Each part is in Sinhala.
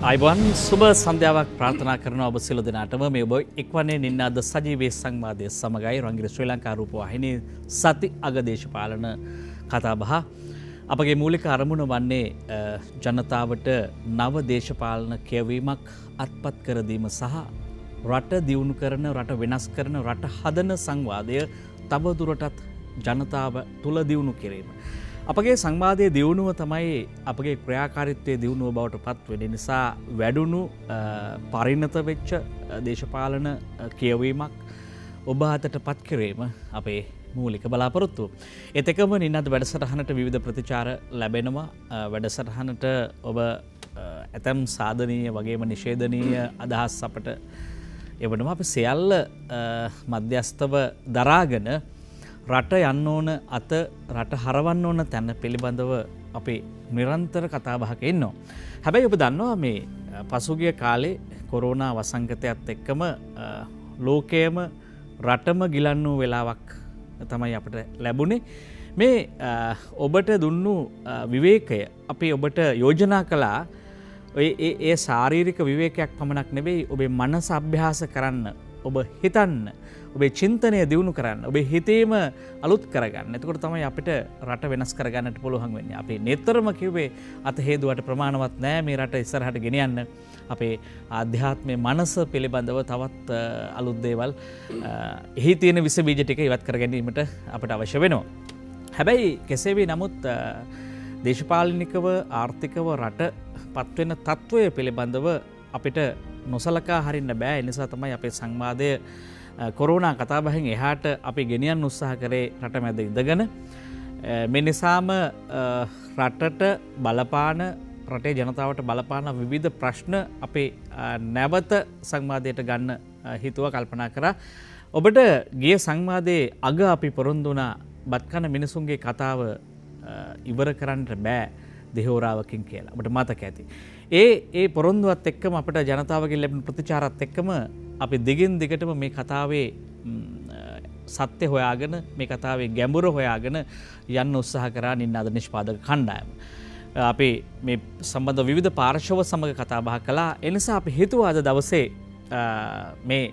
අයිබන් සුබ සන්ධ්‍යාවක් ප්‍රාර්ථනා කරන ඔබ සියලු දෙනාටම මේ ඔබ එක්වන්නේ නින්නාද සජීවී සංවාදය සමගයි රංගිර ශ්‍රී ලංකා රූපවාහිනී සති අග දේශපාලන කතාබහ. අපගේ මූලික අරමුණ වන්නේ ජනතාවට නව දේශපාලන කියවීමක් අත්පත් කර දීම සහ රට දියුණු කරන, රට වෙනස් කරන, රට හදන සංවාදය තවදුරටත් ජනතාව තුල දියුණු කිරීම. අපගේ සංවාදයේ දියුණුව තමයි අපගේ ක්‍රියාකාරීත්වයේ දියුණුව බවට පත් වෙන නිසා වැඩුණු පරිණත වෙච්ච දේශපාලන කියවීමක් ඔබ අතට පත් කිරීම අපේ මූලික බලාපොරොත්තුව. ඒත් එකම නින්නත් වැඩසටහනට විවිධ ප්‍රතිචාර ලැබෙනවා. වැඩසටහනට ඔබ ඇතම් සාධනීය වගේම නිෂේධනීය අදහස් අපට එවනවා. අපි සියල්ල මධ්‍යස්තව දරාගෙන රට යන්න ඕන අත රට හරවන්න ඕන තැන පිළිබඳව අපි නිරන්තර කතාබහක ඉන්නවා. හැබැයි ඔබ දන්නවා මේ පසුගිය කාලේ කොරෝනා වසංගතයත් එක්කම ලෝකයේම රටම ගිලන් වූ වෙලාවක් තමයි අපිට ලැබුණේ. මේ ඔබට දුන්නු විවේකය අපි ඔබට යෝජනා කළා. ඒ ශාරීරික විවේකයක් පමණක් නෙවෙයි, ඔබේ මනස අභ්‍යාස කරන්න, ඔබ හිතන්න, ඔබේ චින්තනය දියුණු කරන්න, ඔබේ හිතේම අලුත් කරගන්න. එතකොට තමයි අපිට රට වෙනස් කරගන්නට පුළුවන් වෙන්නේ. අපි නිතරම කිව්වේ අත හේදුවට ප්‍රමාණවත් නෑ මේ රට ඉස්සරහට ගෙනියන්න. අපේ ආධ්‍යාත්මයේ මනස පිළිබඳව තවත් අලුත් දේවල් එහි තියෙන විස බීජ ටික ඉවත් කර ගැනීමට අපට අවශ්‍ය වෙනවා. හැබැයි කෙසේ වී නමුත් දේශපාලනිකව ආර්ථිකව රට පත්වෙන තත්ත්වය පිළිබඳව අපිට නොසලකා හරින්න බෑ. ඒ නිසා තමයි අපේ සංවාදය කොරෝනා කතාබහෙන් එහාට අපි ගෙනියන්න උත්සාහ කරේ රට මැද ඉඳගෙන. මේ නිසාම රටට බලපාන, රටේ ජනතාවට බලපාන විවිධ ප්‍රශ්න අපි නැවත සංවාදයට ගන්න හිතුව කල්පනා කරා. ඔබට ගිය සංවාදයේ අග අපි පොරොන්දු වුණා බත් කන මිනිසුන්ගේ කතාව ඉවර කරන්නට බෑ දෙහෝරාවකින් කියලා. ඔබට මතක ඇති. ඒ පොරොන්දුවත් එක්කම අපිට ජනතාවගෙන් ලැබෙන ප්‍රතිචාරات එක්කම අපි දිගින් දිගටම මේ කතාවේ සත්‍ය හොයාගෙන, මේ කතාවේ ගැඹුර හොයාගෙන යන්න උත්සාහ කරා නින්නාද නිෂ්පාදක කණ්ඩායම. අපි මේ සම්බන්ධ විවිධ පාර්ශව සමග කතා බහ කළා. ඒ නිසා අපි හිතුවා අද දවසේ මේ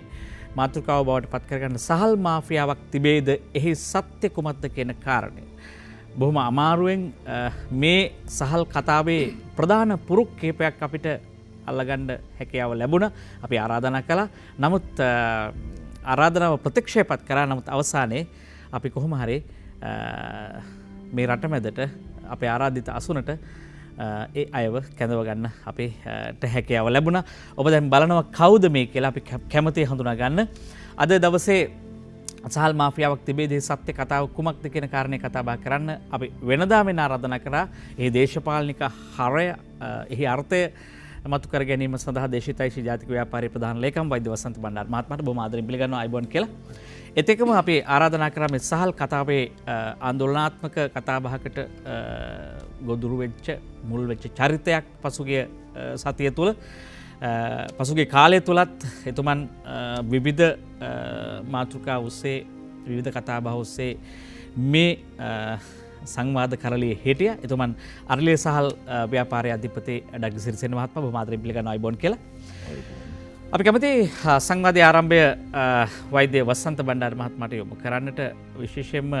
මාතෘකාව බවට පත් කරගන්න සහල් මාෆියාවක් තිබේද, එහි සත්‍ය කුමක්ද කියන කාරණය. බොහොම අමාරුවෙන් මේ සහල් කතාවේ ප්‍රධාන පුරුක් කීපයක් අපිට අල්ලගන්න හැකියාව ලැබුණා. අපි ආරාධනා කළා. නමුත් ආරාධනාව ප්‍රතික්ෂේපත් කරා. නමුත් අවසානයේ අපි කොහොම හරි මේ රට මැදට අපේ ආරාධිත අසුනට ඒ අයව කැඳව ගන්න අපිට හැකියාව ලැබුණා. ඔබ දැන් බලනවා කවුද මේ කියලා අපි කැමතියි හඳුනා ගන්න. අද දවසේ සහල් මාෆියාවක් තිබේද, සත්‍ය කතාව කුමක්ද කියන කාරණේ කතා බහ කරන්න අපි වෙනදා මෙන්න ආරාධනා කරා. ඒ දේශපාලනික හරය, එහි අර්ථය මතු කර ගැනීම සඳහා දේශිතයිශී ජාතික ව්‍යාපාරී ප්‍රධාන ලේකම් වෛද්‍ය වසන්ත බණ්ඩාර මහත්මයාට බොහොම ආදරෙන් පිළිගන්නවා. අයිබෝන් කියලා. ඒත් එක්කම අපි ආරාධනා කරා මේ සහල් කතාවේ ආందోලනාත්මක කතාබහකට ගොදුරු වෙච්ච, මුල් වෙච්ච චරිතයක් පසුගිය සතිය තුළ, පසුගිය කාලය තුලත් එතුමන් විවිධ මාතෘකා ඔස්සේ, විවිධ කතාබහ ඔස්සේ මේ සංවාද කරලියේ හිටිය. එතුමන් අරලිය සහල් ව්‍යාපාරයේ අධිපති ඩග්ලස් සිරිසේන මහත්මයා බොහොම ආදරෙන් පිළිගන්නවා. අයිබෝන් කියලා. අපි කැමති සංවාදයේ ආරම්භය වෛද්‍ය වසන්ත බණ්ඩාර මහත්මයාට යොමු කරන්නට. විශේෂයෙන්ම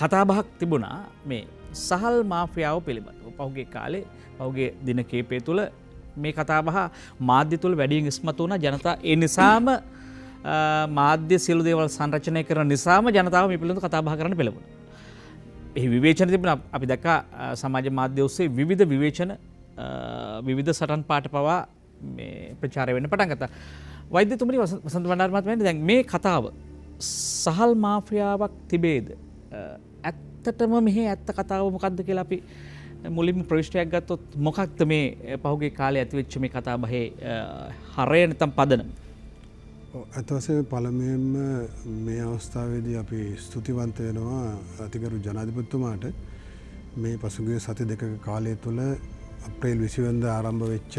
කතාබහක් තිබුණා මේ සහල් මාෆියාව පිළිබඳව. පහුගිය කාලේ, පහුගිය දින කිහිපය තුළ මේ කතාබහ මාධ්‍ය තුළ වැඩියෙන් ඉස්මතු වුණා. ජනතා ඒ නිසාම මාධ්‍ය සියලු දේවල් සංරචනය කරන නිසාම ජනතාව මේ පිළිබඳව කතාබහ කරන්න පෙළඹුණා. එහි විවේචන තිබුණා. අපි දැක්කා සමාජ මාධ්‍ය ඔස්සේ විවිධ විවේචන, විවිධ සටන් පාඨ පවා මේ ප්‍රචාරය වෙන්න පටන් ගත්තා. වෛද්‍යතුමනි වසන්ත බණ්ඩාර මහත්මයා, දැන් මේ කතාව සහල් මාෆියාවක් තිබේද? ඇත්තටම මෙහි ඇත්ත කතාව මොකක්ද කියලා අපි මුලින්ම ප්‍රවිෂ්ටයක් ගත්තොත් මොකක්ද මේ පහුගිය කාලේ ඇතිවෙච්ච මේ කතාබහේ හරය නැත්නම් පදනම? ඇත්ත වශයෙන්ම පළමුවෙන්ම මේ අවස්ථාවේදී අපි ස්තුතිවන්ත වෙනවා අතිගරු ජනාධිපතිතුමාට. මේ පසුගිය සති දෙකක කාලය තුළ අප්‍රේල් 20 වෙනිදා ආරම්භ වෙච්ච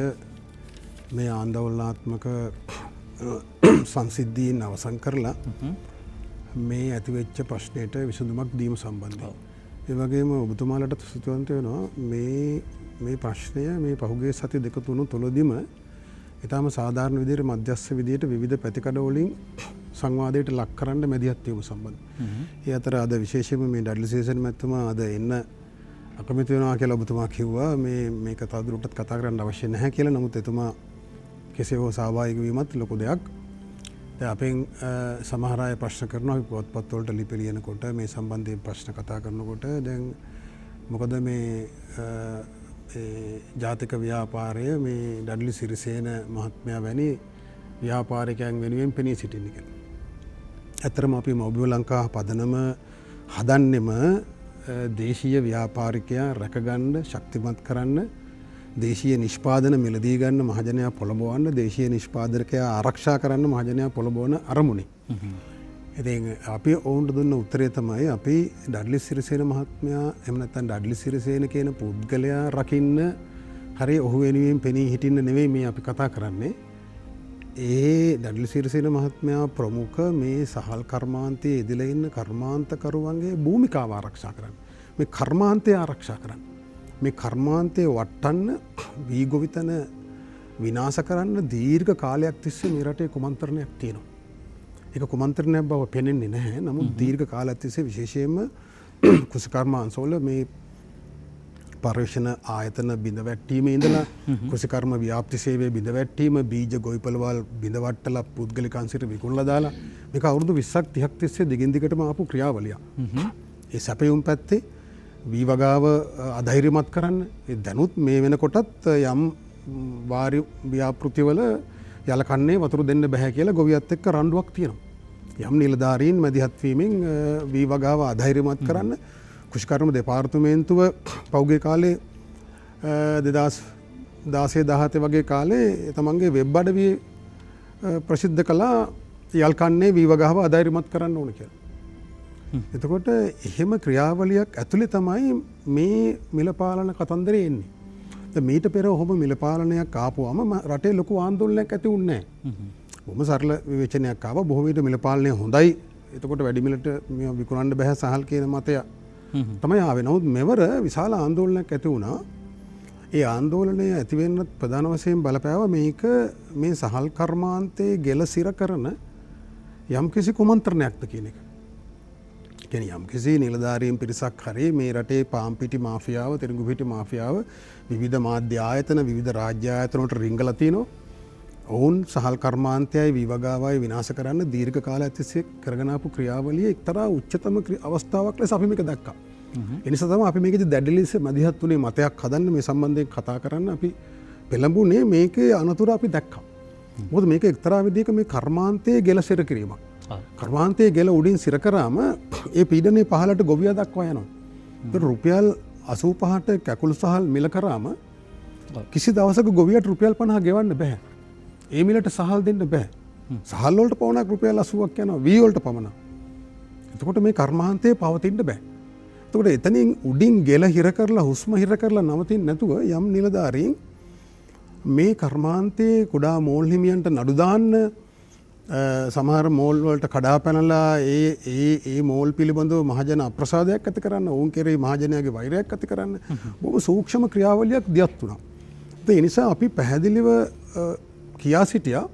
මේ ආందోලනාත්මක සංසිද්ධීන් අවසන් කරලා මේ ඇතිවෙච්ච ප්‍රශ්නයට විසඳුමක් දීම සම්බන්ධයි. ඒ වගේම ඔබතුමාලට ස්තුතිවන්ත වෙනවා මේ මේ ප්‍රශ්නය මේ පහුගේ සති දෙක තුන තුළදීම ඉතාම සාධාරණ විදිහට මධ්‍යස්ථ විදිහට විවිධ පැතිකඩ වලින් සංවාදයට ලක් කරන්න මැදිහත් වීම සම්බන්ධ. ඒ අතර අද විශේෂයෙන්ම මේ ඩඩ්ලි සීසන් මැතිතුමා අද එන්න අකමැති වෙනවා කියලා ඔබතුමා කිව්වා. මේක තවදුරටත් කතා කරන්න අවශ්‍ය නැහැ කියලා. නමුත් එතුමා කෙසේ හෝ සහභාගී වීමත් ලොකු දෙයක්. දැන් අපෙන් සමහර අය ප්‍රශ්න කරනවා අපි පොත්පත් වලට ලිපි ලියනකොට මේ සම්බන්ධයෙන් ප්‍රශ්න කතා කරනකොට දැන් මොකද මේ ජාතික ව්‍යාපාරය මේ ඩඩ්ලි සිරිසේන මහත්මයා වැනි ව්‍යාපාරිකයන් වෙනුවෙන් පෙනී සිටින්නේ කියලා. ඇත්තටම අපි මොබියෝ ලංකා පදනම හදන්නෙම දේශීය ව්‍යාපාරිකයන් රැකගන්න ශක්තිමත් කරන්න දේශීය නිෂ්පාදන මිලදී ගන්න මහජනයා පොළඹවන්න දේශීය නිෂ්පාදකයා ආරක්ෂා කරන්න මහජනයා පොළඹවන අරමුණේ. ඉතින් අපි ඔවුන්ට දුන්න උත්තරේ තමයි අපි ඩඩ්ලි සිරිසේන මහත්මයා එහෙම නැත්නම් ඩඩ්ලි සිරිසේන කියන පුද්ගලයා රකින්න හරි ඔහු වෙනුවෙන් පෙනී හිටින්න නෙවෙයි මේ අපි කතා කරන්නේ. ඒ ඩඩ්ලි සිරිසේන මහත්මයා ප්‍රමුඛ මේ සහල් කර්මාන්තයේ ඉදිලා ඉන්න කර්මාන්තකරුවන්ගේ භූමිකාව ආරක්ෂා කරන්න. මේ කර්මාන්තය ආරක්ෂා කරන්න. මේ කර්මාන්තය වටන්න වී ගොවිතැන විනාශ කරන්න දීර්ඝ කාලයක් තිස්සේ මේ රටේ කුමන්ත්‍රණයක් තියෙනවා. ඒක කුමන්ත්‍රණයක් බව පෙනෙන්නේ නැහැ. නමුත් දීර්ඝ කාලයක් තිස්සේ විශේෂයෙන්ම කෘෂිකර්ම අංශවල මේ පර්යේෂණ ආයතන බිඳවැටීමේ ඉඳලා කෘෂිකර්ම ව්‍යාප්ති සේවය බිඳවැටීම බීජ ගොවිපළවල් බිඳවට්ටලා පුද්ගලික අංශයට විකුණලා දාලා මේක අවුරුදු 20ක් 30ක් තිස්සේ දිගින් දිගටම ආපු ක්‍රියාවලියක්. ඒ සැපයුම් පැත්තේ වී වගාව අධෛර්යමත් කරන්න දැනුත් මේ වෙනකොටත් යම් වාරි ව්‍යාපෘතිවල යලකන්නේ වතුර දෙන්න බෑ කියලා ගොවියත් එක්ක රණ්ඩුවක් තියෙනවා. යම් නිලධාරීන් මැදිහත් වීමෙන් වී වගාව අධෛර්යමත් කරන්න කෘෂිකර්ම දෙපාර්තමේන්තුව පෞගේ කාලේ 2016-17 වගේ කාලේ තමන්ගේ වෙබ් අඩවිය ප්‍රසිද්ධ කළා යල්කන්නේ වී වගාව අධෛර්යමත් කරන්න ඕන කියලා. එතකොට එහෙම ක්‍රියාවලියක් ඇතුලේ තමයි මේ මිල පාලන කතන්දරේ එන්නේ. මීට පෙර ඔහොම මිල පාලනයක් ආපුවම රටේ ලොකු ආందోලනයක් ඇති වුණේ නැහැ. බොහොම සරල විවේචනයක් ආවා. බොහෝ විට මිල පාලනය හොඳයි. එතකොට වැඩි මිලට මේ විකුණන්න බෑ සහල් කියන මතය තමයි ආවේ. නමුත් මෙවර විශාල ආందోලනයක් ඇති වුණා. ඒ ආందోලනය ඇති වෙන්නත් ප්‍රධාන වශයෙන් බලපෑව මේක මේ සහල් කර්මාන්තයේ ගෙල සිර කරන යම්කිසි කුමන්ත්‍රණයක්ද කියන එක. කියන්නේ යම්කිසි නිලධාරීන් පිරිසක් හරි මේ රටේ පාම්පිටි මාෆියාව, තිරිඟුපිටි මාෆියාව විවිධ මාධ්‍ය ආයතන, විවිධ රාජ්‍ය ආයතන වලට රිංගලා තිනවා. ඔවුන් සහල් කර්මාන්තයයි විවගාවයි විනාශ කරන්න දීර්ඝ කාලයක් තිස්සේ කරගෙන ආපු ක්‍රියාවලිය එක්තරා උච්චතම අවස්ථාවක් ලෙස අපි මේක දැක්කා. ඒ නිසා තමයි අපි මේකේ දැඩි ලෙස මැදිහත් වුණේ මතයක් හදන්න මේ සම්බන්ධයෙන් කතා කරන්න අපි පෙළඹුණේ. මේකේ අනතුරු අපි දැක්කා. මොකද මේක එක්තරා විදිහක මේ කර්මාන්තයේ ගෙල සිර කිරීමක්. කර්මාන්තයේ ගෙල උඩින් සිර කරාම ඒ පීඩනයේ පහළට ගොවියා දක්වා යනවා. ඒතර රුපියල් 85ට කැකුළු සහල් මිල කරාම කිසි දවසක ගොවියට රුපියල් 50 ගෙවන්න බෑ. ඒ මිලට සහල් දෙන්න බෑ. සහල් වලට පවණක් රුපියල් 80ක් යනවා වී වලට පමණක්. එතකොට මේ කර්මාන්තයේ පවතින්න බෑ. එතකොට එතනින් උඩින් ගෙල හිර කරලා හුස්ම හිර කරලා නවතින්න නැතුව යම් නිලධාරීන් මේ කර්මාන්තයේ කුඩා මෝල් හිමියන්ට නඩු දාන්න සමහර මෝල් වලට කඩා පැනලා ඒ මෝල් පිළිබඳව මහජන අප්‍රසාදයක් ඇති කරන්න, ඔවුන් කෙරෙහි මහජනයාගේ වෛරයක් ඇති කරන්න බොහොම සූක්ෂම ක්‍රියාවලියක් දියත් වුණා. ඒ නිසා අපි පැහැදිලිව කියා සිටියා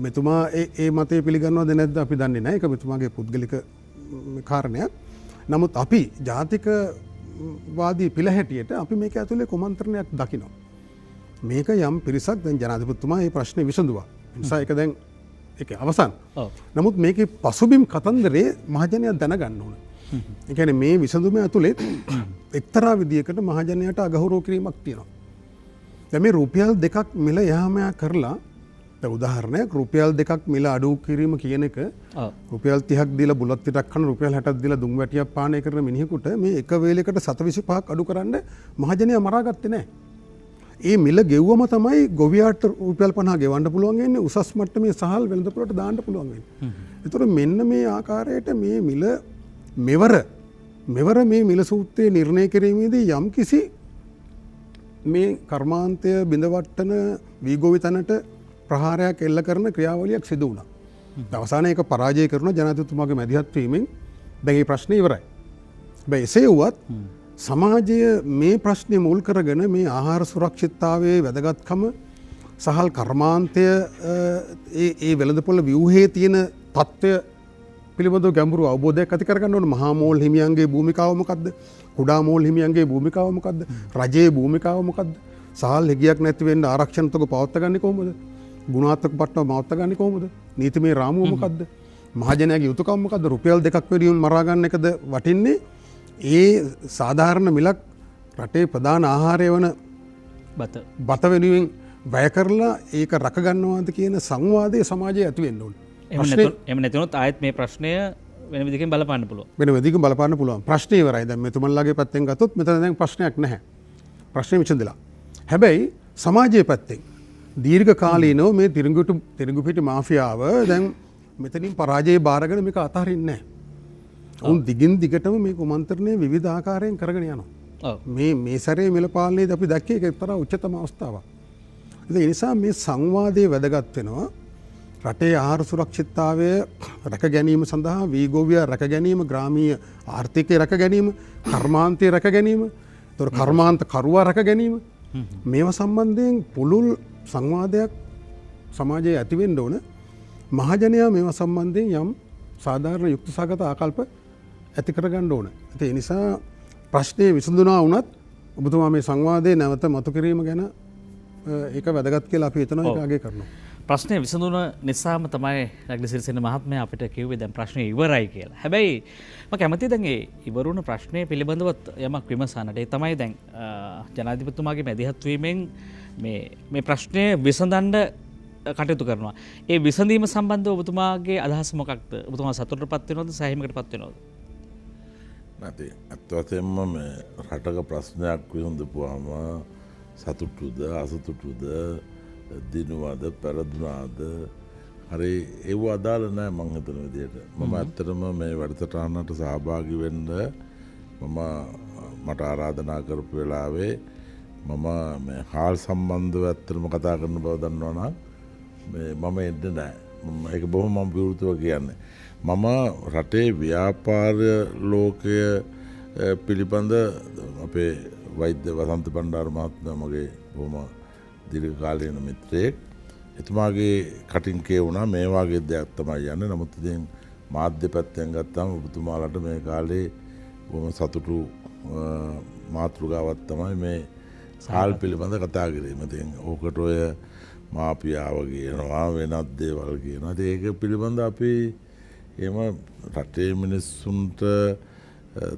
මෙතුමා ඒ මතය පිළිගන්නවද නැද්ද අපි දන්නේ නැහැ. ඒක මෙතුමාගේ පුද්ගලික කාරණයක්. නමුත් අපි ජාතික වාදී පිළ හැටියට අපි මේක ඇතුලේ කුමන්ත්‍රණයක් දකිනවා. මේක යම් පිරිසක් දැන් ජනාධිපතිතුමා මේ ප්‍රශ්නේ විසඳුවා. නිසා ඒක දැන් ඒක අවසන්. නමුත් මේකේ පසුබිම් කතන්දරේ මහජනයා දැනගන්න ඕන. ඒ කියන්නේ මේ විසඳුම ඇතුලේ එක්තරා විදියකට මහජනයාට අගෞරව කිරීමක් තියෙනවා. දැන් මේ රුපියල් 2ක් මිල යහමයා කරලා දැන් උදාහරණයක් රුපියල් 2ක් මිල අඩු කිරීම කියන එක රුපියල් 30ක් දීලා බුලත් පිටක් කන රුපියල් 60ක් දීලා දුම් වැටියක් පානය කරන මිනිහෙකුට මේ එක වේලයකට 725ක් අඩු කරන්න මහජනයා මරාගත්තේ නැහැ. ඒ මිල ගෙව්වම තමයි ගොවියාට රුපියල් 50 ගෙවන්න පුළුවන් වෙන්නේ, උසස් මට්ටමේ සහල් වෙළඳපොළට දාන්න පුළුවන් වෙන්නේ. ඒතර මෙන්න මේ ආකාරයට මේ මිල මෙවර මේ මිල සූත්‍රයේ නිර්ණය කිරීමේදී යම් කිසි මේ කර්මාන්තය බිඳවට්ටන වී ගොවිතැනට ප්‍රහාරයක් එල්ල කරන ක්‍රියාවලියක් සිදු වුණා. අවසානයේ ඒක පරාජය කරන ජනාධිපතිතුමාගේ මැදිහත් වීමෙන් දැන් මේ ප්‍රශ්නේ ඉවරයි. හැබැයි එසේ වුවත් සමාජය මේ ප්‍රශ්නය මුල් කරගෙන මේ ආහාර සුරක්ෂිතතාවයේ වැදගත්කම සහල් කර්මාන්තය ඒ වෙළඳපොළ ව්‍යුහයේ තියෙන තත්ත්වය පිළිබඳව ගැඹුරු අවබෝධයක් ඇති කරගන්න ඕන. මහා මෝල් හිමියන්ගේ භූමිකාව මොකද්ද? කුඩා මෝල් හිමියන්ගේ භූමිකාව මොකද්ද? රජයේ භූමිකාව මොකද්ද? සහල් හෙගියක් නැති වෙන්න ආරක්ෂණ තොග පවත්වාගන්නේ කොහොමද? ගුණාත්මක පට්ටම පවත්වාගන්නේ කොහොමද? නීතිමය රාමුව මොකද්ද? මහජනයාගේ යුතුකම් මොකද්ද? රුපියල් 2ක් වැඩියෙන් මරා ගන්න එකද වටින්නේ? ඒ සාධාරණ මිලක් රටේ ප්‍රධාන ආහාරය වන බත වෙනුවෙන් වැය කරලා ඒක රැක ගන්නවාද කියන සංවාදය සමාජයේ ඇති වෙන්න ඕනේ. එහෙම නැතුනොත් ආයෙත් මේ ප්‍රශ්නය වෙන විදිහකින් බලපාන්න පුළුවන්. වෙන විදිහකින් බලපාන්න පුළුවන්. ප්‍රශ්නේ ඉවරයි. දැන් මෙතුමන්ලාගේ පැත්තෙන් ගත්තොත් මෙතන දැන් ප්‍රශ්නයක් නැහැ. ප්‍රශ්නේ විසඳලා. හැබැයි සමාජයේ පැත්තෙන් දීර්ඝ කාලීනව මේ තිරිඟු පිටි මාෆියාව දැන් මෙතනින් පරාජය බාරගෙන මේක අතහරින්නේ නැහැ. උන් දිගින් දිගටම මේ කුමන්ත්‍රණය විවිධ ආකාරයෙන් කරගෙන යනවා. මේ සැරේ මිල පාලනයේදී අපි දැක්කේ ඒක එක්තරා උච්චතම අවස්ථාවක්. ඒ නිසා මේ සංවාදයේ වැදගත් වෙනවා. රටේ ආහාර සුරක්ෂිතතාවය රැක ගැනීම සඳහා වීගොවිය රැක ගැනීම, ග්‍රාමීය ආර්ථිකය රැක ගැනීම, කර්මාන්තය රැක ගැනීම, ඒතර කර්මාන්ත කරුවා රැක ගැනීම මේවා සම්බන්ධයෙන් පුළුල් සංවාදයක් සමාජයේ ඇති වෙන්න ඕන. මහජනයා මේවා සම්බන්ධයෙන් යම් සාධාරණ යුක්තිසහගත ආකල්ප ඇති කරගන්න ඕන. ඒ නිසා ප්‍රශ්නේ විසඳුණා වුණත් ඔබතුමා මේ සංවාදයේ නැවත මතු කිරීම ගැන ඒක වැදගත් කියලා අපි හිතනවා. ඒක අගය කරනවා. ප්‍රශ්නය විසඳුන නිසාම තමයි රග්න සිරිසේන මහත්මයා අපිට කිව්වේ දැන් ප්‍රශ්නේ ඉවරයි කියලා. හැබැයි මම කැමතියි දැන් ඒ ඉවරුණු ප්‍රශ්නේ පිළිබඳව යමක් විමසන්නට. ඒ තමයි දැන් ජනාධිපතිතුමාගේ මැදිහත් වීමෙන් මේ ප්‍රශ්නය විසඳන්න කටයුතු කරනවා. ඒ විසඳීම සම්බන්ධව ඔබතුමාගේ අදහස මොකක්ද? ඔබතුමා සතුටටපත් වෙනවද? සෑහීමකටපත් වෙනවද? නැති අත් වශයෙන්ම මේ රටක ප්‍රශ්නයක් විසඳපුවාම සතුටුද අසතුටුද දිනුවද පෙරදුනාද හරි ඒව අදාළ නැහැ මං හිතන විදිහට. මම ඇත්තටම මේ වැඩසටහනට සහභාගී වෙන්න මට ආරාධනා කරපු වෙලාවේ මම මේ හාල් සම්බන්ධව ඇත්තටම කතා කරන බව දන්නවනම් මම එන්නේ නැහැ. ඒක බොහොම මම විරුද්ධව කියන්නේ. මම රටේ ව්‍යාපාර ලෝකය පිළිබඳ අපේ වෛද්‍ය වසන්ත බණ්ඩාර මහත්මයා මගේ බොහොම දීර්ඝ කාලීන මිත්‍රයෙක්. එතුමාගේ කටින් කියවුණා මේ වගේ දෙයක් තමයි යන්නේ. නමුත් ඉතින් මාධ්‍ය පැත්තෙන් ගත්තාම ඔබතුමාලට මේ කාලේ බොහොම සතුටු මාතෘකාවක් තමයි මේ සාල් පිළිබඳ කතා කිරීම. ඉතින් ඕකට ඔය මාපියාව කියනවා වෙනත් දේවල් කියනවා. ඒක පිළිබඳ අපි එහෙම රටේ මිනිස්සුන්ට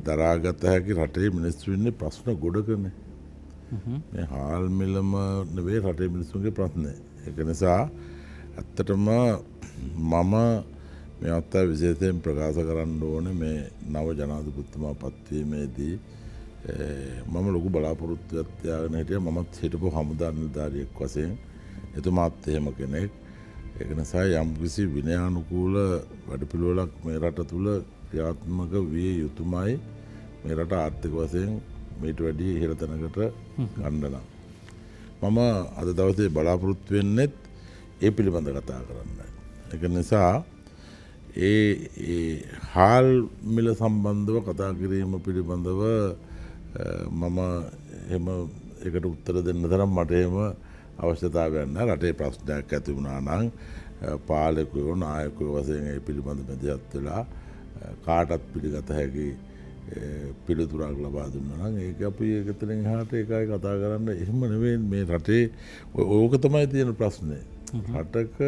දරාගත හැකි රටේ මිනිස්සු ඉන්නේ ප්‍රශ්න ගොඩකනේ. මේ හාල් මිලම නෙවෙයි රටේ මිනිස්සුන්ගේ ප්‍රශ්නේ. ඒක නිසා ඇත්තටම මම මේ අවස්ථාවේ විශේෂයෙන් ප්‍රකාශ කරන්න ඕනේ මේ නව ජනාධිපතිතුමා පත්වීමේදී මම ලොකු බලාපොරොත්තුවක් තියාගෙන හිටියා. මමත් හිටපු හමුදා නිලධාරියෙක් වශයෙන් එතුමාත් එහෙම කෙනෙක්. ඒක නිසා යම්කිසි විනයානුකූල වැඩපිළිවෙලක් මේ රට තුළ ක්‍රියාත්මක විය යුතුමයි මේ රට ආර්ථික වශයෙන් මේට වැඩි ඉහළ තැනකට ගන්න නම්. මම අද දවසේ බලාපොරොත්තු වෙන්නෙත් ඒ පිළිබඳ කතා කරන්න. ඒක නිසා ඒ හාල් මිල සම්බන්ධව කතා කිරීම පිළිබඳව මම එහෙම ඒකට උත්තර දෙන්න තරම් මට එහෙම අවශ්‍යතාවයක් නැහැ. රටේ ප්‍රශ්නයක් ඇති වුණා නම් පාලකයෝ නායකයෝ වශයෙන් ඒ පිළිබඳ මැදිහත් වෙලා කාටත් පිළිගත හැකි පිළිතුරක් ලබා දුන්නා නම් ඒක අපි ඒකතරින් එහාට ඒකයි කතා කරන්න. එහෙම නෙවෙයි මේ රටේ ඕක තමයි තියෙන ප්‍රශ්නේ. රටක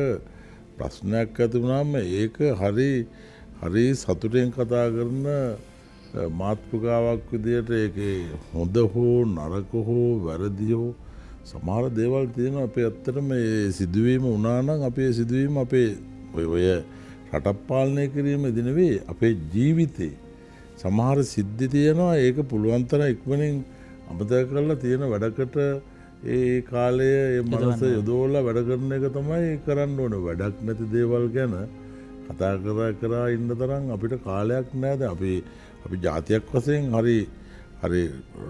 ප්‍රශ්නයක් ඇති වුණාම ඒක හරි සතුටෙන් කතා කරන මාතෘකාවක් විදියට ඒකේ හොඳ හෝ නරක හෝ වැරදි හෝ සමහර දේවල් තියෙනවා. අපේ ඇත්තටම මේ සිදුවීම වුණා නම් අපේ සිදුවීම අපේ ඔය රටක් පාලනය කිරීමේදී නෙවෙයි අපේ ජීවිතේ සමහර සිද්ධි තියෙනවා. ඒක පුළුවන් තරම් ඉක්මනින් අමතක කරලා තියෙන වැඩකට ඒ කාලය ඒ මනස යොදවලා වැඩ කරන එක තමයි කරන්න ඕනේ. වැඩක් නැති දේවල් ගැන කතා කරා ඉන්න තරම් අපිට කාලයක් නැහැ. දැන් අපි ජාතියක් වශයෙන් හරි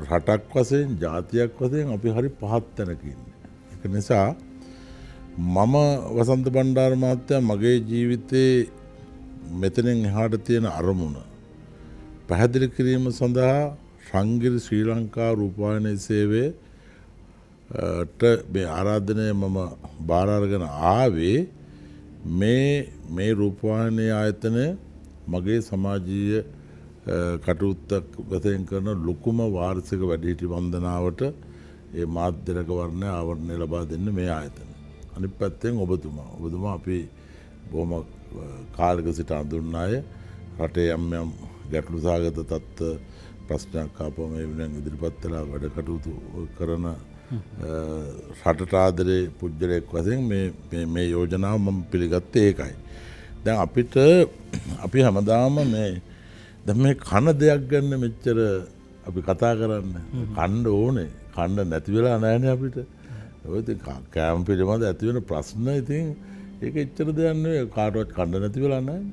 රටක් වශයෙන් ජාතියක් වශයෙන් අපි හරි පහත් තැනක ඉන්නේ. ඒක නිසා මම වසන්ත බණ්ඩාර මහත්තයා මගේ ජීවිතේ මෙතනින් එහාට තියෙන අරමුණ පැහැදිලි කිරීම සඳහා රංගිරි ශ්‍රී ලංකා රූපවාහිනී සේවයේ මේ ආරාධනය මම බාර අරගෙන ආවේ මේ රූපවාහිනී ආයතනය මගේ සමාජීය කටයුත්තක් වශයෙන් කරන ලොකුම වාර්ෂික වැඩිහිටි වන්දනාවට ඒ මාධ්‍යරක වර්ණය ආවරණය ලබා දෙන්න මේ ආයතන. අනිත් පැත්තෙන් ඔබතුමා අපි බොහොම කාලයක සිට හඳුන්වන අය රටේ යම් ගැටලු සහගත තත්ත්ව ප්‍රශ්නයක් ආපුවම ඒ වෙනුවෙන් ඉදිරිපත් වෙලා වැඩ කටයුතු කරන රටට ආදරේ පුජ්‍යලයක් වශයෙන් මේ යෝජනාව මම පිළිගත්තේ ඒකයි. දැන් අපි හැමදාම දැන් මේ කන දෙයක් ගන්න මෙච්චර අපි කතා කරන්නේ. කන්න ඕනේ. කන්න නැති වෙලා නැහැනේ අපිට. ඔය ඉතින් කෑම පිළිබඳ ඇති වෙන ප්‍රශ්න ඉතින් ඒක එච්චර දෙයක් නෙවෙයි. කාටවත් කන්න නැති වෙලා නැහැ.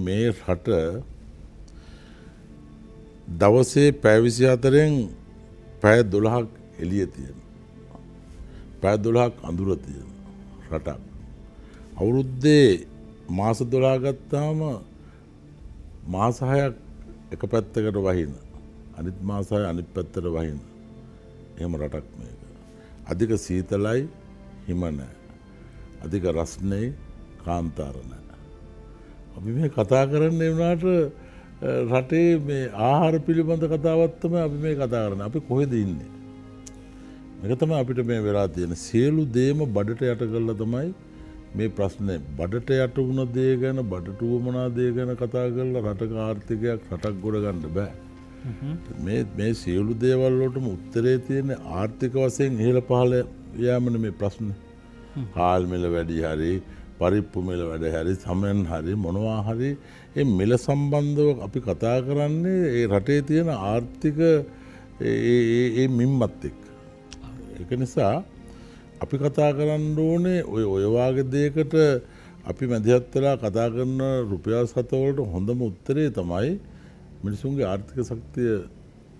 මේ රට දවසේ පැය 24න් පැය 12ක් එළිය තියෙන. පැය 12ක් අඳුර තියෙන රටක්. අවුරුද්දේ මාස 12 ගත්තාම මාස 6ක් එක පැත්තකට වහින. අනිත් මාස 6 අනිත් පැත්තට වහින. එහෙම රටක් මේක. අධික සීතලයි හිම නැහැ. අධික රස්නේ කාන්තාර නැහැ. අපි මේ කතා කරන්නේ වුණාට රටේ මේ ආහාර පිළිබඳ කතාවක් තමයි අපි මේ කතා කරන්නේ. අපි කොහෙද ඉන්නේ? මේක තමයි අපිට මේ වෙලා තියෙන සියලු දේම බඩට යට කරලා තමයි මේ ප්‍රශ්නේ බඩට යට වුණ දේ ගැන බඩට වමනා දේ ගැන කතා කරලා රටක ආර්ථිකයක් රටක් ගොඩ ගන්න බෑ. මේ සියලු දේවල් වලටම උත්තරේ තියෙන ආර්ථික වශයෙන් ඉහළ පහළ යෑමනේ මේ ප්‍රශ්නේ. කාල් මිල වැඩි හරි පරිප්පු මිල වැඩි හරි සමෙන් හරි මොනවා හරි මේ මිල සම්බන්ධව අපි කතා කරන්නේ ඒ රටේ තියෙන ආර්ථික ඒ මිම්මත් එක්ක. ඒක නිසා අපි කතා කරන්න ඕනේ ඔය වාගේ දෙයකට අපි මැදිහත් වෙලා කතා කරන රුපියල් 7 වලට හොඳම උත්තරේ තමයි මිනිසුන්ගේ ආර්ථික ශක්තිය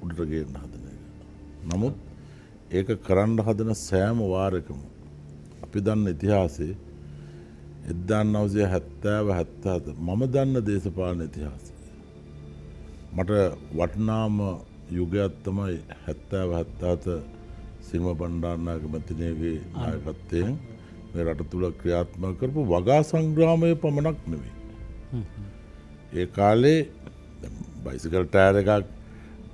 උඩට ගේන්න හදන එක. නමුත් ඒක කරන්න හදන සෑම වාරයකම අපි දන්න ඉතිහාසයේ 1970 මම දන්න දේශපාලන ඉතිහාසය. මට වටිනාම යුගයක් තමයි 70 සිරිම බණ්ඩාරනායක මැතිණියගේ නායකත්වයෙන් මේ රට තුල ක්‍රියාත්මක කරපු වගා සංග්‍රාමයේ පමණක් නෙවෙයි. ඒ කාලේ බයිසිකල් ටයර් එකක්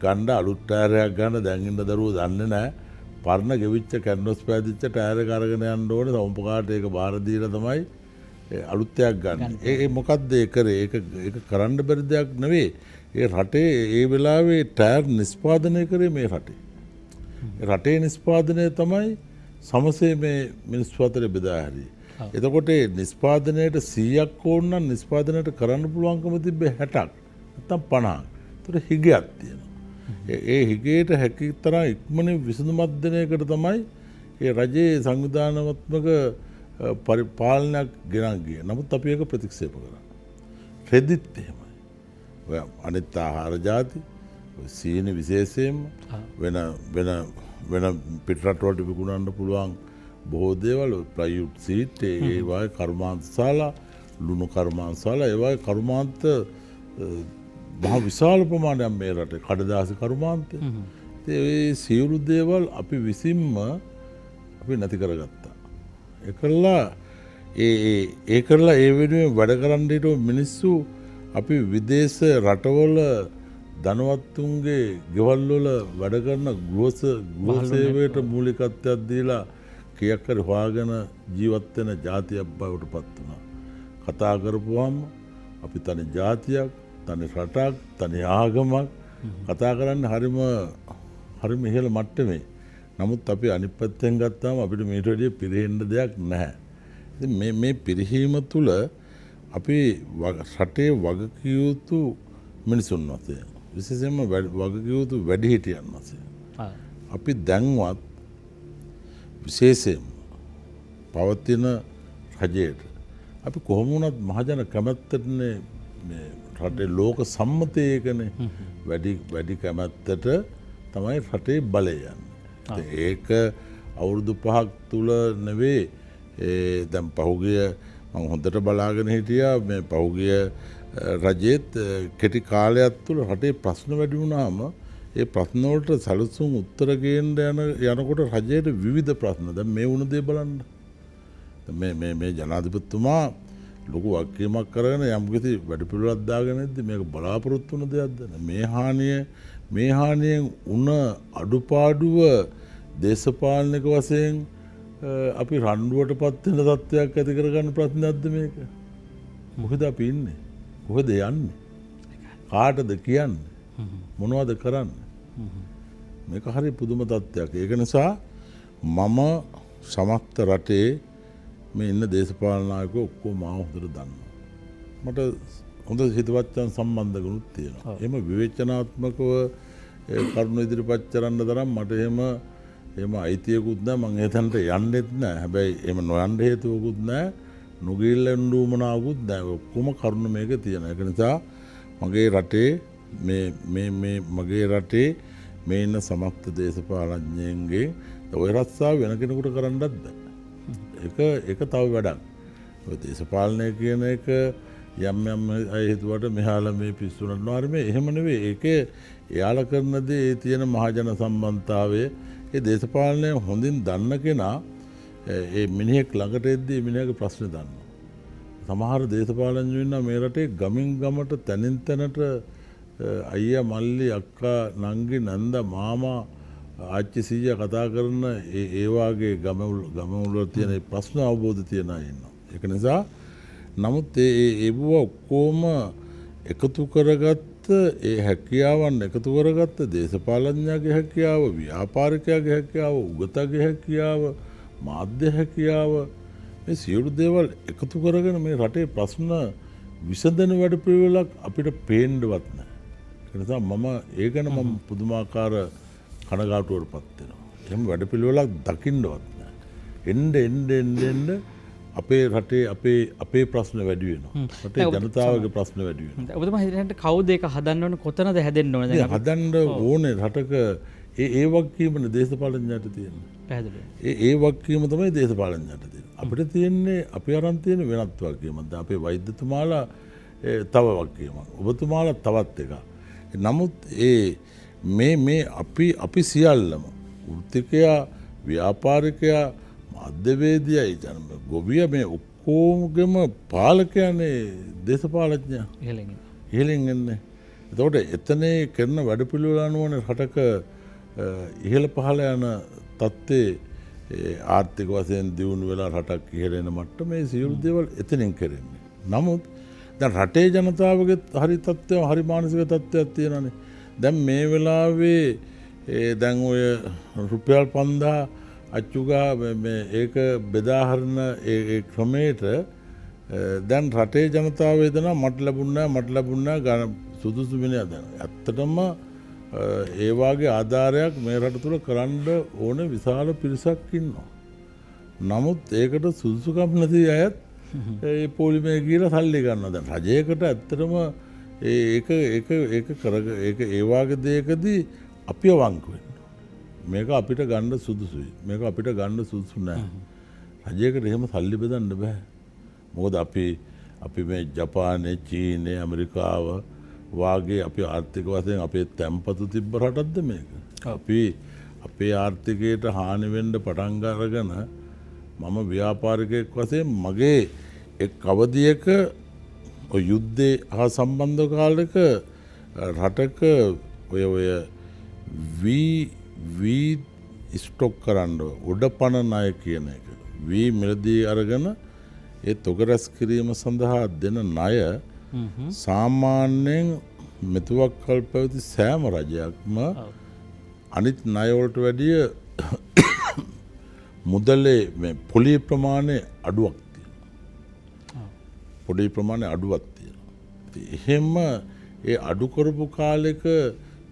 ගන්න අලුත් ටයර් එකක් ගන්න දැන් ඉන්න දරුවෝ දන්නේ නැහැ. පරණ ගෙවිච්ච කැන්වස් පෑදිච්ච ටයර් එක අරගෙන යන්න ඕනේ. සම්පකාට ඒක බාර දීලා තමයි අලුත් එකක් ගන්න. ඒ මොකද්ද ඒ කරේ? ඒක කරන්න බැරි දෙයක් නෙවෙයි. ඒ රටේ ඒ වෙලාවේ ටයර් නිෂ්පාදනය කරේ මේ රටේ. රටේ නිෂ්පාදනය තමයි සමසේ මේ මිනිස්සු අතර බෙදා හැරි. එතකොට නිෂ්පාදනයට 100ක් ඕන නම් නිෂ්පාදනයට කරන්න පුළුවන්කම තිබ්බේ 60ක් නැත්නම් 50ක්. ඒතර හිගයක් තියෙනවා. ඒ හිගේට හැකි තරම් ඉක්මනින් විසඳුමක් දෙන එකට තමයි ඒ රජයේ සංවිධානාත්මක පරිපාලනයක් ගෙනන් ගියේ. නමුත් අපි ඒක ප්‍රතික්ෂේප කරා. රෙදිත් එහෙමයි. ඔය අනිත් ආහාර ಜಾති සීනි විශේෂයෙන්ම වෙන පිටරටවලට විකුණන්න පුළුවන් බොහෝ දේවල් ප්ලයිවුඩ් සීට් ඒ වගේ කර්මාන්ත ශාලා ලුණු කර්මාන්ත ශාලා ඒ වගේ කර්මාන්ත මහ විශාල ප්‍රමාණයක් මේ රටේ කඩදාසි කර්මාන්ත. ඒ සියලු දේවල් අපි විසින්ම අපි නැති කරගත්තා. ඒ කරලා ඒ වෙනුවෙන් වැඩ කරන්න හිටව මිනිස්සු අපි විදේශ රටවල ධනවත්තුන්ගේ ගෙවල් වල වැඩ කරන ගෘහ සේවයට මූලිකත්වයක් දීලා කීයක් හරි හොයාගෙන ජීවත් වෙන ජාතියක් බවට පත් වුණා. කතා කරපුවාම අපි තනි ජාතියක්, තනි රටක්, තනි ආගමක් කතා කරන්නේ හරිම ඉහළ මට්ටමේ. නමුත් අපි අනිත් පැත්තෙන් ගත්තාම අපිට මේට වැඩිය පිරෙන්න දෙයක් නැහැ. ඉතින් මේ පිරිහීම තුළ අපි රටේ වගකිය යුතු මිනිසුන් වශයෙන් විශේෂයෙන්ම වගකිය යුතු වැඩිහිටියන් වශයෙන් අපි දැන්වත් විශේෂයෙන් පවතින රජයට අපි කොහොම වුණත් මහජන කැමැත්තටනේ මේ රටේ ලෝක සම්මතයකනේ වැඩි කැමැත්තට තමයි රටේ බලය යන්නේ. ඒක අවුරුදු 5ක් තුල නෙවෙයි දැන් පහුගිය මම හොඳට බලාගෙන හිටියා මේ පහුගිය රජයේත් කෙටි කාලයක් තුළ රටේ ප්‍රශ්න වැඩි වුණාම ඒ ප්‍රශ්න වලට සැලසුම් උත්තර ගේන්න යනකොට රජයට විවිධ ප්‍රශ්න. දැන් මේ වුණ දේ බලන්න. මේ ජනාධිපතිතුමා ලොකු වගකීමක් කරගෙන යම්කිසි වැඩපිළිවෙලක් දාගෙන ඉද්දි මේක බලාපොරොත්තු වෙන දෙයක්ද? මේ හානියෙන් උන අඩුපාඩුව දේශපාලනික වශයෙන් අපි රණ්ඩුවට පත් වෙන තත්ත්වයක් ඇති කරගන්න ප්‍රශ්නයක්ද මේක? මොකද අපි ඉන්නේ? කොහෙද යන්නේ? කාටද කියන්නේ? මොනවද කරන්නේ? මේක හරි පුදුම තත්ත්වයක්. ඒක නිසා මම සමස්ත රටේ මේ ඉන්න දේශපාලන නායකයෝ ඔක්කොම මාව හොඳට දන්නවා. මට හොඳ හිතවත්යන් සම්බන්ධකනුත් තියෙනවා. එහෙම විවේචනාත්මකව කරුණු ඉදිරිපත් කරන්න තරම් මට එහෙම අයිතියකුත් නැහැ. මම ඒ තැනට යන්නෙත් නැහැ. හැබැයි එහෙම නොයන්න හේතුවකුත් නැහැ. නොගිල්ලෙන් දුමනාවකුත් නැහැ. ඔක්කොම කරුණු මේක තියෙනවා. ඒක නිසා මගේ රටේ මගේ රටේ මේ ඉන්න සමස්ත දේශපාලඥයන්ගේ ඔය රස්සාව වෙන කෙනෙකුට කරන්නත් බෑ. ඒක තව වැඩක්. ඔය දේශපාලනය කියන එක යම් අය හිතුවට මෙහාලා මේ පිස්සු නටනවා. හරි මේ එහෙම නෙවෙයි. ඒකේ එයාලා කරන දේ තියෙන මහජන සම්බන්ධතාවය ඒ දේශපාලනය හොඳින් දන්න කෙනා ඒ මිනිහෙක් ළඟට එද්දී මිනිහාගේ ප්‍රශ්න දන්නවා. සමහර දේශපාලඥයෝ ඉන්නවා මේ රටේ ගමින් ගමට තැනින් තැනට අයියා මල්ලි අක්කා නංගි නන්දා මාමා ආච්චි සීයා කතා කරන ඒ වාගේ ගමවල තියෙන ප්‍රශ්න අවබෝධ තියන අය ඉන්නවා. ඒක නිසා නමුත් ඒව ඔක්කොම එකතු කරගත්ත ඒ හැකියාවන් එකතු කරගත්ත දේශපාලඥයාගේ හැකියාව, ව්‍යාපාරිකයාගේ හැකියාව, උගතගේ හැකියාව, මාධ්‍ය හැකියාව මේ සියලු දේවල් එකතු කරගෙන මේ රටේ ප්‍රශ්න විසඳන වැඩපිළිවෙලක් අපිට පේන්නවත් නැහැ. ඒ නිසා ඒ ගැන මම පුදුමාකාර කනගාටුවටපත් වෙනවා. එහෙම වැඩපිළිවෙලක් දකින්නවත් නැහැ. එන්න අපේ රටේ අපේ ප්‍රශ්න වැඩි වෙනවා. රටේ ජනතාවගේ ප්‍රශ්න වැඩි වෙනවා. ඔබතුමා හිතන්නේ කවුද ඒක හදන්න ඕන, කොතනද හැදෙන්න ඕන? දැන් හදන්න ඕනේ රටක ඒ වගකීමනේ දේශපාලඥයට තියෙන්නේ. පැහැදිලිව. ඒ වගකීම තමයි දේශපාලඥයට තියෙන්නේ. අපිට තියෙන්නේ අපි අරන් තියෙන වෙනත් වගකීමක්. දැන් අපේ වෛද්‍යතුමාලා තව වගකීමක්. ඔබතුමාලා තවත් එකක්. නමුත් මේ අපි සියල්ලම වෘත්තිකයා, ව්‍යාපාරිකයා, මාධ්‍යවේදියා, ගොවියා මේ ඔක්කොගේම පාලකයනේ දේශපාලඥයා. ඉහළින් එන්නේ. එතකොට එතනේ කරන වැඩපිළිවෙල අනුවනේ රටක ඉහළ පහළ යන තත්ත්වයේ ආර්ථික වශයෙන් දියුණු වෙලා රටක් ඉහළ එන මට්ටම මේ සියලු දේවල් එතනින් කරන්නේ. නමුත් දැන් රටේ ජනතාවගේ හරි තත්ත්වය, හරි මානසික තත්ත්වයක් තියෙනවානේ. දැන් මේ වෙලාවේ දැන් ඔය රුපියල් 5000 අච්චුගා ඒක බෙදාහරන ඒ ක්‍රමයට දැන් රටේ ජනතාව වේදනා මට ලැබුණා ගන්න සුදුසු වෙන්නේ දැන්. ඇත්තටම ඒ වාගේ ආධාරයක් මේ රට තුල කරන්න ඕන විශාල පිරිසක් ඉන්නවා. නමුත් ඒකට සුදුසුකම් නැති අයත් ඒ පොලිමේ ගිහලා සල්ලි ගන්නවා. දැන් රජයකට ඇත්තටම ඒක ඒ වාගේ දෙයකදී අපි අවංක වෙන්න. මේක අපිට ගන්න සුදුසුයි. මේක අපිට ගන්න සුදුසු නැහැ. රජයකට එහෙම සල්ලි බෙදන්න බෑ. මොකද අපි මේ ජපානයේ, චීනයේ, ඇමරිකාව වාගේ අපි ආර්ථික වශයෙන් අපේ තැම්පතු තිබ්බ රටක්ද මේක? අපේ ආර්ථිකයට හානි වෙන්න පටන් අරගෙන මම ව්‍යාපාරිකයෙක් වශයෙන් මගේ එක් අවධියක ඔය යුද්ධේ හා සම්බන්ධ කාලෙක රටක ඔය වී ස්ටොක් කරන්න උඩපණ ණය කියන එක වී මිලදී අරගෙන ඒ තොග රැස් කිරීම සඳහා දෙන ණය සාමාන්‍යයෙන් මෙතුවක් කල් පැවති සෑම රජයක්ම අනිත් ණය වලට වැඩිය මුදලේ මේ පොලි ප්‍රමාණය අඩුවක් තියෙනවා. පොඩි ප්‍රමාණය අඩුවක් තියෙනවා. එහෙම ඒ අඩු කරපු කාලෙක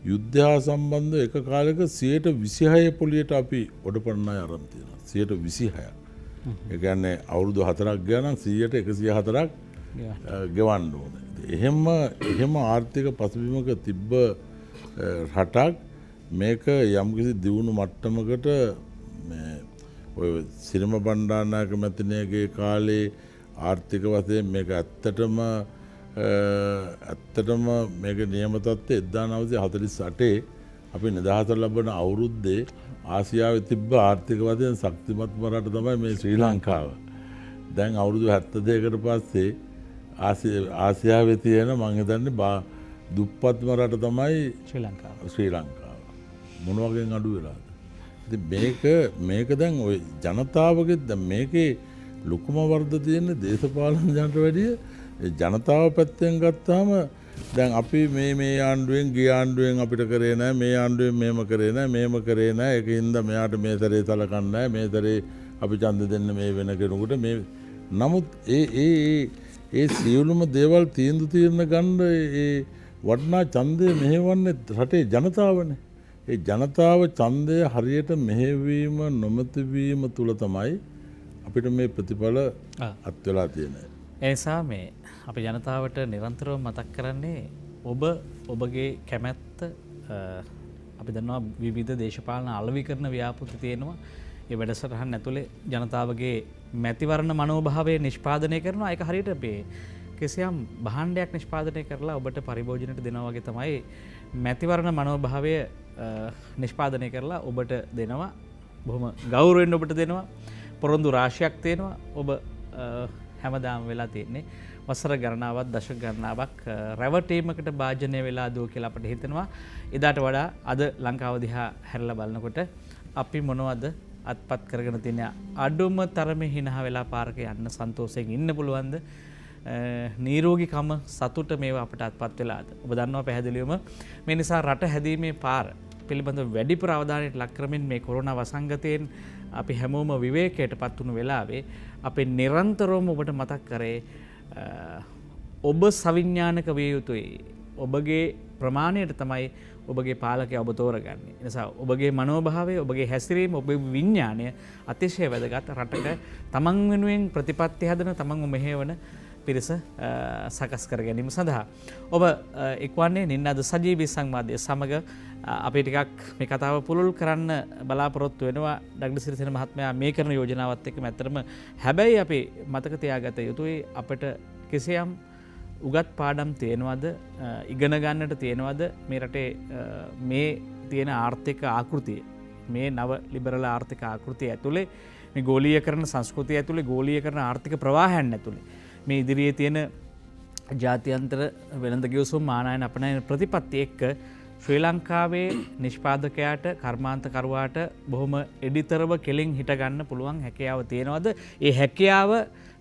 යුද්ධය සම්බන්ධ එක කාලෙක 26% පොලියට අපි ඔඩපණ ණය අරන් තියෙනවා. 26%. ඒ කියන්නේ අවුරුදු 4ක් ගියා නම් 100ට 104ක් ගෙවන්න ඕනේ. එහෙම ආර්ථික පසුබිමක තිබ්බ රටක් මේක යම්කිසි දියුණු මට්ටමකට මේ ඔය සිරිම බණ්ඩාරනායක මැතිණියගේ කාලේ ආර්ථික වශයෙන් මේක ඇත්තටම ඇත්තටම මේක නියම තත්ත්වය 1948 අපි නිදහස ලබන අවුරුද්දේ ආසියාවේ තිබ්බ ආර්ථික වශයෙන් ශක්තිමත්ම රට තමයි මේ ශ්‍රී ලංකාව. දැන් අවුරුදු 72කට පස්සේ ආසියාවේ තියෙන මම හිතන්නේ දුප්පත්ම රට තමයි ශ්‍රී ලංකාව. මොන වගේ අඩු වෙලාද? ඉතින් මේක දැන් ওই ජනතාවගේ දැන් මේකේ ලොකුම වර්ධ තියෙන දේශපාලන ජනට වැඩිය ජනතාව පැත්තෙන් ගත්තාම දැන් අපි මේ ආණ්ඩුවෙන් ගිය ආණ්ඩුවෙන් අපිට කරේ නැහැ මේ ආණ්ඩුවෙන් මෙහෙම කරේ නැහැ ඒකින්ද මෙයාට මේ තරේ සලකන්නේ නැහැ මේ තරේ අපි ඡන්ද දෙන්න මේ වෙන කෙනෙකුට මේ නමුත් ඒ සියලුම දේවල් තීරණ ගන්න ඒ වඩනා ඡන්දය මෙහෙවන්නේ රටේ ජනතාවනේ. ඒ ජනතාව ඡන්දය හරියට මෙහෙවීම නොමැතිවීම තුල තමයි අපිට මේ ප්‍රතිඵල අත් වෙලා තියෙන්නේ. ඒ නිසා මේ අපි ජනතාවට නිරන්තරව මතක් කරන්නේ ඔබගේ කැමැත්ත අපි දන්නවා විවිධ දේශපාලන අලෙවිකරණ ව්‍යාපෘති තියෙනවා. ඒ වැඩසටහන් ඇතුලේ ජනතාවගේ මැතිවරණ මනෝභාවය නිෂ්පාදනය කරනවා. ඒක හරියට මේ කිසියම් භාණ්ඩයක් නිෂ්පාදනය කරලා ඔබට පරිභෝජනයට දෙනවා වගේ තමයි මැතිවරණ මනෝභාවය නිෂ්පාදනය කරලා ඔබට දෙනවා. බොහොම ගෞරවයෙන් ඔබට දෙනවා. පොරොන්දු රාශියක් තියෙනවා. ඔබ හැමදාම වෙලා තියෙන්නේ වසර ගණනාවක් දශක ගණනාවක් රැවටීමකට භාජනය වෙලා දෝ කියලා අපිට හිතෙනවා. එදාට වඩා අද ලංකාව දිහා හැරලා බලනකොට අපි මොනවද අත්පත් කරගෙන තියෙන අඩුම තරමේ හිනහ වෙලා පාරක යන්න සන්තෝෂයෙන් ඉන්න පුළුවන්ද? නිරෝගීකම සතුට මේවා අපිට අත්පත් වෙලාද? ඔබ දන්නවා පැහැදිලිවම මේ නිසා රට හැදීමේ පාර පිළිබඳව වැඩිපුර අවධානයට ලක් කරමින් මේ කොරෝනා වසංගතයෙන් අපි හැමෝම විවේකයට පත් වුණු වෙලාවේ අපි නිරන්තරවම ඔබට මතක් කරේ ඔබ සවිඥානික විය යුතුයි. ඔබගේ ප්‍රමාණයට තමයි ඔබගේ පාලකයා ඔබ තෝරගන්නේ. ඒ නිසා ඔබගේ මනෝභාවය, ඔබගේ හැසිරීම, ඔබගේ විඥාණය අතිශය වැදගත්. රටක තමන් වෙනුවෙන් ප්‍රතිපත්ති හදන, තමන්ව මෙහෙවන පිරිස සකස් කර ගැනීම සඳහා ඔබ එක්වන්නේ නින්නාද සජීවී සංවාදය සමග අපි ටිකක් මේ කතාව පුළුල් කරන්න බලාපොරොත්තු වෙනවා. ඩග්ලස් සිරිසේන මහත්මයා මේ කරන යෝජනාවත් එක්ක මැතරම හැබැයි අපි මතක තියාගත යුතුයි අපිට කිසියම් උගත් පාඩම් තියෙනවද ඉගෙන ගන්නට තියෙනවද මේ රටේ මේ තියෙන ආර්ථික ආකෘතිය මේ නව ලිබරල් ආර්ථික ආකෘතිය ඇතුලේ මේ ගෝලීයකරණ සංස්කෘතිය ඇතුලේ ගෝලීයකරණ ආර්ථික ප්‍රවාහයන් ඇතුලේ මේ ඉදිරියේ තියෙන ජාත්‍යන්තර වෙළඳ ගිවිසුම් මානයන අපනයන ප්‍රතිපත්ති එක්ක ශ්‍රී ලංකාවේ නිෂ්පාදකයාට කර්මාන්තකරුවාට බොහොම එඩිතරව කෙලින් හිට ගන්න පුළුවන් හැකියාව තියෙනවද? ඒ හැකියාව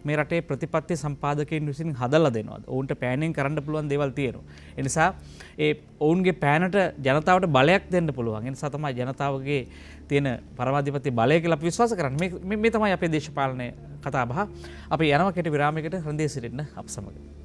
මේ රටේ ප්‍රතිපත්ති සම්පාදකයන් විසින් හදලා දෙනවද? ඔවුන්ට පෑනෙන් කරන්න පුළුවන් දේවල් තියෙනවා. ඒ නිසා ඒ ඔවුන්ගේ පෑනට ජනතාවට බලයක් දෙන්න පුළුවන්. ඒ නිසා තමයි ජනතාවගේ තියෙන පරමාධිපති බලය කියලා අපි විශ්වාස කරන්නේ. මේ තමයි අපේ දේශපාලන කතා බහ. අපි යනවා කෙටි විරාමයකට. හෘදේ සිටින්න අප සමග.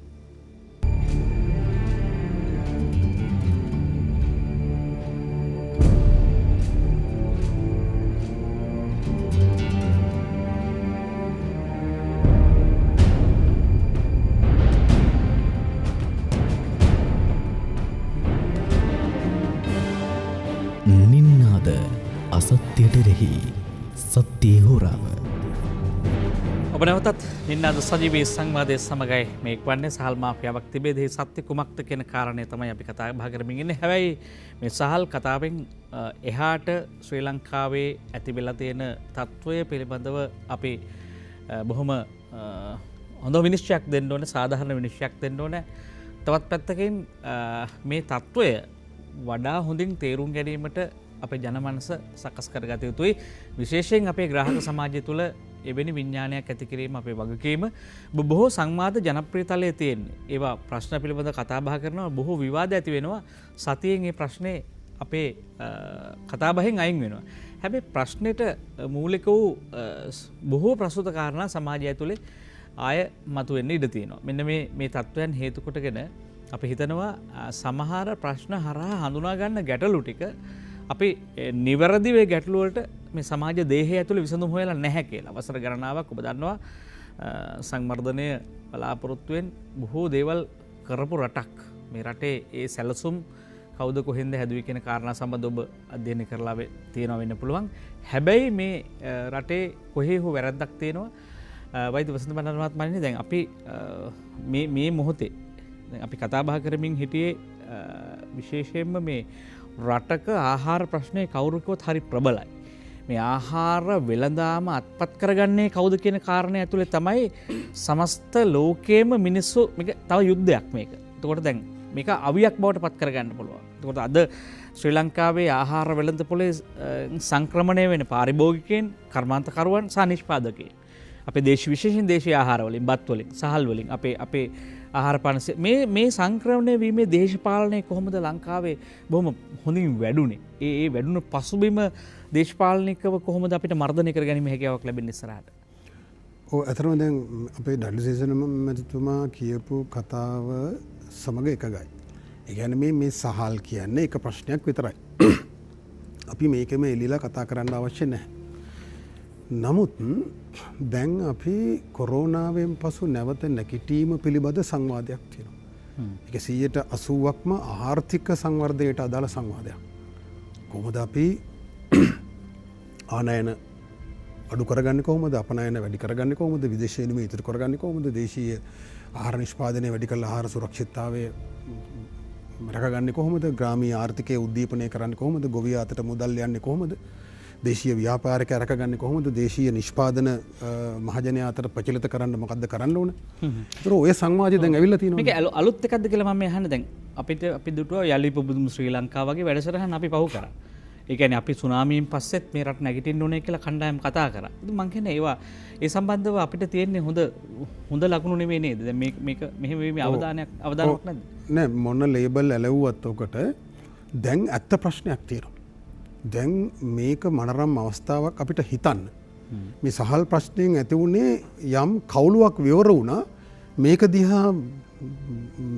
නින්නාද අසත්‍යයට එරෙහි සත්‍යයේ හොරාව. ඔබ නැවතත් නින්නාද සජීවී සංවාදයේ සමගයි මේ වන්නේ සහල් මාෆියාවක් තිබේදී සත්‍ය කුමක්ද කියන කාරණේ තමයි අපි කතා බහ කරමින් ඉන්නේ. හැබැයි මේ සහල් කතාවෙන් එහාට ශ්‍රී ලංකාවේ ඇති වෙලා තියෙන තත්ත්වය පිළිබඳව අපි බොහොම හොඳ විනිශ්චයක් දෙන්න ඕනේ, සාධාරණ විනිශ්චයක් දෙන්න ඕනේ. තවත් පැත්තකින් මේ තත්ත්වය වඩා හොඳින් තේරුම් ගැනීමට අපේ ජනමනස සකස් කරගත යුතුයි. විශේෂයෙන් අපේ ග්‍රාහක සමාජය තුළ එවැනි විඥානයක් ඇති කිරීම අපේ වගකීම. බොහෝ සංවාද ජනප්‍රියතලයේ තියෙන්නේ. ඒවා ප්‍රශ්න පිළිබඳ කතා බහ කරනවා, බොහෝ විවාද ඇති වෙනවා. සතියෙන් මේ ප්‍රශ්නේ අපේ කතා බහෙන් අයින් වෙනවා. හැබැයි ප්‍රශ්නෙට මූලික වූ බොහෝ ප්‍රස්තුත කාරණා සමාජය ඇතුලේ ආය මතුවෙන්න ඉඩ තියෙනවා. මෙන්න මේ තත්ත්වයන් හේතු කොටගෙන අපි හිතනවා සමහර ප්‍රශ්න හරහා හඳුනා ගන්න ගැටලු ටික අපි නිවැරදිව ගැටලු වලට මේ සමාජ දේහය ඇතුළේ විසඳුම් හොයලා නැහැ කියලා. වසර ගණනාවක් ඔබ දන්නවා සංවර්ධනය බලාපොරොත්තුවෙන් බොහෝ දේවල් කරපු රටක්. මේ රටේ ඒ සැලසුම් කවුද කොහෙන්ද හැදුවේ කියන කාරණා සම්බන්ධව ඔබ අධ්‍යයනය කරලා තියෙනවා වෙන්න පුළුවන්. හැබැයි මේ රටේ කොහේ හෝ වැරද්දක් තියෙනවා. වෛද්‍ය වසන්ත බණ්ඩාර මහත්මයාණනි දැන් අපි මේ මොහොතේ අපි කතාබා කරමින් හිටියේ විශේෂයෙන්ම මේ රටක ආහාර ප්‍රශ්නය කවුරුකවත් හරි ප්‍රබලයි. මේ ආහාර වෙළඳාම අත්පත් කරගන්නේ කවුද කියන කාරණය ඇතුළේ තමයි සමස්ත ලෝකයේම මිනිස්සු මේක තව යුද්ධයක් මේක. එතකොට දැන් මේක අවියක් බවට පත් කරගන්න පුළුවන්. එතකොට අද ශ්‍රී ලංකාවේ ආහාර වෙළඳ පොලේ සංක්‍රමණය වෙන පාරිභෝගිකයන්, කර්මාන්තකරුවන් සහ නිෂ්පාදකයන්. අපේ දේශ විශේෂයෙන් දේශීය ආහාර වලින්, බත් වලින්, සහල් වලින් අපේ ආහාර පාන මේ සංක්‍රමණය වීමේ දේශපාලනය කොහොමද ලංකාවේ බොහොම හොඳින් වැඩුණේ? ඒ වැඩුණ පසුබිම දේශපාලනිකව කොහොමද අපිට මර්ධනය කරගැනීමේ හැකියාවක් ලැබෙන්නේ ඉස්සරහට? ඔව් අතරම දැන් අපේ ඩඩ්ලිසේසන මැතිතුමා කියපු කතාව සමග එකගයි. ඒ කියන්නේ මේ සහල් කියන්නේ එක ප්‍රශ්නයක් විතරයි. අපි මේකෙම එලිලා කතා කරන්න අවශ්‍ය නැහැ. නමුත් දැන් අපි කොරෝනාවෙන් පසු නැවත නැගිටීම පිළිබඳ සංවාදයක් තියෙනවා. ඒක 80%ක්ම ආර්ථික සංවර්ධනයට අදාළ සංවාදයක්. කොහොමද අපි ආනයන අඩු කරගන්න කොහොමද, අපනයන වැඩි කරගන්න කොහොමද, විදේශ විනිමය ඉතුරු කරගන්න කොහොමද, දේශීය ආහාර නිෂ්පාදනය වැඩි කරලා ආහාර සුරක්ෂිතතාවය රැකගන්නේ කොහොමද, ග්‍රාමීය ආර්ථිකය උද්දීපනය කරන්නේ කොහොමද, ගොවියා අතට මුදල් යන්නේ කොහොමද, දේශීය ව්‍යාපාරිකය රැකගන්නේ කොහොමද, දේශීය නිෂ්පාදන මහජනයා අතර ප්‍රචලිත කරන්න මොකද්ද කරන්න ඕන? ඒතර ඔය සංවාදය දැන් ඇවිල්ලා තියෙනවා. මේක අලුත් එකක්ද කියලා මම අහන්නේ. දැන් අපි දුටුවා යලි පුබුදුම් ශ්‍රී ලංකාව වගේ වැඩසටහන් අපි පහු කරා. ඒ කියන්නේ අපි සුනාමියෙන් පස්සෙත් මේ රට නැගිටින්න ඕනේ කියලා කණ්ඩායම් කතා කරා. ඉතින් මං කියන්නේ ඒවා ඒ සම්බන්ධව අපිට තියෙන්නේ හොඳ ලකුණු නෙමෙයි නේද? දැන් මේක මෙහෙම වීමේ අවදානමක් නැද්ද? නෑ, මොන ලේබල් ඇලවුවත් ඔකට දැන් ඇත්ත ප්‍රශ්නයක් තියෙනවා. දැන් මේක මනරම් අවස්ථාවක් අපිට හිතන්න. මේ සහල් ප්‍රශ්නයෙන් ඇති වුණේ යම් කවුලුවක් විවර වුණා. මේක දිහා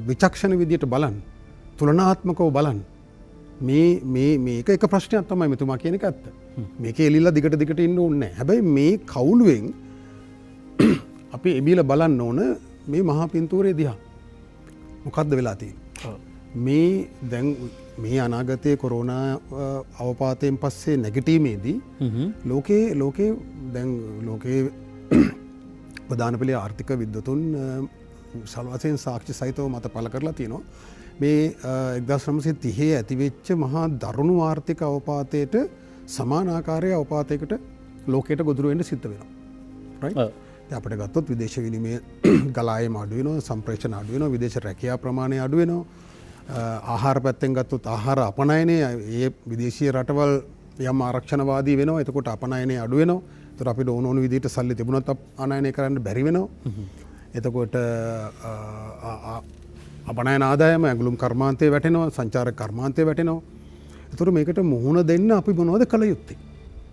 විචක්ෂණ විදියට බලන්න, තුලනාත්මකව බලන්න. මේක එක ප්‍රශ්නයක් තමයි මෙතුමා කියන එක ඇත්ත. මේක එලිලා දිගට ඉන්න ඕනේ නැහැ. හැබැයි මේ කවුලුවෙන් අපි එබිලා බලන්න ඕන මේ මහා පින්තූරේ දිහා. මොකද්ද වෙලා තියෙන්නේ? මේ දැන් මේ අනාගතයේ කොරෝනා අවපාතයෙන් පස්සේ නැගිටීමේදී ලෝකේ ප්‍රධාන පෙළේ ආර්ථික විද්වතුන් සල්වාසයෙන් සාක්ෂි සහිතව මත පළ කරලා තියෙනවා. මේ 1930 ඇතිවෙච්ච මහා දරුණු ආර්ථික අවපාතයට සමාන ආකාරයේ අවපාතයකට ලෝකයට ගොදුරු වෙන්න සිද්ධ වෙනවා. රයිට්? දැන් අපිට ගත්තොත් විදේශ විනිමය ගලායම අඩු වෙනවා, සම්ප්‍රේෂණ අඩු වෙනවා, විදේශ රැකියා ප්‍රමාණය අඩු වෙනවා. ආහාර පැත්තෙන් ගත්තොත් ආහාර අපනයනය ඒ විදේශීය රටවල් යම් ආරක්ෂණවාදී වෙනවා. එතකොට අපනයනය අඩු වෙනවා. එතකොට අපිට ඕන විදිහට සල්ලි තිබුණත් ආනයනය කරන්න බැරි වෙනවා. එතකොට අපනයන ආදායම ඇගලුම් කර්මාන්තය වැටෙනවා, සංචාරක කර්මාන්තය වැටෙනවා. එතකොට මේකට මුහුණ දෙන්න අපි මොනවද කළ යුත්තේ?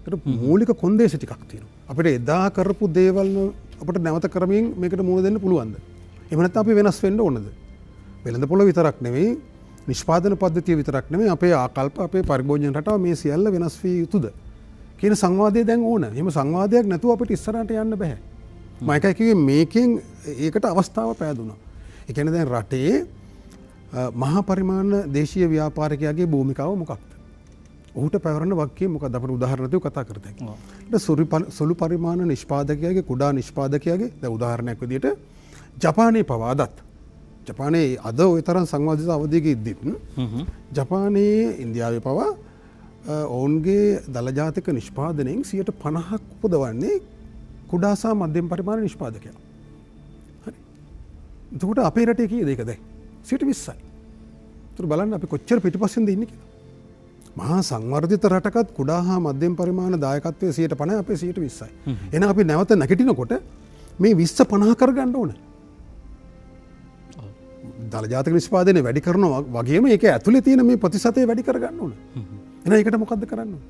ඒකට මූලික කොන්දේසි ටිකක් තියෙනවා. අපිට එදා කරපු දේවල් අපිට නැවත කරමින් මේකට මුහුණ දෙන්න පුළුවන්ද? එහෙම නැත්නම් අපි වෙනස් වෙන්න ඕනද? වෙළඳ පොළ විතරක් නෙවෙයි, නිෂ්පාදන පද්ධතිය විතරක් නෙවෙයි, අපේ ආකල්ප, අපේ පරිභෝජන රටාව මේ සියල්ල වෙනස් විය යුතුද කියන සංවාදය දැන් ඕන. එහෙම සංවාදයක් නැතුව අපිට ඉස්සරහට යන්න බෑ. මම එකයි කිව්වේ මේකෙන් ඒකට අවස්ථාව පෑදුනා. ඒ කියන්නේ දැන් රටේ මහා පරිමාණ දේශීය ව්‍යාපාරිකයාගේ භූමිකාව මොකක්ද? ඔහුට පැවරෙන වගකීම මොකක්ද? අපිට උදාහරණ දෙක කතා කරත හැකියි. සුළු පරිමාණ නිෂ්පාදකයාගේ, කුඩා නිෂ්පාදකයාගේ දැන් උදාහරණයක් විදිහට ජපානයේ පවාදත් ජපානයේ අද ඔය තරම් සංවාදිත අවධියක ඉද්දිත් ජපානයේ ඉන්දියාවේ පවා ඔවුන්ගේ දළජාතික නිෂ්පාදනයෙන් 50% උපදවන්නේ කුඩා සහ මධ්‍යම පරිමාණ නිෂ්පාදකයන්. හරි. එතකොට අපේ රටේ කීයද ඒක දැන්? 20%යි. ඒතර බලන්න අපි කොච්චර පිටිපස්සෙන්ද ඉන්නේ කියලා. මහා සංවර්ධිත රටකත් කුඩා හා මධ්‍යම පරිමාණ දායකත්වයේ 50% අපේ 20%යි. එහෙනම් අපි නැවත නැගිටිනකොට මේ 20 50 කරගන්න ඕනේ. දළජාතික නිෂ්පාදනය වැඩි කරනවා වගේම ඒක ඇතුලේ තියෙන මේ ප්‍රතිශතය වැඩි කරගන්න ඕන. එහෙනම් ඒකට මොකද්ද කරන්න ඕන?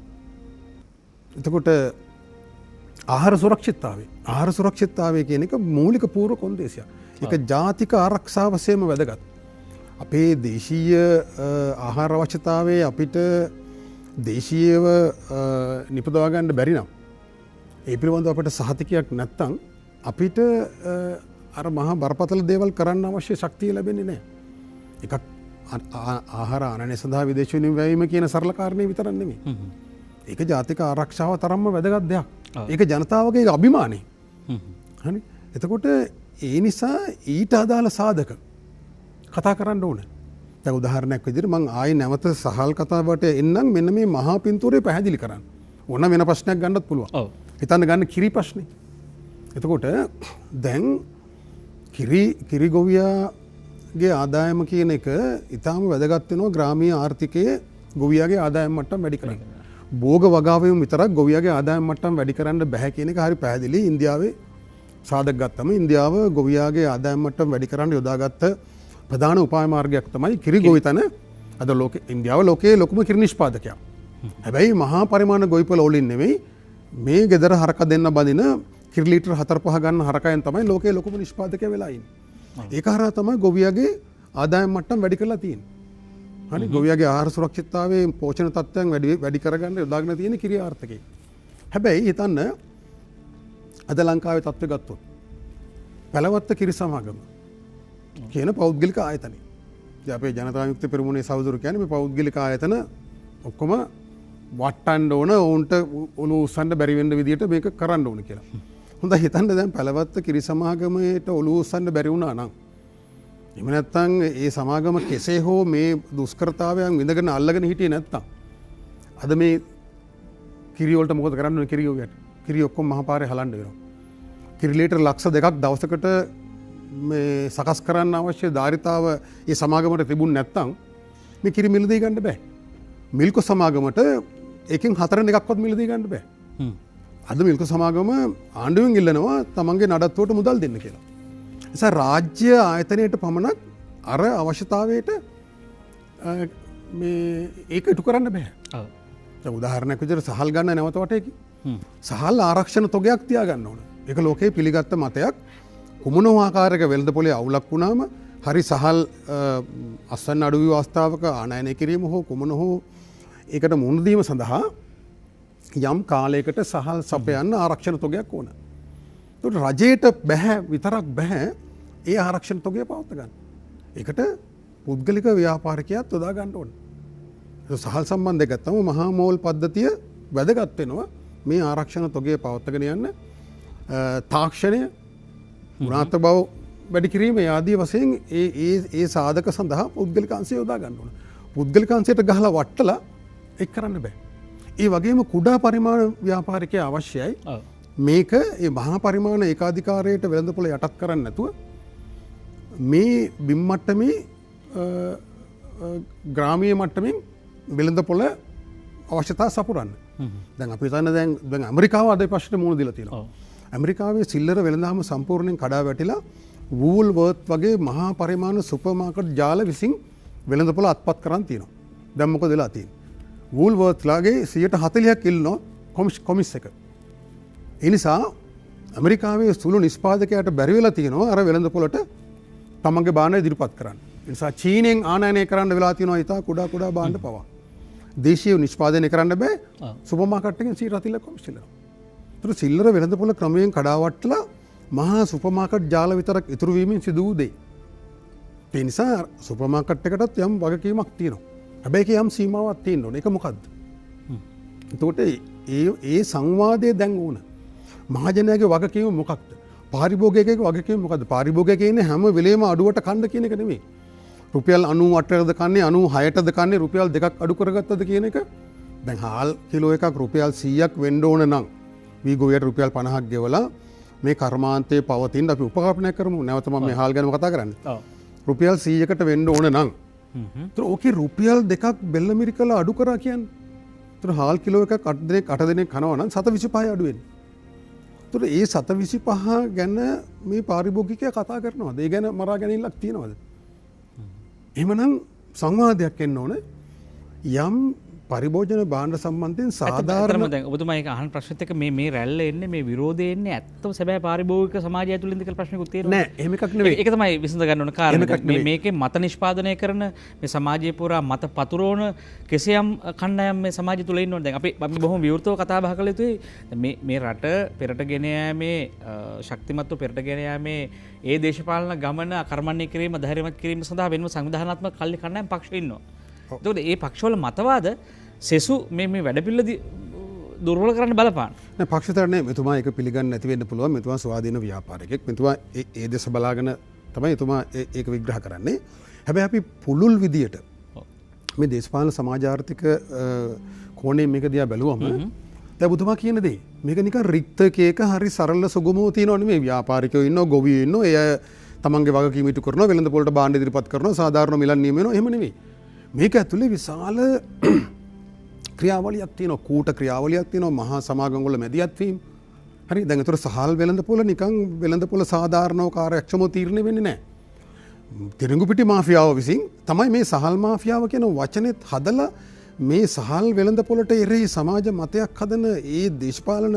එතකොට ආහාර සුරක්ෂිතතාවය. ආහාර සුරක්ෂිතතාවය කියන එක මූලික පූර්ව කොන්දේසියක්. ඒක ජාතික ආරක්ෂාව වශයෙන්ම වැදගත්. අපේ දේශීය ආහාර අවශ්‍යතාවයේ අපිට දේශීයව නිපදවා ගන්න බැරි නම් ඒ පිළිබඳව අපිට සහතිකයක් නැත්නම් අපිට අර මහා බරපතල දේවල් කරන්න අවශ්‍ය ශක්තිය ලැබෙන්නේ නැහැ. එකක් ආහාර ආනයනය සඳහා විදේශ විනිමය කියන සරල කාරණේ විතරක් නෙමෙයි. ඒක ජාතික ආරක්ෂාව තරම්ම වැදගත් දෙයක්. ඒක ජනතාවගේ කතා කරන්න ඕන. දැන් උදාහරණයක් විදිහට මම ආයි නැවත සහල් කතාවට එන්නම් මෙන්න මේ මහා පින්තූරය පැහැදිලි කරන්න. ඕන වෙන ප්‍රශ්නයක් ගන්නත් පුළුවන්. ඔව්. හිතන්න ගන්න කිරි ප්‍රශ්නේ. එතකොට දැන් කිරි ගොවියාගේ ආදායම කියන එක ඊටාම වැදගත් වෙනවා ග්‍රාමීය ආර්ථිකයේ ගොවියාගේ ආදායම මට්ටම වැඩි කරන්න. භෝග වගාවෙන් විතරක් ගොවියාගේ ආදායම මට්ටම වැඩි කරන්න බෑ කියන එක හරි පැහැදිලි. ඉන්දියාවේ සාධක ගත්තම ඉන්දියාව ගොවියාගේ ආදායම මට්ටම වැඩි කරන්න යොදාගත්ත ප්‍රධාන උපාය මාර්ගයක් තමයි කිරි ගොවිතැන. අද ඉන්දියාව ලෝකයේ ලොකුම කිරි නිෂ්පාදකයා. හැබැයි මහා පරිමාණ ගොවිපළ වලින් නෙමෙයි මේ ගෙදර හරක දෙන්න බඳින කිරි ලීටර් 4-5 ගන්න හරකයන් තමයි ලෝකයේ ලොකුම නිෂ්පාදකයා වෙලා ඉන්නේ. ඒක හරහා තමයි ගොවියාගේ ආදායම මට්ටම වැඩි කරලා තියෙන්නේ. හරි ගොවියාගේ ආහාර සුරක්ෂිතතාවයේ පෝෂණ තත්ත්වයන් වැඩි කරගන්න යොදාගෙන තියෙන කිරි ආර්ථිකය. හැබැයි හිතන්න අද ලංකාවේ තත්ත්වය ගත්තොත් පැලවත්ත කිරි සමාගම කියන පෞද්ගලික ආයතනය. අපේ ජනතා විමුක්ති පෙරමුණේ සහෝදරු කියන්නේ මේ පෞද්ගලික ආයතන ඔක්කොම වට්ටන්න ඕන ඔවුන්ට ඔලු උස්සන්න බැරි වෙන්න විදියට මේක කරන්න ඕන කියලා. හොඳයි හිතන්න දැන් පැලවත්ත කිරි සමාගමේට ඔලු උස්සන්න බැරි වුණා නම් එහෙම නැත්නම් ඒ සමාගම කෙසේ හෝ මේ දුෂ්කරතාවයන් විඳගෙන අල්ලගෙන හිටියේ නැත්නම් අද මේ කිරි වලට මොකද කරන්න ඕනේ කිරි ගොවියට? කිරි ඔක්කොම මහපාරේ හලන්න වෙනවා. කිරි ලීටර් ලක්ෂ 2ක් දවසකට මේ සකස් කරන්න අවශ්‍ය ධාරිතාව ඒ සමාගමට තිබුණ නැත්නම් මේ කිරි මිලදී ගන්න බෑ. මිල්ක සමාගමට එකෙන් 4-1ක්වත් මිලදී ගන්න බෑ. අද මිල්ක සමාගම ආණ්ඩුවෙන් ඉල්ලනවා තමන්ගේ නඩත්තුවට මුදල් දෙන්න කියලා. නිසා රාජ්‍ය ආයතනයට පමණක් අර අවශ්‍යතාවයට මේ ඒක ඉටු කරන්න බෑ. උදාහරණයක් විදිහට සහල් ගන්න නැවත වටේකි. සහල් ආරක්ෂණ තොගයක් තියාගන්න ඕන. ඒක ලෝකයේ පිළිගත්ත මතයක්. කුමන ආකාරයක වෙළඳපොලේ අවුලක් වුණාම හරි සහල් අස්වැන්න අඩු වූ අවස්ථාවක ආනයනය කිරීම හෝ කුමන හෝ ඒකට මුහුණ දීම සඳහා යම් කාලයකට සහල් සපයන්න ආරක්ෂණ තොගයක් ඕන. ඒකට රජයට බෑ විතරක් බෑ ඒ ආරක්ෂණ තොගය පවත්වා ගන්න. ඒකට පුද්ගලික ව්‍යාපාරිකයාත් යොදා ගන්න ඕන. සහල් සම්බන්ධය ගත්තම මහා මෝල් පද්ධතිය වැදගත් වෙනවා මේ ආරක්ෂණ තොගය පවත්වාගෙන යන්න. තාක්ෂණය ගුණාත්මක බව වැඩි කිරීම ආදී වශයෙන් ඒ සාධක සඳහා පුද්ගලික අංශය යොදා ගන්න ඕන. පුද්ගලික අංශයට ගහලා වට්ටලා ඒක කරන්න බෑ. ඒ වගේම කුඩා පරිමාණ ව්‍යාපාරිකයා අවශ්‍යයි. මේක ඒ මහා පරිමාණ ඒකාධිකාරයට වෙළඳපොළ යටත් කරන්නේ නැතුව මේ බිම් මට්ටමේ ග්‍රාමීය මට්ටමින් වෙළඳපොළ අවශ්‍යතා සපුරන්න. දැන් අපි හිතන්නේ දැන් ඇමරිකාව අද ප්‍රශ්නේ මුහුණ දීලා තියෙනවා. ඇමරිකාවේ සිල්ලර වෙළඳාම සම්පූර්ණයෙන් කඩා වැටිලා වූල් වර්ත් වගේ මහා පරිමාණ සුපර් මාකට් ජාල විසින් වෙළඳපොළ අත්පත් කරන් තියෙනවා. දැන් මොකද වෙලා තියෙන්නේ? වූල් වර්ත් ලාගේ 140ක් ඉල්ලනවා කොමිස් එක. ඒ නිසා ඇමරිකාවේ සුළු නිෂ්පාදකයාට බැරි වෙලා තියෙනවා අර වෙළඳපොළට තමන්ගේ භාණ්ඩ ඉදිරිපත් කරන්න. ඒ නිසා චීනෙන් ආනයනය කරන්න වෙලා තියෙනවා ඊට කුඩා භාණ්ඩ පවා. දේශීය නිෂ්පාදනය කරන්න බෑ. සුපර් මාකට් එකෙන් 140ක් කොමිස් ඉල්ලනවා. ඒතර සිල්ලර වෙළඳපොළ ක්‍රමයෙන් කඩාවට්ටලා මහා සුපර් මාකට් ජාල විතරක් ඉතුරු වීමෙන් සිදු වූ දෙයි. ඒ නිසා සුපර් මාකට් එකටත් යම් වගකීමක් තියෙනවා. හැබැයි ඒක යම් සීමාවක් තියෙන්න ඕනේ. ඒක මොකද්ද? එතකොට ඒ සංවාදය දැන් ඕන. මහජනයාගේ වගකීම මොකක්ද? පාරිභෝගිකයෙකුගේ වගකීම මොකද්ද? පාරිභෝගිකයා කියන්නේ හැම වෙලේම අඩුවට කන්න කියන එක නෙමෙයි. රුපියල් 98ද කන්නේ 96ටද කන්නේ රුපියල් 2ක් අඩු කරගත්තද කියන එක. දැන් හාල් කිලෝ එකක් රුපියල් 100ක් වෙන්න ඕන නම් වී ගොවියට රුපියල් 50ක් ගෙවලා මේ කර්මාන්තයේ පවතින අපි උපකල්පනය කරමු. නැවත මම මේ හාල් ගැන කතා කරන්නේ. රුපියල් 100කට වෙන්න ඕන නම් ඒතර ඕකේ රුපියල් 2ක් බෙල්ල මිරිකලා අඩු කරා කියන්නේ. ඒතර හාල් කිලෝ එකක් 8 දිනක් කනවා නම් 725 අඩු වෙන්නේ. ඒතර ඒ 725 ගැන මේ පාරිභෝගිකයා කතා කරනවාද? ඒ ගැන මරා ගැනීමක් තියනවද? එහෙමනම් සංවාදයක් එන්න ඕනේ. යම් පරිභෝජන භාණ්ඩ සම්බන්ධයෙන් සාධාරණ දැන් ඔබතුමා ඒක අහන ප්‍රශ්නෙත් එක්ක මේ රැල්ල එන්නේ මේ විරෝධය එන්නේ ඇත්තම සැබෑ පාරිභෝගික සමාජය ඇතුළින්ද කියලා ප්‍රශ්නකුත් තියෙනවා නෑ එහෙම එකක් නෙවෙයි. ඒක තමයි විසඳ ගන්න ඕන කාරණා. මේකේ මත නිෂ්පාදනය කරන මේ සමාජය පුරා මත පතුරවන කෙසේම් කණ්ඩායම් මේ සමාජය තුළ ඉන්න ඕනේ. දැන් අපි බොහොම විවෘතව කතා බහ කළ යුතුයි. මේ රට පෙරට ගෙන යෑමේ ශක්තිමත්ව පෙරට ගෙන යෑමේ ඒ දේශපාලන ගමන අකර්මණ්‍ය කිරීම ධෛර්යමත් කිරීම සඳහා වෙනම සංවිධානාත්මක කල්ලි කණ්ඩායම් පක්ෂ ඉන්නවා. එතකොට ඒ පක්ෂවල මතවාද සෙසු මේ වැඩපිළිවෙල දුර්වල කරන්න බලපාන. නෑ පක්ෂතරනේ මෙතුමා ඒක පිළිගන්න නැති වෙන්න පුළුවන්. මෙතුමා ස්වාධීන ව්‍යාපාරිකයෙක්. මෙතුමා ඒ දේශ බලාගෙන තමයි එතුමා ඒක විග්‍රහ කරන්නේ. හැබැයි අපි පුළුල් විදියට මේ දේශපාලන සමාජාර්ථික කෝණයෙන් මේක දිහා බැලුවම දැන් බුදුමා කියන දේ මේක නිකන් රික්තකයක හරි සරල සුගමව තියෙනව නෙමෙයි. ව්‍යාපාරිකයෝ ඉන්නවා, ගොවියෝ ඉන්නවා, එය තමන්ගේ වගකීම් ඉටු කරනවා, වෙළඳ පොළට භාණ්ඩ ඉදිරිපත් කරනවා, සාධාරණ මිලන් නියම වෙනවා. එහෙම නෙමෙයි. මේක ඇතුලේ විශාල ක්‍රියාවලියක් තියෙනවා, කූට ක්‍රියාවලියක් තියෙනවා, මහා සමාගම් වල මැදිහත් වීම. හරි දැන් ඒතර සහල් වෙළඳ පොළ නිකන් වෙළඳ පොළ සාධාරණව කාර්යක්ෂමව තීරණය වෙන්නේ නැහැ. තිරංගුපිටි මාෆියාව විසින් තමයි මේ සහල් මාෆියාව කියන වචනේත් හදලා මේ සහල් වෙළඳ පොළට එරෙහි සමාජ මතයක් හදන ඒ දේශපාලන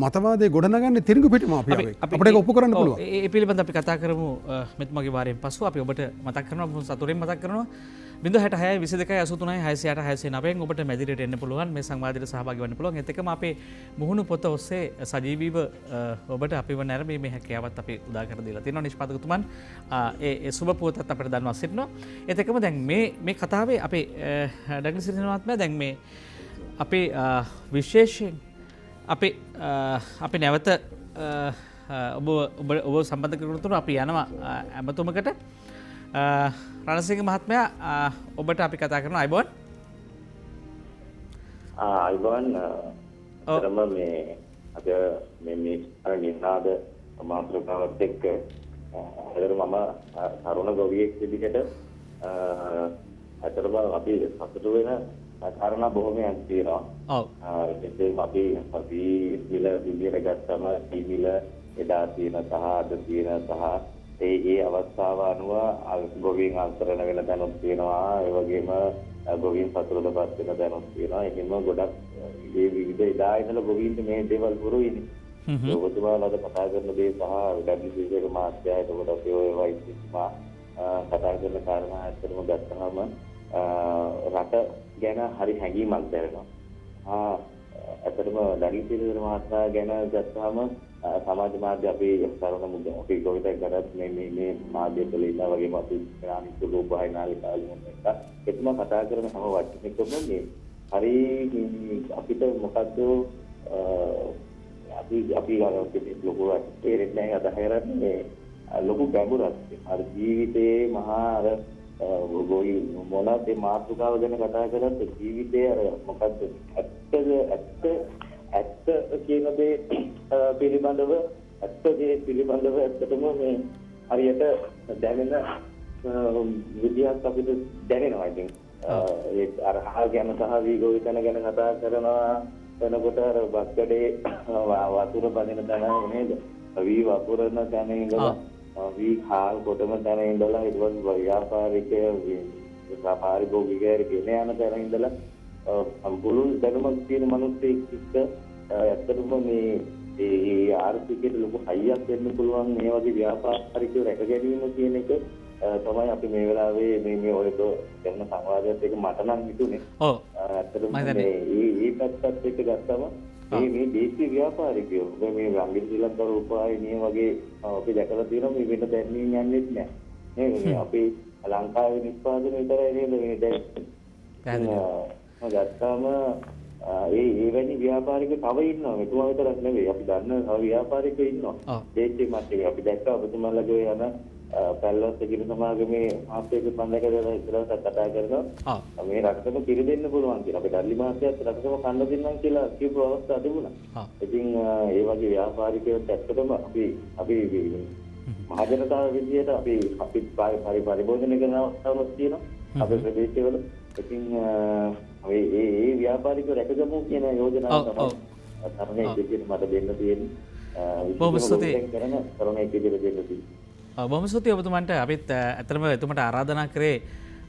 මතවාදය ගොඩනගන්නේ තිරංගුපිටි මාෆියාවේ. අපිට ඒක ඔප්පු කරන්න පුළුවන්. ඒ පිළිබඳව අපි කතා කරමු මෙතුමාගේ වාරයෙන් පසු. අපි ඔබට මතක් කරනවා, සතුටින් මතක් කරනවා 066 22 83 669 ඔබට මැදිරියට එන්න පුළුවන්, මේ සංවාදයට සහභාගී වෙන්න පුළුවන්. ඒත් එක්කම අපේ මුහුණු පොත ඔස්සේ සජීවීව ඔබට අපිව නැරඹී මේ හැකියාවත් අපි උදා කර දීලා තියෙනවා. නිෂ්පාදකතුමන් ඒ සුබ පුවතත් අපිට දන්වා සිටිනවා. ඒත් එක්කම දැන් මේ කතාවේ අපේ ඩග්ලස් සිරිසේන මහත්මයා දැන් මේ අපේ විශේෂයෙන් අපි නැවත ඔබ සම්බන්ධ කරනතුරු අපි යනවා ඇමතුමකට. රණසිංහ මහත්මයා ඔබට අපි කතා කරනවා. අයිබෝන්. අයිබෝන්. තරම මේ අද මේ අර නිනාද මාතෘකාවත් එක්ක අදට මම තරුණ ගොවියෙක් විදිහට අතරම අපි සතුටු වෙන කාරණා බොහොමයක් තියෙනවා. ඔව්. අපි මිල විදියට ගත්තම මිල එදා තියෙන සහ අද තියෙන සහ ඒ අවස්ථාව අනුව ගොවීන් අන්තරණ වෙන දැනුත් තියෙනවා. ඒ වගේම ගොවීන් සතුටටපත් වෙන දැනුත් තියෙනවා. ඒකෙම ගොඩක් මේ විවිධ එදා ඉඳලා ගොවීන්ට මේ දේවල් පුරුයිනේ. ඔබතුමාලාද කතා කරන දේ සහ WCC මාත්‍යායට ගොඩක් ඒ වයිස්මා කතා කරන කාරණා ඇත්තටම ගත්තහම රට ගැන හරි හැඟීමක් දැනෙනවා. ඇත්තටම WCC මාත්‍යා ගැන ගත්තාම සමාජ මාධ්‍ය අපේ තරුණ මුද අපි ගොවිතැන් කරත් මේ මාධ්‍ය වල ඉන්නා වගේම අපි අනිත් රූපවාහිනී නාලිකාවල එතුම කතා කරන හැම වචනයකම මේ හරි අපිට මොකද්ද අපි ලොකු තේරෙන්නේ නැහැ අදහරන්නේ ලොකු ගැඹුරක්. අර ජීවිතේ මහා අර ගොවි මොනවාද මාතෘකාව ගැන කතා කරත් ජීවිතේ අර මොකද්ද ඇත්ත කියන දේ පිළිබඳව ඇත්තටම මේ හරියට දැනෙන විදියක් අපිට දැනෙනවා. ඉතින් ඒ අර හාල් ගැන සහ වීගොවිතැන ගැන කතා කරනවා වෙනකොට අර බක්කඩේ වතුර බඳින තැන නේද? වී වපුරන තැන ඉඳලා වී හාල් කොටම තැන ඉඳලා ඊට පස්සේ පාරිභෝගිකයර ගෙන යන තැන ඉඳලා පුළුල් දැනුමක් තියෙන මිනිස්සෙක් එක්ක ඇත්තටම මේ ආර්ථිකයට ලොකු හයියක් දෙන්න පුළුවන් මේ වගේ ව්‍යාපාරිකයෝ රැක ගැනීම කියන එක තමයි අපි මේ වෙලාවේ මේ ඔය කරන සංවාදයත් එක්ක මට නම් හිතුනේ. ඔව්. ඇත්තටම මේ පැත්තත් එක්ක ගත්තම මේ දේශීය ව්‍යාපාරිකයෝ මේ රංගින ශ්‍රී ලංකා රූපවාහිනිය වගේ අපි දැකලා තියෙනවා මේ වෙන දැන්වීම් යන්නේත් නැහැ. මේ අපි ලංකාවේ නිෂ්පාදනය විතරයි නේද මේ දැන්. ගත්තාම ඒ වැනි ව්‍යාපාරිකයෝ තව ඉන්නවා. මෙතුමා විතරක් නෙවෙයි. අපි දන්න තව ව්‍යාපාරිකයෝ ඉන්නවා. දේශීය මට්ටමේ අපි දැක්කා ඔබතුමාලගේ යන පැල්ලොත් කිරි සමාගමේ ආපේක පන්දකදලා ඉස්සරහට කතා කරනවා. මේ රටටම කිරි දෙන්න පුළුවන් කියලා. අපි ඩල්ලි මාත්‍යත් රටටම කන්න දෙන්නම් කියලා කියපු අවස්ථා තිබුණා. ඉතින් ඒ වගේ ව්‍යාපාරිකයන්ට ඇත්තටම අපි මහ ජනතාව විදියට අපි පරිභෝජනය කරන අවස්ථාවක් තියෙනවා. අපේ ප්‍රදේශවල. ඉතින් ඒ ව්‍යාපාරිකයෝ රැකගමු කියන යෝජනාව තමයි තරණයේ විදියට මට දෙන්න තියෙන්නේ. බොහොම ස්තුතියි. තරණයේ විදියට දෙන්න තියෙන්නේ. බොහොම ස්තුතියි ඔබතුමන්ට. අපිත් ඇත්තටම එතුමට ආරාධනා කරේ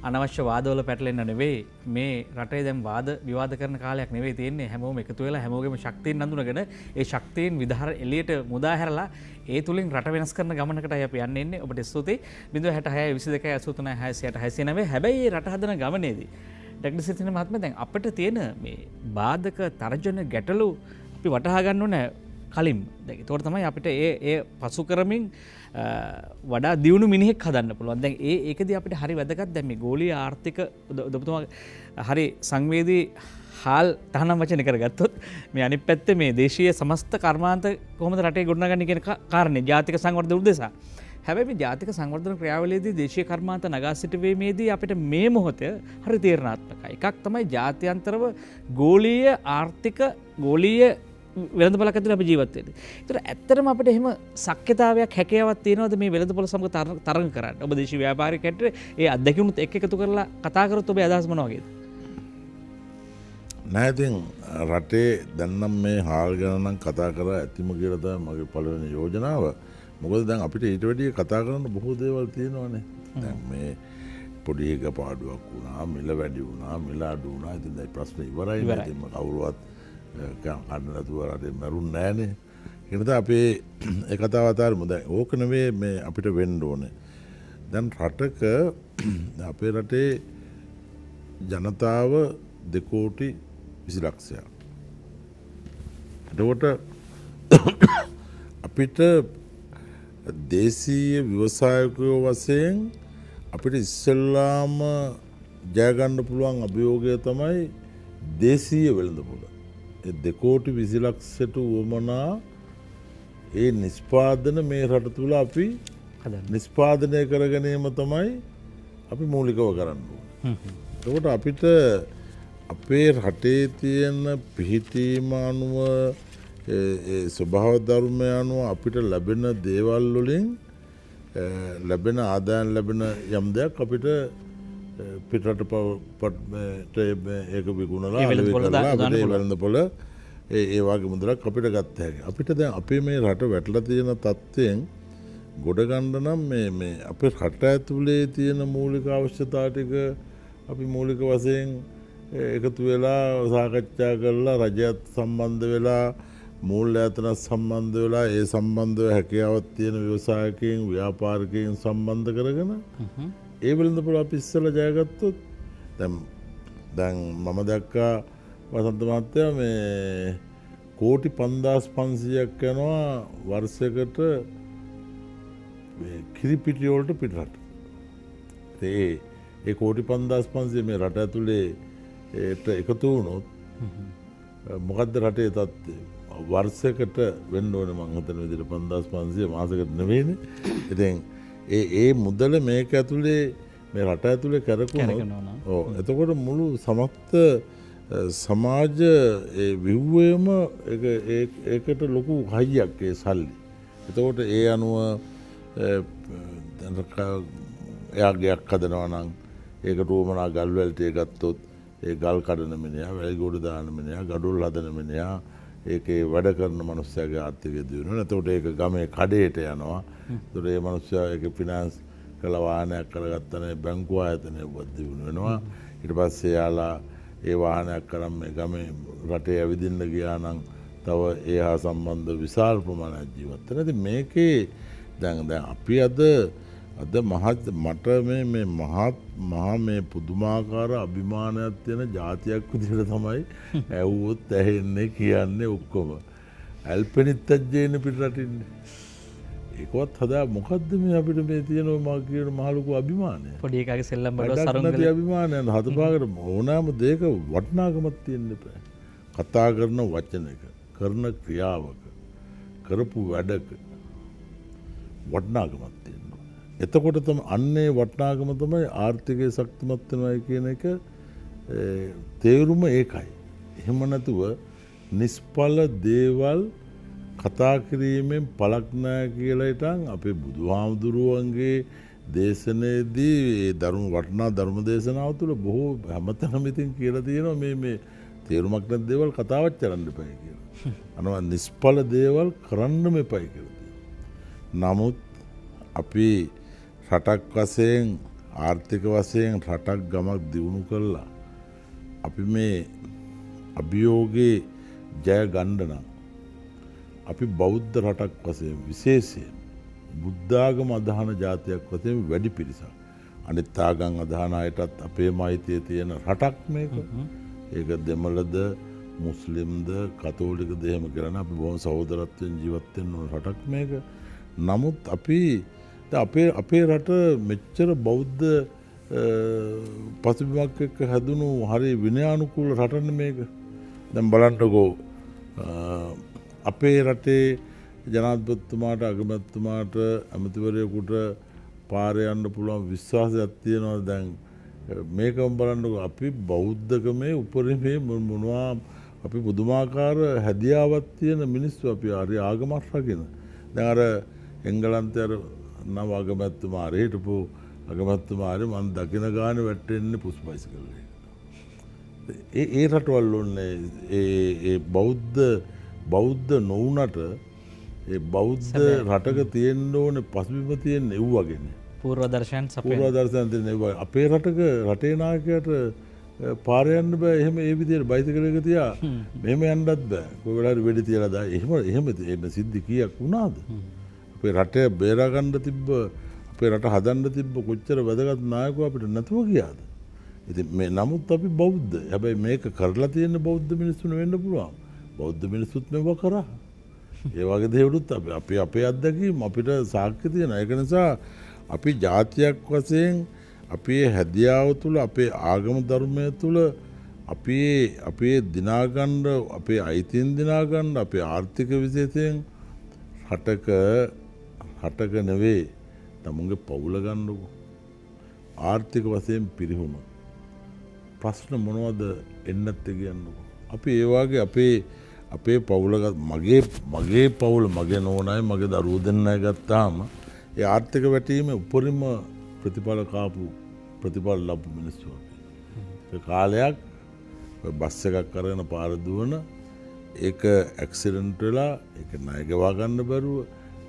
අනවශ්‍ය වාදවල පැටලෙන්න නෙවෙයි. මේ රටේ දැන් වාද විවාද කරන කාලයක් නෙවෙයි තියෙන්නේ. හැමෝම එකතු වෙලා හැමෝගෙම ශක්තියෙන් අඳුනගෙන ඒ ශක්තියෙන් විදහාර එළියට මුදා හැරලා ඒ තුලින් රට වෙනස් කරන ගමනකටයි අපි යන්න ඉන්නේ. ඔබට ස්තුතියි. 066 22 83 669. හැබැයි මේ රට හදන ගමනේදී ඩග්ලස් සිරිසේන මහත්මයා දැන් අපිට තියෙන මේ බාධක තර්ජන ගැටලු අපි වටහා ගන්න ඕනේ කලින්. දැන් ඒතකොට තමයි අපිට ඒ පසු කරමින් වඩා දියුණු මිනිහෙක් හදන්න පුළුවන්. දැන් ඒකදී අපිට හරි වැදගත් දැන් මේ ගෝලීය ආර්ථික ඔබතුමා හරි සංවේදී හාල් තහනම් වචන කරගත්තොත් මේ අනිත් පැත්තේ මේ දේශීය සමස්ත කර්මාන්ත කොහොමද රටේ ගොඩනගන්නේ කියන කාරණේ ජාතික සංවර්ධන උදෙසා හැබැයි ජාතික සංවර්ධන ක්‍රියාවලියේදී දේශීය කර්මාන්ත නගා සිටුවීමේදී අපිට මේ මොහොතේ හරි තීරණාත්මකයි. එකක් තමයි ජාත්‍යන්තරව ගෝලීය ආර්ථික ගෝලීය වෙළඳපොළක් ඇතුළේ අපි ජීවත් වෙන්නේ. ඒතර ඇත්තටම අපිට එහෙම ශක්්‍යතාවයක් හැකියාවක් තියෙනවද මේ වෙළඳපොළ සමග තරඟ කරන්න? ඔබ දේශීය ව්‍යාපාරිකයෙක්ට ඒ අත්දැකීමුත් එකතු කරලා කතා කරොත් ඔබේ අදහස් මොන වගේද? නෑ ඉතින් රටේ දැන් නම් මේ හාල් ගැන නම් කතා කරලා ඇතිම කියලා තමයි මගේ පළවෙනි යෝජනාව. මොකද දැන් අපිට ඊට වැඩිය කතා කරන්න බොහෝ දේවල් තියෙනවානේ. දැන් මේ පොඩි එක පාඩුවක් වුණා, මිල වැඩි වුණා, මිල අඩු වුණා. ඉතින් දැන් ප්‍රශ්න ඉවරයි නේද? ඉතින් කවුරුවත් කන්න නැතුව රටේ මරුන්නේ නෑනේ. ඒ නිසා අපේ ඒ කතාව අතාරමු. දැන් ඕක නෙවෙයි මේ අපිට වෙන්න ඕනේ. දැන් රටක අපේ රටේ ජනතාව 2,20,00,000. එතකොට අපිට දේශීය ව්‍යවසායකයෝ වශයෙන් අපිට ඉස්සෙල්ලාම ජයගන්න පුළුවන් අභියෝගය තමයි දේශීය වෙළඳපොළ. ඒ 2,20,00,000ට උවමනා ඒ නිෂ්පාදන මේ රට තුළ අපි නිෂ්පාදනය කර ගැනීම තමයි අපි මූලිකව කරන්න ඕනේ. එතකොට අපිට අපේ රටේ තියෙන පිහිටීම අනුව ස්වභාව ධර්මය අනුව අපිට ලැබෙන දේවල් වලින් ලැබෙන ආදායම් ලැබෙන යම් දෙයක් අපිට පිටරට ඒක විකුණලා වෙළඳපොළ ඒ වගේ මුදලක් අපිට ගත්ත හැකි. අපිට දැන් අපේ මේ රට වැටලා තියෙන තත්ත්වයෙන් ගොඩ ගන්න නම් මේ අපේ රට ඇතුලේ තියෙන මූලික අවශ්‍යතා ටික අපි මූලික වශයෙන් එකතු වෙලා සාකච්ඡා කරලා රජයත් සම්බන්ධ වෙලා මූල්‍ය ආයතන සම්බන්ධ වෙලා ඒ සම්බන්ධව හැකියාවක් තියෙන ව්‍යවසායකයන් ව්‍යාපාරිකයන් සම්බන්ධ කරගෙන ඒ වෙළඳපොළ අපි ඉස්සෙල්ලා ජයගත්තොත් දැන් මම දැක්කා වසන්ත මහත්තයා මේ කෝටි 5,500ක් යනවා වර්ෂයකට කිරිපිටි වලට පිටරට. ඒ කෝටි 5,500 මේ රට ඇතුලේ එකතු වුණොත් මොකද්ද රටේ තත්ත්වය? වර්ෂයකට වෙන්න ඕනේ මං හිතන විදිහට 5,500 මාසයකට නෙවෙයිනේ. ඉතින් ඒ මුදල මේක ඇතුලේ මේ රට ඇතුලේ කරකුණොත් එතකොට මුළු සමස්ත සමාජ විව්වයම ඒකට ලොකු හයියක් ඒ සල්ලි. එතකොට ඒ අනුව එයාගයක් හදනවා නම් ඒකට උවමනා ගල් වැල්ටිය ගත්තොත් ඒ ගල් කඩන මිනිහා, වැලිගොඩ දාන මිනිහා, ගඩොල් හදන මිනිහා, ඒකේ වැඩ කරන මිනිස්සයාගේ ආර්ථිකය දියුණුවෙනවා. එතකොට ඒක ගමේ කඩේට යනවා. එතකොට ඒ මිනිස්සයා ඒක ෆිනෑන්ස් කළ වාහනයක් කරගත්තනේ බැංකු ආයතනය දියුණු වෙනවා. ඊට පස්සේ යාලා ඒ වාහනයක් කරන් මේ ගමේ රටේ ඇවිදින්න ගියා නම් තව ඒ හා සම්බන්ධ විශාල ප්‍රමාණයක් ජීවත් වෙනවා. ඉතින් මේකේ දැන් අපි අද මට මේ මහා මේ පුදුමාකාර අභිමානයක් තියෙන ජාතියක් විදිහට තමයි ඇහුවොත් ඇහෙන්නේ කියන්නේ ඔක්කොම. ඇල්පෙනිත්තජ්ජේන පිටරටින්නේ. ඒකවත් හදා මොකද්ද මේ අපිට මේ තියෙන මා කියන මහලුකු අභිමානය. පොඩි එකාගේ සෙල්ලම් වල සරුංගල අභිමානය හදපාකට ඕනෑම දෙයක වටිනාකමක් තියෙන්න එපා. කතා කරන වචනයක, කරන ක්‍රියාවක, කරපු වැඩක වටිනාකමක් තියෙනවා. එතකොට තමයි අන්නේ වටිනාකම තමයි ආර්ථිකය ශක්තිමත් වෙනවා කියන එක තේරුම ඒකයි. එහෙම නැතුව නිෂ්ඵල දේවල් කතා කිරීමෙන් පළක් නැහැ කියලා හිටන් අපේ බුදුහාමුදුරුවන්ගේ දේශනයේදී ඒ ධර්ම වටිනා ධර්ම දේශනාව තුළ බොහෝ හැමතැනම ඉතින් කියලා තියෙනවා මේ තේරුමක් නැති දේවල් කතාවත් කරන්න එපයි කියලා. අනවා නිෂ්ඵල දේවල් කරන්නම එපයි කියලා. නමුත් අපි රටක් වශයෙන් ආර්ථික වශයෙන් රටක් ගමක් දියුණු කළා. අපි මේ අභියෝගේ ජය ගන්න නම් අපි බෞද්ධ රටක් වශයෙන් විශේෂයෙන් බුද්ධාගම අදහන ජාතියක් වශයෙන් වැඩි පිරිසක් අනිත් ආගම් අදහන අයටත් අපේ මෛත්‍රිය තියෙන රටක් මේක. ඒක දෙමළද මුස්ලිම්ද කතෝලිකද එහෙම කරන අපි බොහොම සහෝදරත්වයෙන් ජීවත් වෙන රටක් මේක. නමුත් අපේ රට මෙච්චර බෞද්ධ පසුබිමක් එක්ක හැදුණු හරි විනයානුකූල රටනේ මේක. දැන් බලන්නකෝ අපේ රටේ ජනාධිපතිතුමාට අගමැතිතුමාට ඇමතිවරයෙකුට පාරේ යන්න පුළුවන් විශ්වාසයක් තියෙනවා. දැන් මේකම බලන්නකො අපි බෞද්ධකමේ උපරිමේ මොනවා අපි පුදුමාකාර හැදියාවක් තියෙන මිනිස්සු අපි හරි ආගමක් රකින්න. දැන් අර එංගලන්තයේ අර නව අගමැතිතුමා හිටපු අගමැතිතුමා මම දකින ගානේ වැටෙන්නේ පුස්බයිසිකල් එකේ. ඒ රටවල් ඕනේ ඒ බෞද්ධ නොවුනට ඒ බෞද්ධ රටක තියෙන්න ඕනේ පසුබිම තියෙන එව් වගේනේ. පූර්වදර්ශයන් තියෙන එව් අපේ රටක රටේ නායකයාට පාරේ යන්න බෑ. එහෙම ඒ විදිහට බයිසිකලයක තියා මෙහෙම යන්නත් බෑ. කොයි වෙලාවරි වෙඩි තියලා දා එහෙම එන්න සිද්ධි කීයක් වුණාද? අපේ රටේ බේරා ගන්න තිබ්බ අපේ රට හදන්න තිබ්බ කොච්චර වැදගත් නායකයෝ අපිට නැතුව ගියාද? ඉතින් මේ නමුත් අපි බෞද්ධ. හැබැයි මේක කරලා තියෙන බෞද්ධ මිනිස්සුන් වෙන්න පුළුවන්. බෞද්ධ මිනිස්සුත් මේව කරා. ඒ වගේ දේවලුත් අපි අපේ අත්දැකීම් අපිට සාක්ෂි තියෙනවා. ඒක නිසා අපි ජාතියක් වශයෙන් අපේ හැදියාව තුළ අපේ ආගම ධර්මය තුළ අපේ දිනාගන්න අපේ අයිතීන් දිනාගන්න අපේ ආර්ථික විශේෂයෙන් හටක නෙවෙයි තමුන්ගේ පවුල ගන්නකො. ආර්ථික වශයෙන් පිරිහුණු ප්‍රශ්න මොනවද එන්නත් කියන්නකො. අපි ඒ වගේ අපේ පවුල මගේ පවුල මගේ නෝනයි මගේ දරුවෝ දෙන්නයි ගත්තාම ඒ ආර්ථික වැටීම උපරිම ප්‍රතිඵල කාපු ප්‍රතිඵල ලබපු මිනිස්සු අපි. ඒ කාලයක් බස් එකක් කරගෙන පාර දුවන ඒක ඇක්සිඩන්ට් වෙලා ඒක ණය ගෙවා ගන්න බැරුව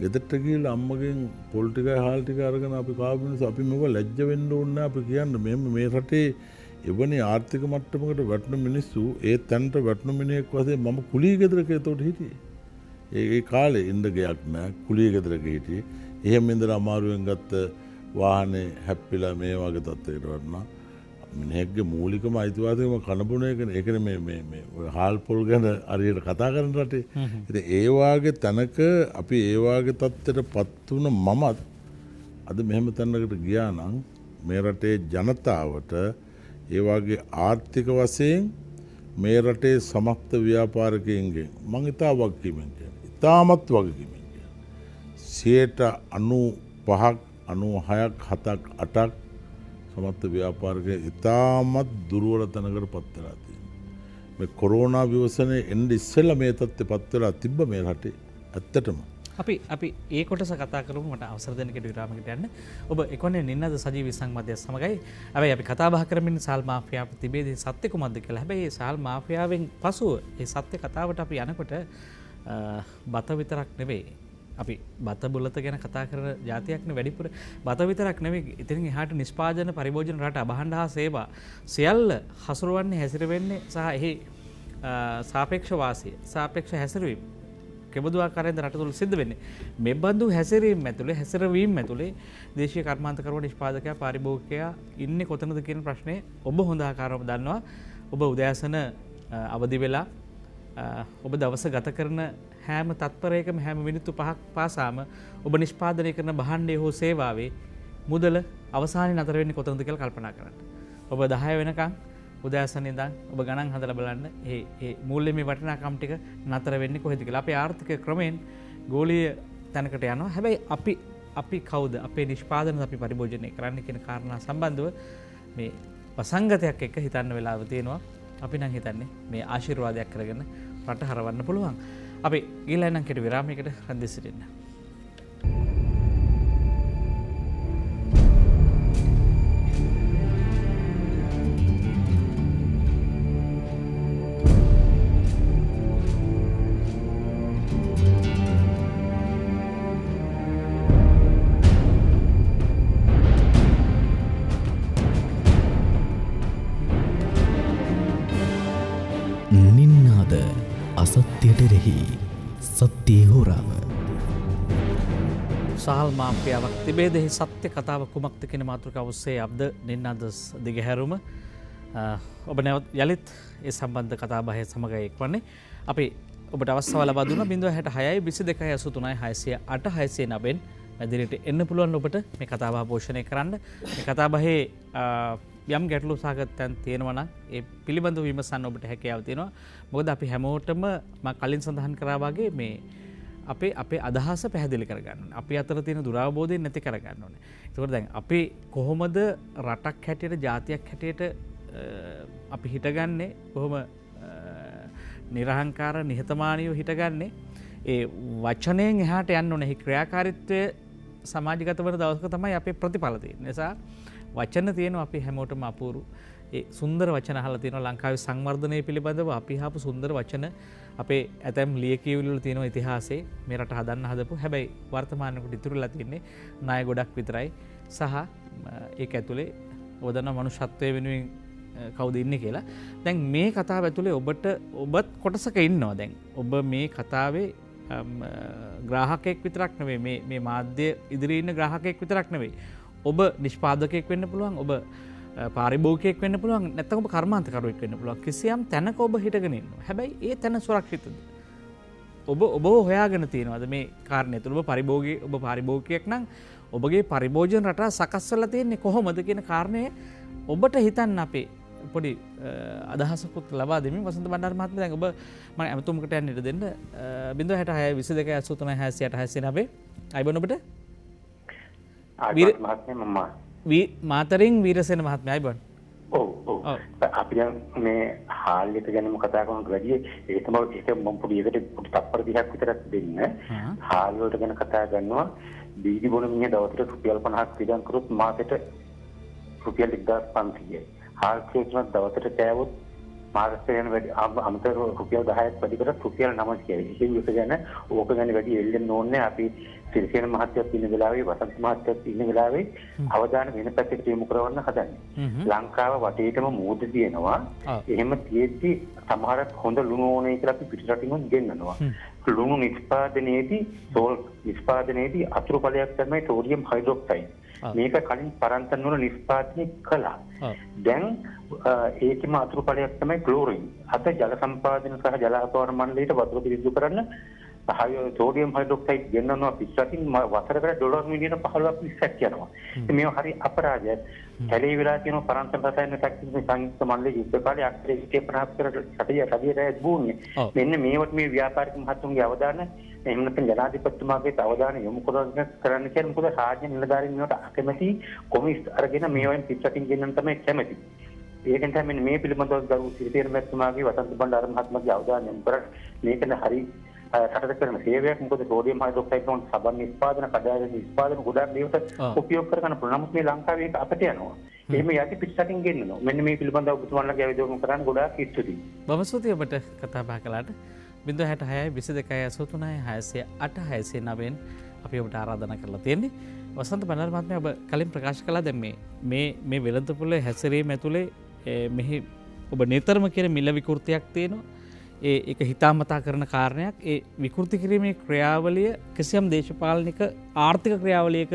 ගෙදරට ගිහලා අම්මගෙන් පොල් ටිකයි හාල් ටික අරගෙන අපි කාපු මිනිස්සු අපි මේව ලැජ්ජ වෙන්න ඕනේ නැහැ. අපි කියන්නේ මේ රටේ එවැනි ආර්ථික මට්ටමකට වැටෙන මිනිස්සු ඒ තැනට වැටෙන මිනිහෙක් වශයෙන් මම කුලී ගෙදරක ඒතකොට හිටියේ. ඒ කාලේ ඉන්න ගයක් නෑ කුලී ගෙදරක හිටියේ. එහෙම ඉඳලා අමාරුවෙන් ගත්ත වාහනේ හැප්පිලා මේ වගේ තත්ත්වයකට වටනවා. මිනිහෙක්ගේ මූලිකම අයිතිවාසිකම කනබුන එකනේ. ඒකනේ මේ හාල් පොල් ගැන හරියට කතා කරන රටේ. ඉතින් ඒ වාගේ තැනක අපි ඒ වාගේ තත්ත්වයටපත් වුණ මමත් අද මෙහෙම තැනකට ගියා නම් මේ රටේ ජනතාවට ඒ වගේ ආර්ථික වශයෙන් මේ රටේ සමස්ත ව්‍යාපාරිකයින්ගෙන් මම ඉතා වගකීමෙන් කියන්නේ. ඉතාමත් වගකීමෙන් කියන්නේ. 95ක් 96ක් 7ක් 8ක් සමස්ත ව්‍යාපාරිකයන් ඉතාමත් දුර්වල තැනකට පත් වෙලා තියෙනවා. මේ කොරෝනා ව්‍යසනයේ එන්නේ ඉස්සෙල්ලා මේ තත්ත්වයට පත් වෙලා තිබ්බ මේ රටේ. ඇත්තටම අපි ඒ කොටස කතා කරමු. මට අවසර දෙන්න කෙටි විරාමයකට යන්න. ඔබ එක්වන්නේ නින්නද සජීවී සංවාදය සමගයි. හැබැයි අපි කතා බහ කරමින් සාල් මාෆියාව තිබේදී සත්‍ය කුමක්ද කියලා. හැබැයි මේ සාල් මාෆියාවෙන් පසුව මේ සත්‍ය කතාවට අපි යනකොට බත විතරක් නෙවෙයි. අපි බත බුලත ගැන කතා කරන ජාතියක්නේ වැඩිපුර. බත විතරක් නෙවෙයි ඉතින් එහාට නිෂ්පාදන පරිභෝජන රට අභාණ්ඩ හා සේවා සියල්ල හසුරවන්නේ හැසිරෙන්නේ සහ එහි සාපේක්ෂ වාසිය සාපේක්ෂ හැසිරවීම කෙබඳු ආකාරයෙන්ද රට තුළ සිද්ධ වෙන්නේ. මේ බඳු හැසිරීම ඇතුලේ හැසිරවීම ඇතුලේ දේශීය කර්මාන්තකරුවා නිෂ්පාදකයා පාරිභෝගිකයා ඉන්නේ කොතනද කියන ප්‍රශ්නේ ඔබ හොඳ ආකාරව දන්නවා. ඔබ උදෑසන අවදි වෙලා ඔබ දවස ගත කරන හැම තත්පරයකම හැම මිනිත්තු 5ක් පාසාම ඔබ නිෂ්පාදනය කරන භාණ්ඩයේ හෝ සේවාවේ මුදල අවසානයේ නතර වෙන්නේ කොතනද කියලා කල්පනා කරන්න. ඔබ 10 වෙනකන් උදෑසන ඉඳන් ඔබ ගණන් හදලා බලන්න ඒ මූල්‍යමය වටිනාකම් ටික නතර වෙන්නේ කොහෙද කියලා. අපේ ආර්ථික ක්‍රමයෙන් ගෝලීය තැනකට යනවා. හැබැයි අපි කවුද? අපේ නිෂ්පාදන අපි පරිභෝජනය කරන්න කියන කාරණා සම්බන්ධව මේ වසංගතයක් එක්ක හිතන්න වෙලාව තියෙනවා. අපි නම් හිතන්නේ මේ ආශිර්වාදයක් කරගෙන රට හරවන්න පුළුවන්. අපි ඊළඟ නම් කෙටි විරාමයකට රැඳී සිටින්න. නින්නාද අසත්‍යයට එරෙහි සත්‍යයේ හොරාව. සහල් මාෆියාවක් තිබේදෙහි සත්‍ය කතාව කුමක්ද කියන මාතෘකාව ඔස්සේ අබ්ද නින්නාද දිගහැරුම ඔබ නැවත යලිත් ඒ සම්බන්ධ කතාබහේ සමග එක්වන්නේ. අපි ඔබට අවස්ථාව ලබා දුන්නා 066 22 83 608 609 මැදිරියට එන්න පුළුවන් ඔබට මේ කතාබහ පෝෂණය කරන්න. මේ කතාබහේ යම් ගැටලු සහගතයන් තියෙනවා නම් ඒ පිළිබඳව විමසන්න ඔබට හැකියාව තියෙනවා. මොකද අපි හැමෝටම මම කලින් සඳහන් කරා වගේ මේ අපේ අදහස පැහැදිලි කරගන්න. අපි අතර තියෙන දුරාවබෝධය නැති කරගන්න ඕනේ. ඒකෝට දැන් අපි කොහොමද රටක් හැටියට ජාතියක් හැටියට අපි හිටගන්නේ කොහොම නිර්හංකාර නිහතමානීව හිටගන්නේ ඒ වචනයෙන් එහාට යන්න ඕනේ. ක්‍රියාකාරීත්වය සමාජගත වන දවසක තමයි අපේ ප්‍රතිඵල තියෙන්නේ. නිසා වචන තියෙනවා අපි හැමෝටම අපූරු ඒ සුන්දර වචන අහලා තියෙනවා ලංකාවේ සංවර්ධනය පිළිබඳව අපි ආපු සුන්දර වචන අපේ ඇතැම් ලියකියවිලි වල තියෙනවා ඉතිහාසයේ මේ රට හදන්න හදපු. හැබැයි වර්තමානයේකට ඉතුරුලා තියෙන්නේ ණය ගොඩක් විතරයි සහ ඒක ඇතුලේ වදන මනුෂ්‍යත්වයේ වෙනුවෙන් කවුද ඉන්නේ කියලා. දැන් මේ කතාව ඇතුලේ ඔබත් කොටසක ඉන්නවා. දැන් ඔබ මේ කතාවේ ග්‍රාහකයෙක් විතරක් නෙවෙයි මේ මාධ්‍ය ඉදිරියේ ඉන්න ග්‍රාහකයෙක් විතරක් නෙවෙයි. ඔබ නිෂ්පාදකයෙක් වෙන්න පුළුවන්. ඔබ පාරිභෝගිකයෙක් වෙන්න පුළුවන්. නැත්නම් ඔබ කර්මාන්තකරුවෙක් වෙන්න පුළුවන්. කිසියම් තැනක ඔබ හිටගෙන ඉන්නවා. හැබැයි ඒ තැන සුරක්ෂිතද? ඔබ හොයාගෙන තියෙනවද මේ කාරණේ තුල? ඔබ පාරිභෝගිකයෙක් නම් ඔබගේ පරිභෝජන රටා සකස් වෙලා තියෙන්නේ කොහොමද කියන කාරණය ඔබට හිතන්න අපේ පොඩි අදහසකුත් ලබා දෙමින් වසන්ත බණ්ඩාර මහත්මයා දැන් ඔබ මම ඇමතුමකට යන්න ඉඩ දෙන්න 066 22 83 68 89 අයිබෝන් ඔබට මාතරින් වීරසේන මහත්මයා අයිබෝන් ඔව් අපි දැන් මේ හාල්ලෙට ගැනම කතා කරනකොට වැඩි ඒ තමයි ඒක මම පොඩි එකට පොඩි තප්පර 30ක් විතරක් දෙන්න හාල් වලට ගැන කතා කරනවා බීඩි බොන මිනිහ දවසට රුපියල් 50ක් වියදම් කරොත් මාසෙට රුපියල් 1500යි හාල් කේතුනක් දවසට කෑවොත් මාසෙට යන වැඩි අමතර රුපියල් 10ක් වැඩි කරත් රුපියල් 900යි ඒක ගැන ඕක ගැන වැඩි එල්ලෙන්න ඕනේ අපි සිරිසේන මහත්තයත් ඉන්න වෙලාවේ වසන්ත මහත්තයත් ඉන්න වෙලාවේ අවධානය වෙන පැත්තකට යොමු කරවන්න හදන්නේ ලංකාව වටේටම මූද තියෙනවා එහෙම තියෙද්දි සමහරක් හොඳ ලුණු ඕනේ කියලා අපි පිටරටින් ගෙන්නනවා ලුණු නිෂ්පාදනයේදී අතුරු ඵලයක් තමයි සෝඩියම් හයිඩ්‍රොක්සයිඩ් මේක කලින් පරන්තන් වල නිෂ්පාදනය කළා දැන් ඒකෙම අතුරු ඵලයක් තමයි ක්ලෝරින් අද ජල සම්පාදන සහ ජල අපවරණ මණ්ඩලයට වතුර පිරිසිදු කරන්න සෝඩියම් හයිඩ්‍රොක්සයිඩ් ගෙන්නනවා පිටරටින් වසරකට ඩොලර් මිලියන 15ක් 20ක් යනවා. ඉතින් මේවා හරි අපරාධයක්. කැලේ වෙලා තියෙන පරන්තන් රසායන ටැක්ටික්ස් සංයුක්ත මණ්ඩලයේ යුද්ධ කාලේ අක්ෂරේ 50කට රටේ බූන්නේ. මෙන්න මේවට මේ ව්‍යාපාරික මහතුන්ගේ අවධානය එහෙම නැත්නම් ජනාධිපතිතුමාගේ අවධානය යොමු කරන්න කියන්නේ මොකද රාජ්‍ය නිලධාරීන් මේවට අකමැති කොමිස් අරගෙන මේවෙන් පිටරටින් ගෙන්නන්න තමයි කැමති. ඒකෙන් තමයි මේ පිළිබඳව ගරු සිරිසේන මහත්මයාගේ වසන්ත බණ්ඩාර මහත්මයාගේ අවධානය යොමු කරන්නේ. මේකද හරි රටට කරන සේවයක්. මොකද සෝඩියම් හයිඩ්‍රොක්සයිඩ් වල සබන් නිෂ්පාදන කඩාවැටෙන නිෂ්පාදන ගොඩක් දේවට උපයෝග කරගන්න පුළුවන්. නමුත් මේ ලංකාවේ ඒක අපිට යනවා. එහෙම යටි පිටසටින් ගෙන්නනවා. මෙන්න මේ පිළිබඳව ඔබතුමාලගේ අවධානය කරන්න ගොඩාක් ස්තුතියි. බොහොම ස්තුතියි ඔබට කතා බහ කළාට. 066 22 83 608 609 අපි ඔබට ආරාධනා කරලා තියෙන්නේ. වසන්ත බණ්ඩාර මහත්මයා ඔබ කලින් ප්‍රකාශ කළා දැන් මේ වෙළඳපොළ හැසිරීම ඇතුලේ මෙහි ඔබ නිතරම කියන මිල විකෘතියක් තියෙනවා. ඒක හිතාමතා කරන කාරණයක්. ඒ විකෘති කිරීමේ ක්‍රියාවලිය කිසියම් දේශපාලනික ආර්ථික ක්‍රියාවලියක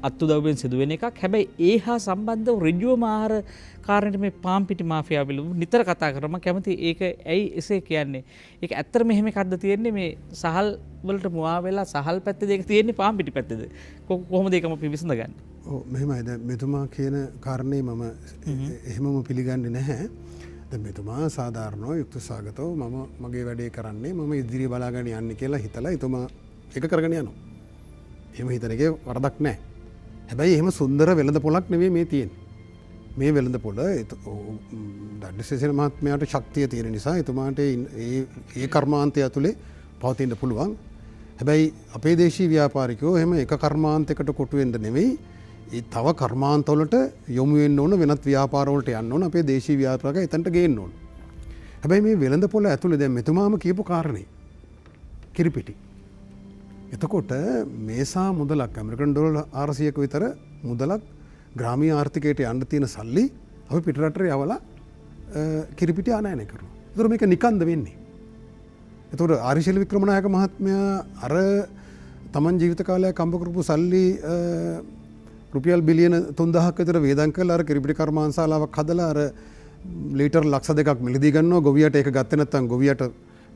අත්උදව්වෙන් සිදුවෙන එකක්. හැබැයි ඒ හා සම්බන්ධව ඍජුවම ආහාර කාරණයට මේ පාම්පිටි මාෆියාව පිළිබඳව නිතර කතා කරනවා. මම කැමති ඒක ඇයි එසේ කියන්නේ? ඒක ඇත්තට මෙහෙම එකක්ද තියෙන්නේ මේ සහල් වලට මුවා වෙලා සහල් පැත්තේ දෙක තියෙන්නේ පාම්පිටි පැත්තේද? කොහොමද ඒකම අපි විසඳගන්නේ? ඔව් මෙහෙමයි. දැන් මෙතුමා කියන කාරණේ මම එහෙමම පිළිගන්නේ නැහැ. දැන් මෙතුමා සාධාරණව යුක්ත සාගතව මම මගේ වැඩේ කරන්නේ මම ඉදිරිය බලාගෙන යන්නේ කියලා හිතලා එතුමා ඒක කරගෙන යනවා. එහෙම හිතන එකේ වරදක් නැහැ. හැබැයි එහෙම සුන්දර වෙළඳ පොලක් නෙවෙයි මේ තියෙන්නේ. මේ වෙළඳ පොළ දඩිසේන මහත්මයාට ශක්තිය තියෙන නිසා එතුමාට ඒ කර්මාන්තය ඇතුලේ පවතින්න පුළුවන්. හැබැයි අපේ දේශීය ව්‍යාපාරිකයෝ එහෙම එක කර්මාන්තයකට කොටු වෙන්න නෙවෙයි ඒ තව කර්මාන්තවලට යොමු වෙන්න ඕන වෙනත් ව්‍යාපාරවලට යන්න ඕන අපේ දේශීය ව්‍යාපාරිකයෝ එතනට ගේන්න ඕන. හැබැයි මේ වෙළඳ පොළ ඇතුලේ දැන් මෙතුමාම කියපු කාරණේ කිරිපිටි. එතකොට මේසා මුදලක් ඇමරිකන් ඩොලර් 400ක විතර මුදලක් ග්‍රාමීය ආර්ථිකයට යන්න තියෙන සල්ලි අපි පිටරටට යවලා කිරිපිටි ආනයනය කරනවා. ඒතර මේක නිකන්ද වෙන්නේ. එතකොට ආරිශීල වික්‍රමනායක මහත්මයා අර තමන් ජීවිත කාලයක් අම්බ කරපු සල්ලි රුපියල් බිලියන 3000ක් විතර වේදම් කරලා අර කිරිපිටි කර්මාන්තශාලාවක් හදලා අර ලීටර් ලක්ෂ 2ක් මිලදී ගන්නවා. ගොවියට ඒක ගත්තේ නැත්නම් ගොවියට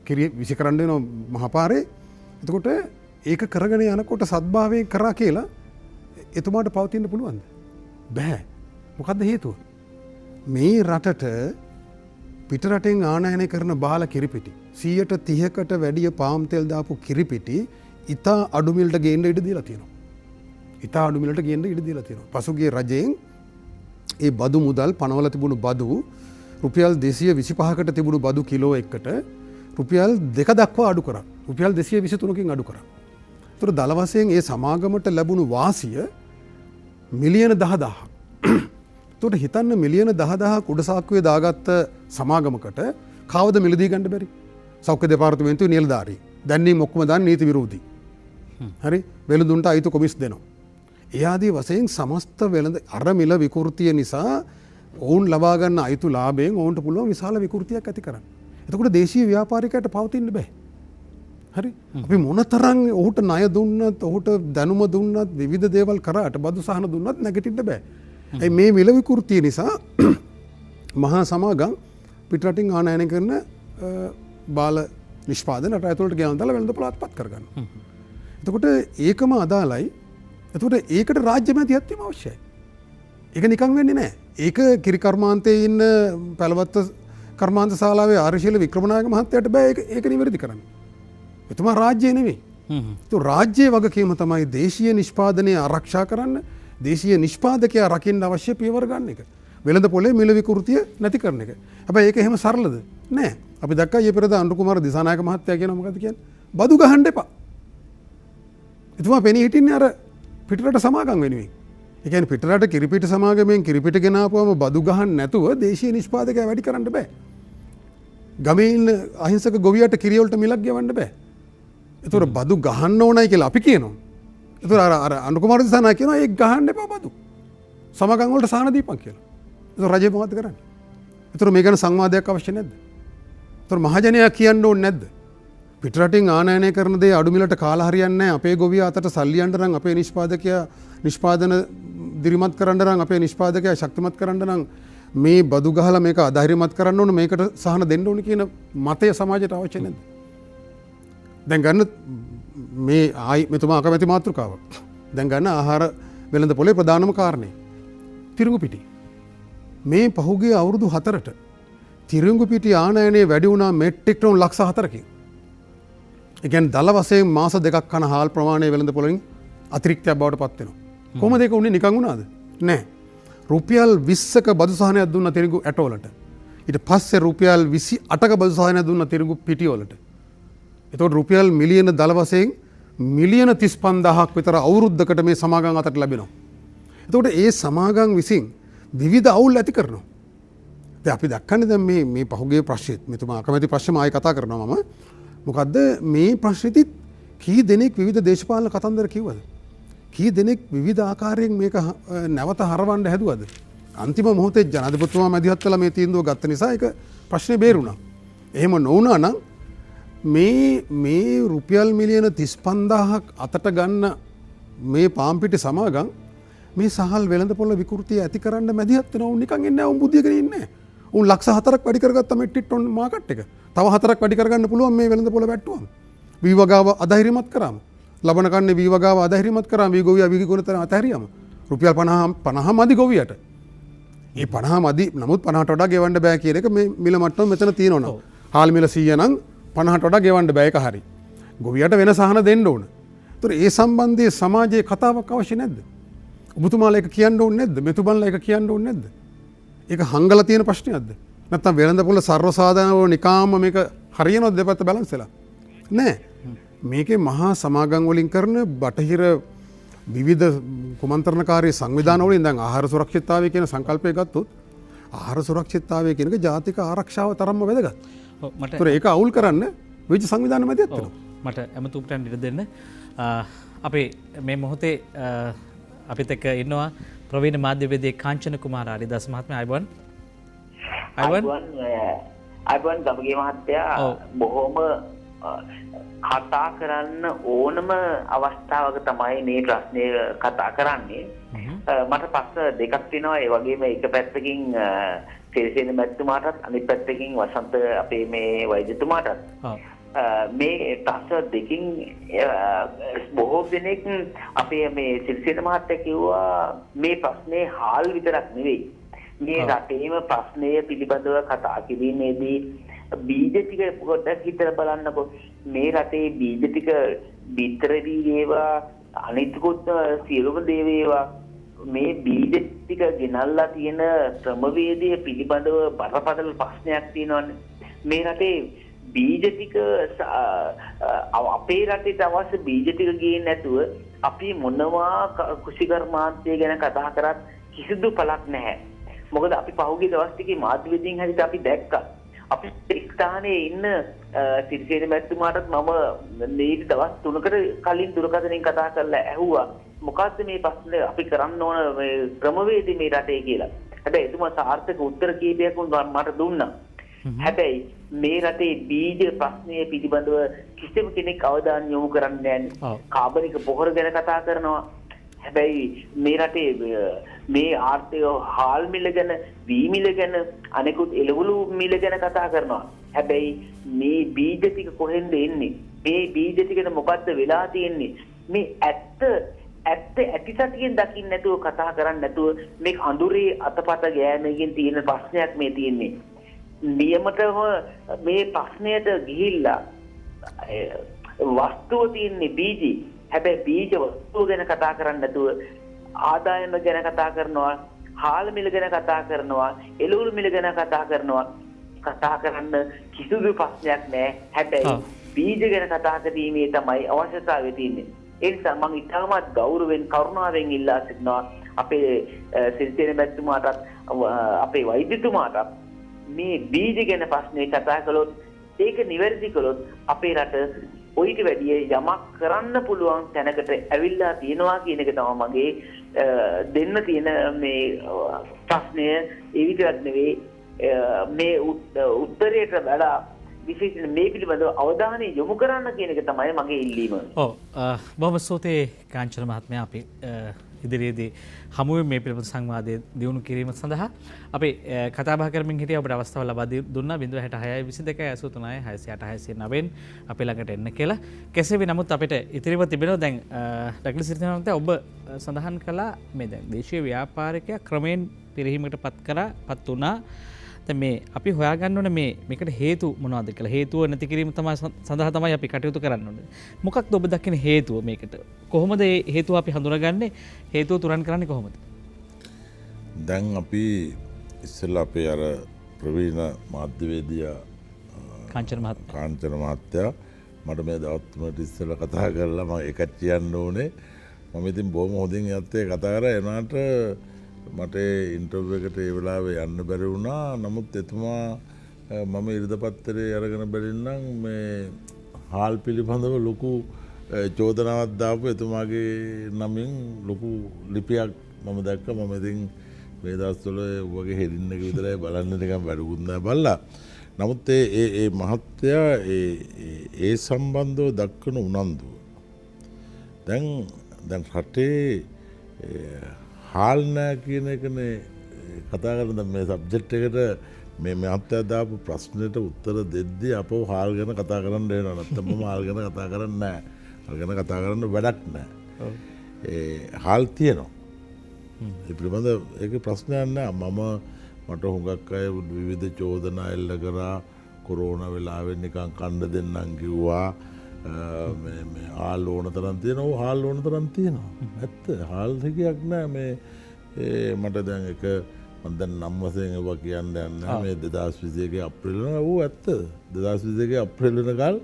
කිරි විසි කරන්න වෙනවා මහපාරේ. එතකොට ඒක කරගෙන යනකොට සද්භාවයෙන් කරා කියලා එතුමාට පවතින්න පුළුවන්ද? බෑ. මොකද්ද හේතුව? මේ රටට පිටරටෙන් ආනයනය කරන බාල කිරිපිටි 130කට වැඩිය පාම් තෙල් දාපු කිරිපිටි ඉතා අඩු මිලට ගේන්න ඉඩ දීලා තියෙනවා. ඉතා අඩු මිලට ගේන්න ඉඩ දීලා තියෙනවා. පසුගිය රජයෙන් ඒ බදු මුදල් පනවල තිබුණු බදු රුපියල් 225කට තිබුණු බදු කිලෝ එකකට රුපියල් 2 දක්වා අඩු කරා. රුපියල් 223කින් අඩු කරා. ඒතර දල වශයෙන් ඒ සමාගමට ලැබුණු වාසිය මිලියන 10000ක්. ඒතකොට හිතන්න මිලියන 10000ක් උඩසාක්කුවේ දාගත්ත සමාගමකට කවද මිලදී ගන්න බැරි? සෞඛ්‍ය දෙපාර්තමේන්තුවේ නිලධාරී. දැන් මේ ඔක්කොම දාන නීති විරෝධී. හරි? වෙළඳුන්ට අයිතු කොමිස් දෙනවා. ඒ ආදී වශයෙන් සමස්ත වෙළඳ අර මිල විකෘතිය නිසා ඔවුන් ලබා ගන්න අයිතු ලාභයෙන් ඔවුන්ට පුළුවන් විශාල විකෘතියක් ඇති කරන්න. එතකොට දේශීය ව්‍යාපාරිකයට පවතින්න බෑ. හරි? අපි මොනතරම් ඔහුට ණය දුන්නත්, ඔහුට දැනුම දුන්නත්, විවිධ දේවල් කරාට බදු සහන දුන්නත් නැගිටින්න බෑ. ඒ මේ මිල විකෘතිය නිසා මහා සමාගම් පිටරටින් ආනයනය කරන බාල නිෂ්පාදන රට ඇතුළට ගෙනත් දාලා වෙළඳ පොළ අත්පත් කරගන්න. එතකොට ඒකම අදාළයි. එතකොට ඒකට රාජ්‍ය මැදිහත්වීම අවශ්‍යයි. ඒක නිකන් වෙන්නේ නැහැ. ඒක කිරි කර්මාන්තයේ ඉන්න පැලවත්ත කර්මාන්ත ශාලාවේ ආරශීල වික්‍රමනායක මහත්තයාට බෑ ඒක නිවැරදි කරන්න. එතුමා රාජ්‍යය නෙවෙයි. તો රාජ්‍යයේ වගකීම තමයි දේශීය නිෂ්පාදනය ආරක්ෂා කරන්න, දේශීය නිෂ්පාදකයා රකින්න අවශ්‍ය පියවර ගන්න එක. වෙළඳ පොලේ මිල විකෘතිය නැති කරන එක. හැබැයි ඒක එහෙම සරලද? නෑ. අපි දැක්කා ඊයේ පෙරේදා අනුර කුමාර දිසානායක මහත්තයා කියනවා මොකද කියන්නේ? බදු ගහන්න එපා. එතුමා පෙනී හිටින්නේ අර පිටරට සමාගම් වෙනුවෙන්. ඒ කියන්නේ පිටරට කිරිපිට සමාගමෙන් කිරිපිට ගෙනාපුවම බදු ගහන්න නැතුව දේශීය නිෂ්පාදකයා වැඩි කරන්න බෑ. ගමේ ඉන්න අහිංසක ගොවියට කිරි වලට මිලක් ගෙවන්න බෑ. ඒතොර බදු ගහන්න ඕනයි කියලා අපි කියනවා. ඒතොර අර අනුර කුමාර දිසානායක කියනවා ඒක ගහන්න එපා බදු. සමාගම් වලට සාහන දීපන් කියලා. ඒතොර රජය මොකද කරන්නේ? ඒතොර මේ ගැන සංවාදයක් අවශ්‍ය නැද්ද? ඒතොර මහජනයා කියන්න ඕනේ නැද්ද? පිටරටින් ආනයනය කරන දේ අඩු මිලට කාලා හරියන්නේ නැහැ. අපේ ගොවියා අතට සල්ලි යන්න නම් අපේ නිෂ්පාදකයා නිෂ්පාදන දිරිමත් කරන්න නම් අපේ නිෂ්පාදකයා ශක්තිමත් කරන්න නම් මේ බදු ගහලා මේක අධෛර්යමත් කරන්න ඕන, මේකට සහන දෙන්න ඕන කියන මතය සමාජයට අවශ්‍ය නැද්ද? දැන් ගන්න මේ ආයි මෙතුමා අකමැති මාතෘකාවක්. දැන් ගන්න ආහාර වෙළඳ පොලේ ප්‍රධානම කාරණේ තිරිඟු පිටි. මේ පහුගිය අවුරුදු 4ට තිරිඟු පිටි ආනයනයේ වැඩි වුණා මෙට්‍රික් ටන් ලක්ෂ 4කින්. ඒ කියන්නේ දල වශයෙන් මාස 2ක් කන හාල් ප්‍රමාණය වෙළඳ පොලෙන් අතිරික්තයක් බවට පත් වෙනවා. කොහොමද ඒක උනේ? නිකන් වුණාද? නෑ. රුපියල් 20ක බදු සහනයක් දුන්න තිරිඟු ඇටවලට. ඊට පස්සේ රුපියල් 28ක බදු සහනයක් දුන්න තිරිඟු පිටි වලට. එතකොට රුපියල් මිලියන දල වශයෙන් මිලියන 35000ක් විතර අවුරුද්දකට මේ සමාගම් අතට ලැබෙනවා. එතකොට ඒ සමාගම් විසින් විවිධ අවුල් ඇති කරනවා. දැන් අපි දක්කන්නේ දැන් මේ පහුගිය ප්‍රශ්නෙත් මෙතුමා අකමැති ප්‍රශ්නම ආයෙ කතා කරනවා මම. මොකද්ද මේ ප්‍රශ්නෙදිත් කී දෙනෙක් විවිධ දේශපාලන කතන්දර කිව්වද? කී දෙනෙක් විවිධ ආකාරයෙන් මේක නැවත හරවන්න හැදුවද? අන්තිම මොහොතේ ජනාධිපතිතුමා මැදිහත් කළ මේ තීන්දුව ගත්ත නිසා ඒක ප්‍රශ්නේ බේරුණා. එහෙම නොවුණා නම් මේ රුපියල් මිලියන 35000ක් අතට ගන්න මේ පාම්පිටි සමාගම් මේ සහල් වෙළඳ පොළ විකෘතිය ඇති කරන්න මැදිහත් වෙනවා. උන් නිකන් ඉන්නේ නැහැ. උන් බුද්ධියගෙන ඉන්නේ නැහැ. උන් ලක්ෂ 4ක් වැඩි කරගත්ත මෙට්‍රික් ටන් මාකට් එක. තව 4ක් වැඩි කරගන්න පුළුවන් මේ වෙළඳ පොළ වැට්ටුවම. වී වගාව අධෛර්යමත් කරාම. ලබන කන්නේ වී වගාව අධෛර්යමත් කරාම වී ගොවියා වී ගොනතන අතහැරියම. රුපියල් 50 මදි ගොවියට. ඒ 50 මදි. නමුත් 50ට වඩා ගෙවන්න බෑ කියන එක මේ මිල මට්ටම මෙතන තියෙනවා. හාල් මිල 100 නම් 50ට වඩා ගෙවන්න බෑ. ඒක හරි. ගොවියට වෙන සහන දෙන්න ඕන. ඒතර ඒ සම්බන්ධයේ සමාජයේ කතාවක් අවශ්‍ය නැද්ද? ඔබතුමාලා ඒක කියන්න ඕනේ නැද්ද? මෙතුමන්ලා ඒක කියන්න ඕනේ නැද්ද? ඒක හංගලා තියෙන ප්‍රශ්නයක්ද? නැත්නම් වෙළඳ පොළ සර්වසාධාරණව නිකාම්ම මේක හරියනවද දෙපැත්ත බැලන්ස් වෙලා? නෑ. මේකේ මහා සමාගම් වලින් කරන බටහිර විවිධ කුමන්ත්‍රණකාරී සංවිධාන වලින් දැන් ආහාර සුරක්ෂිතතාවය කියන සංකල්පය ගත්තොත් ආහාර සුරක්ෂිතතාවය කියන එක ජාතික ආරක්ෂාව තරම්ම වැදගත්. මට ඒක අවුල් කරන්න විවිධ සංවිධාන මැදිහත් වෙනවා. මට ඇමතුම්ට ඉඩ දෙන්න. අපේ මේ මොහොතේ අපිත් එක්ක ඉන්නවා ප්‍රවීණ මාධ්‍යවේදී කාංචන කුමාර හරිදාස මහත්මයා. අයිබන් ගමගේ මහත්තයා බොහොම කතා කරන්න ඕනම අවස්ථාවක තමයි මේ ප්‍රශ්නය කතා කරන්නේ. මට ප්‍රශ්න දෙකක් තියෙනවා. ඒ වගේම එක පැත්තකින් සිරිසේන මැතිතුමාටත් අනිත් පැත්තකින් වසන්ත අපේ මේ වෛද්‍යතුමාටත් මේ ප්‍රශ්න දෙකින් බොහෝ දෙනෙක් අපේ මේ සිරිසේන මහත්තයා කිව්වා මේ ප්‍රශ්නේ හාල් විතරක් නෙවෙයි. මේ රටේම ප්‍රශ්නය පිළිබඳව කතා කිරීමේදී බීජ ටික පොඩ්ඩක් හිතලා බලන්නකෝ. මේ රටේ බීජ ටික විතරදී ඒවා අනිත්කුත් සියලුම දේ වේවා මේ බීජ ටික ගෙනල්ලා තියෙන ක්‍රමවේදය පිළිබඳව බරපතල ප්‍රශ්නයක් තියෙනවානේ. මේ රටේ බීජ ටික අපේ රටේට අවශ්‍ය බීජ ටික ගේන්නේ නැතුව අපි මොනවා කෘෂිකර්මාන්තය ගැන කතා කරත් කිසිදු පළක් නැහැ. මොකද අපි පහුගිය දවස් ටිකේ මාධ්‍යවේදීන් හැටියට අපි දැක්කා. අපි ස්ථානයේ ඉන්න සිරිසේන මැතිතුමාටත් මම මේ දවස් 3කට කලින් දුරකථනයෙන් කතා කරලා ඇහුවා මොකද්ද මේ ප්‍රශ්නේ අපි කරන්න ඕන මේ ක්‍රමවේදය මේ රටේ කියලා. හැබැයි එතුමා සාර්ථක උත්තර කීපයක් මට දුන්නා. හැබැයි මේ රටේ බීජ ප්‍රශ්නය පිළිබඳව කිසිම කෙනෙක් අවධානය යොමු කරන්නේ නැහැ. කාබනික පොහොර ගැන කතා කරනවා. හැබැයි මේ රටේ මේ ආර්ථික හාල් මිල ගැන, වී මිල ගැන, අනෙකුත් එළවලු මිල ගැන කතා කරනවා. හැබැයි මේ බීජ ටික කොහෙන්ද එන්නේ? මේ බීජ ටිකට මොකද්ද වෙලා තියෙන්නේ? මේ ඇත්ත ඇතිසතියෙන් දකින්න නැතුව කතා කරන්නේ නැතුව මේ අඳුරේ අතපත ගෑමකින් තියෙන ප්‍රශ්නයක් මේ තියෙන්නේ. නියමතම මේ ප්‍රශ්නයට ගිහිල්ලා වස්තුව තියෙන්නේ බීජ. හැබැයි බීජ වස්තුව ගැන කතා කරන්නේ නැතුව ආදායම ගැන කතා කරනවා, හාල් මිල ගැන කතා කරනවා, එළවලු මිල ගැන කතා කරනවා. කතා කරන්න කිසිදු ප්‍රශ්නයක් නැහැ. හැබැයි බීජ ගැන කතා කිරීමේ තමයි අවශ්‍යතාවය තියෙන්නේ. ඒ නිසා මම ඉතාමත් ගෞරවයෙන් කරුණාවෙන් ඉල්ලා සිටිනවා අපේ සිරිසේන මැතිතුමාටත් අපේ වෛද්‍යතුමාටත් මේ බීජ ගැන ප්‍රශ්නේ කතා කළොත් ඒක නිවැරදි කළොත් අපේ රට ඔයිට වැඩිය යමක් කරන්න පුළුවන් තැනකට ඇවිල්ලා තියෙනවා කියන එක තමයි මගේ දෙන්න තියෙන මේ ප්‍රශ්නය. ඒ විතරක් නෙවෙයි මේ උත්තරයට වඩා විශේෂයෙන් මේ පිළිබඳව අවධානය යොමු කරන්න කියන එක තමයි මගේ ඉල්ලීම. ඔව් බොහොම ස්තුතියි කාංචන මහත්මයා. අපි ඉදිරියේදී හමුවේ මේ පිළිබඳ සංවාදය දියුණු කිරීම සඳහා අපි කතා බහ කරමින් හිටියා. ඔබට අවස්ථාව ලබා දුන්නා 066 22 83 608 අපේ ළඟට එන්න කියලා. කෙසේ වෙ නමුත් අපිට ඉතිරිව තිබෙනවා දැන් ඩග්ලස් සිරිසේන මහත්මයා ඔබ සඳහන් කළා මේ දැන් දේශීය ව්‍යාපාරිකයා ක්‍රමයෙන් පිරිහීමකට පත් වුණා. මේ අපි හොයාගන්න ඕනේ මේකට හේතු මොනවද කියලා. හේතුව නැති කිරීම තමයි සඳහා තමයි අපි කටයුතු කරන්න ඕනේ. මොකක්ද ඔබ දකින හේතුව මේකට? කොහොමද මේ හේතුව අපි හඳුනාගන්නේ? හේතුව තුරන් කරන්නේ කොහොමද? දැන් අපි ඉස්සෙල්ලා අපේ අර ප්‍රවීණ මාධ්‍යවේදියා කාංචන මහත්තයා මට මේ දවස් තුනකට ඉස්සෙල්ලා කතා කරලා මම ඒකත් කියන්න ඕනේ. මම ඉතින් බොහොම හොඳින් යත්තේ කතා කරා. එනාට මට ඉන්ටර්වයුව එකට ඒ වෙලාවේ යන්න බැරි වුණා. නමුත් එතුමා මම ඉරිදපත්තරේ අරගෙන බැලින්නම් මේ හාල් පිළිබඳව ලොකු චෝදනාවක් දාපු එතුමාගේ නමින් ලොකු ලිපියක් මම දැක්ක. මම ඉතින් මේ දවස්වල වගේ හෙඩින් එක විතරයි බලන්න නිකන් වැඩකුත් නැහැ බලලා. නමුත් ඒ මහත්තයා ඒ සම්බන්ධව දක්වන උනන්දුව දැන් රටේ හාල් නෑ කියන එකනේ කතා කරන මේ සබ්ජෙක්ට් එකට මේ මහත්තයා දාපු ප්‍රශ්නෙට උත්තර දෙද්දී අපව හාල් ගැන කතා කරන්න වෙනවා. නැත්නම් මම හාල් ගැන කතා කරන්නේ නැහැ. හාල් ගැන කතා කරන්න වැඩක් නැහැ. හාල් තියෙනවා. ඒ පිළිබඳ ඒක ප්‍රශ්නයක් නැහැ. මට හුඟක් අය විවිධ චෝදනා එල්ල කරා. කොරෝනා වෙලාවෙ නිකන් කන්න දෙන්නම් කිව්වා. මේ හාල් ඕන තරම් තියෙනවා. හාල් ඕන තරම් තියෙනවා. ඇත්ත හාල් දෙකක් නෑ මේ මට දැන් එක මම දැන් නම් වශයෙන් ඒවා කියන්න යන්නේ මේ 2021 අප්‍රේල් වල ඇත්ත 2021 අප්‍රේල් වෙනකල්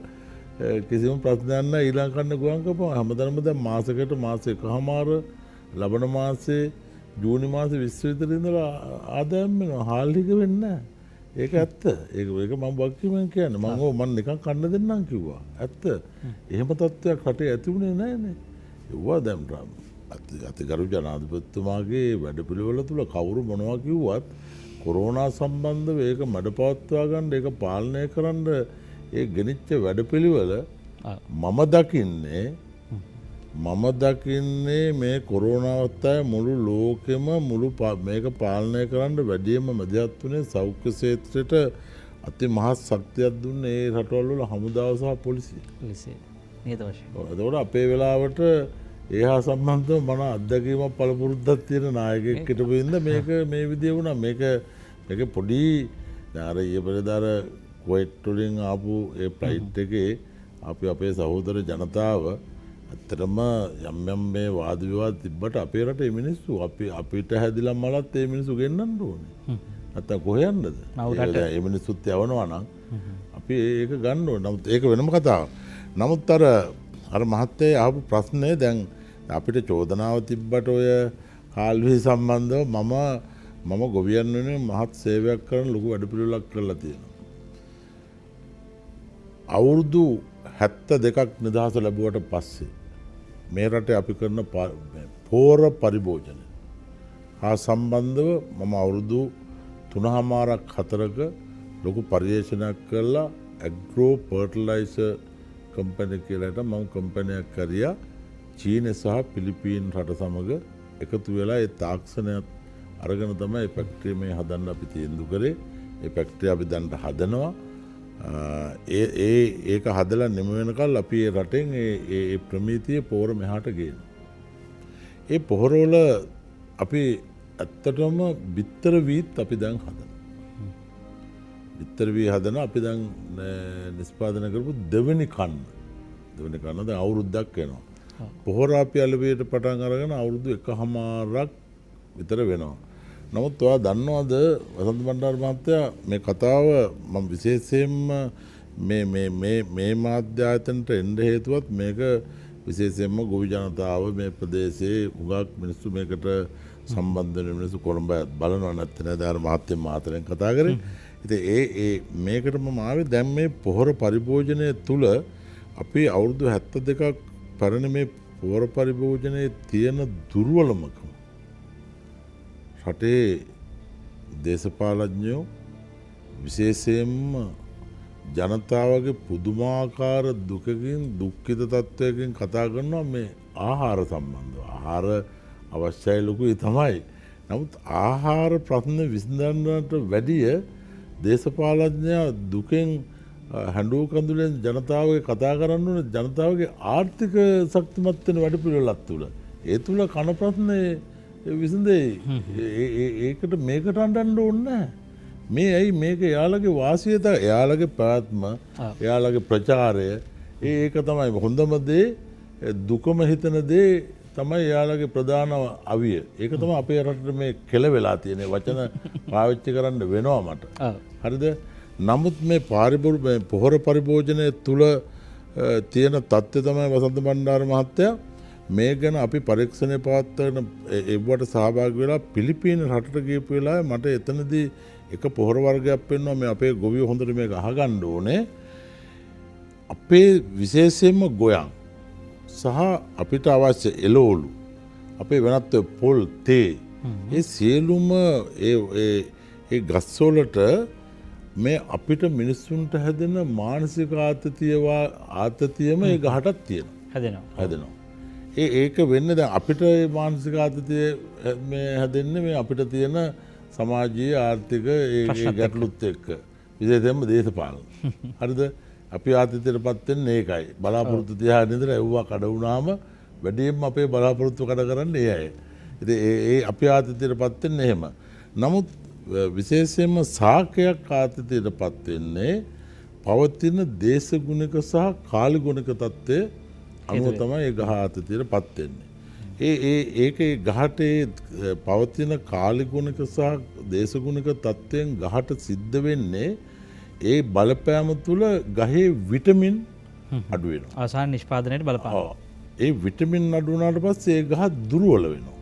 කිසිම ප්‍රශ්නයක් නෑ. ඊළඟ කන්න ගුවන් කපුවා හැමදාම දැන් මාසෙකට මාස එකමාර ලබන මාසේ ජූනි මාසේ 20 විතර ඉඳලා ආදායම් වෙනවා. හාල් ටික වෙන්නේ නෑ. ඒක ඇත්ත. ඒක මම වක්කීමෙන් කියන්නේ. මම නිකන් කන්න දෙන්නම් කිව්වා. ඇත්ත. එහෙම තත්ත්වයක් රටේ ඇති වුණේ නැහැනේ. ඒවා දැන් අතිගරු ජනාධිපතිතුමාගේ වැඩපිළිවෙල තුල කවුරු මොනවා කිව්වත් කොරෝනා සම්බන්ධව ඒක මඩපවත්වා ගන්න ඒක පාලනය කරන්න ඒ ගෙනිච්ච වැඩපිළිවෙල මම දකින්නේ මේ කොරෝනා අවස්ථාවේ මුළු ලෝකෙම මේක පාලනය කරන්න වැඩිම මැදිහත් වුණේ සෞඛ්‍ය ක්ෂේත්‍රයට අති මහත් ශක්තියක් දුන්නේ ඒ රටවල් වල හමුදාව සහ පොලිසිය. නේද වශයෙන්. ඒකෝට අපේ වෙලාවට ඒ හා සම්බන්ධව මන අත්දැකීමක් පළපුරුද්දක් තියෙන නායකයෙක් හිටපු ඉඳ මේක මේ විදිය වුණා. මේක පොඩි අර ඊපෙරේදාර කුවයිට් වලින් ආපු ඒ ෆ්ලයිට් එකේ අපි අපේ සහෝදර ජනතාව ඇත්තටම යම් මේ වාද විවාද තිබ්බට අපේ රටේ මිනිස්සු අපිට හැදිලා මලත් ඒ මිනිස්සු ගෙන්නන්න ඕනේ. නැත්තම් කොහෙ යන්නද? ඒ මිනිස්සුත් යවනවා නම් අපි ඒක ගන්න ඕනේ. නමුත් ඒක වෙනම කතාවක්. නමුත් අර මහත්තයා ආපු ප්‍රශ්නේ දැන් අපිට චෝදනාව තිබ්බට ඔය කාල්වි සම්බන්ධව මම ගොවියන් වෙනුවෙන් මහත් සේවයක් කරන ලොකු වැඩපිළිවෙලක් කරලා තියෙනවා. අවුරුදු 72ක් නිදහස ලැබුවට පස්සේ මේ රටේ අපි කරන පෝර පරිභෝජනය හා සම්බන්ධව මම අවුරුදු 3.5-4ක ලොකු පරිශ්‍රණයක් කරලා ඇග්‍රෝ ෆර්ටිලයිසර් කම්පැනි කියලා මම කම්පැනියක් කරියා. චීනය සහ පිලිපීන් රට සමග එකතු වෙලා ඒ තාක්ෂණයත් අරගෙන තමයි ඒ ෆැක්ටරි මේ හදන්න අපි තීන්දුව කරේ. ඒ ෆැක්ටරි අපි දැන් හදනවා. ඒක හදලා නිම වෙනකල් අපි ඒ රටෙන් ඒ ප්‍රමිතිය පොහොර මෙහාට ගේනවා. ඒ පොහොරවල අපි ඇත්තටම බිත්තර වීත් අපි දැන් හදනවා. බිත්තර වී හදන අපි දැන් නිෂ්පාදනය කරපු දෙවෙනි කන්න දැන් අවුරුද්දක් වෙනවා. පොහොර අපි අලුවියට පටන් අරගෙන අවුරුදු 1.5ක් විතර වෙනවා. නමුත් ඔයා දන්නවද වසන්ත බණ්ඩාර මහත්තයා මේ කතාව මම විශේෂයෙන්ම මේ මාධ්‍ය ආයතනට එන්න හේතුවත් මේක විශේෂයෙන්ම ගොවි ජනතාව මේ ප්‍රදේශයේ උගක් මිනිස්සු මේකට සම්බන්ධ වෙන මිනිස්සු කොළඹ බලනවා නැත්නම් නේද අර මහත්තයා මාතරෙන් කතා කරේ. ඉතින් ඒ මේකට මම ආවේ දැන් මේ පොහොර පරිභෝජනය තුල අපි අවුරුදු 72ක් පරණ මේ පොහොර පරිභෝජනයේ තියෙන දුර්වලමකම රටේ දේශපාලඥයෝ විශේෂයෙන්ම ජනතාවගේ පුදුමාකාර දුකකින් දුක්ඛිත තත්ත්වයකින් කතා කරනවා මේ ආහාර සම්බන්ධව. ආහාර අවශ්‍යයි ලොකුයි තමයි. නමුත් ආහාර ප්‍රශ්න විසඳන්නට වැඩිය දේශපාලඥයා දුකෙන් හැඬු කඳුලෙන් ජනතාවගේ කතා කරන්න ඕනේ ජනතාවගේ ආර්ථික ශක්තිමත් වෙන වැඩපිළිවෙලක් තුළ. ඒ තුළ කන ප්‍රශ්නේ විසඳේ. ඒකට මේකට අඬන්න ඕනේ නැහැ. මේ ඇයි මේක එයාලගේ වාසියත එයාලගේ පැවැත්ම එයාලගේ ප්‍රචාරය ඒක තමයි හොඳම දේ. දුකම හිතන දේ තමයි එයාලගේ ප්‍රධාන අවිය. ඒක තමයි අපේ රටේ මේ කෙල වෙලා තියෙන වචන පාවිච්චි කරන්න වෙනවා මට. හරිද? නමුත් මේ පොහොර පරිභෝජනය තුල තියෙන தත්ත්වය තමයි වසන්ත බණ්ඩාර මහත්තයා මේ ගැන අපි පරීක්ෂණය පවත්වන ඒවට සහභාගී වෙලා පිලිපීන රටට ගියපු වෙලාවේ මට එතනදී එක පොහොර වර්ගයක් පෙන්වනවා මේ අපේ ගොවියෝ හොඳට මේක අහගන්න ඕනේ. අපේ විශේෂයෙන්ම ගොයන් සහ අපිට අවශ්‍ය එළවලු අපේ වෙනත් පොල් තේ ඒ සියලුම ඒ ගස්වලට මේ අපිට මිනිස්සුන්ට හැදෙන මානසික ආතතියම ඒ ගහටත් තියෙනවා. හැදෙනවා. ඒක වෙන්නේ දැන් අපිට මානසික ආතතිය මේ හැදෙන්නේ මේ අපිට තියෙන සමාජීය ආර්ථික ඒ ගැටලුත් එක්ක. විශේෂයෙන්ම දේශපාලන. හරිද? අපි ආතතියටපත් වෙන්නේ ඒකයි. බලාපොරොත්තු තියාගෙන ඉඳලා එව්වා කඩ වුණාම වැඩියෙන්ම අපේ බලාපොරොත්තු කඩ කරන්නේ ඒ අය. ඉතින් ඒ අපි ආතතියටපත් වෙන්නේ එහෙම. නමුත් විශේෂයෙන්ම සාකයක් ආතතියටපත් වෙන්නේ පවතින දේශගුණික සහ කාලගුණික තත්ත්වයේ අනුව තමයි ඒ ගහ ආතතියටපත් වෙන්නේ. ඒකේ ගහට පවතින කාලගුණික සහ දේශගුණික තත්ත්වයෙන් ගහට සිද්ධ වෙන්නේ ඒ බලපෑම තුළ ගහේ විටමින් අඩු වෙනවා. අවසාන නිෂ්පාදනයට බලපානවා. ඒ විටමින් අඩු වුණාට පස්සේ ඒ ගහ දුර්වල වෙනවා.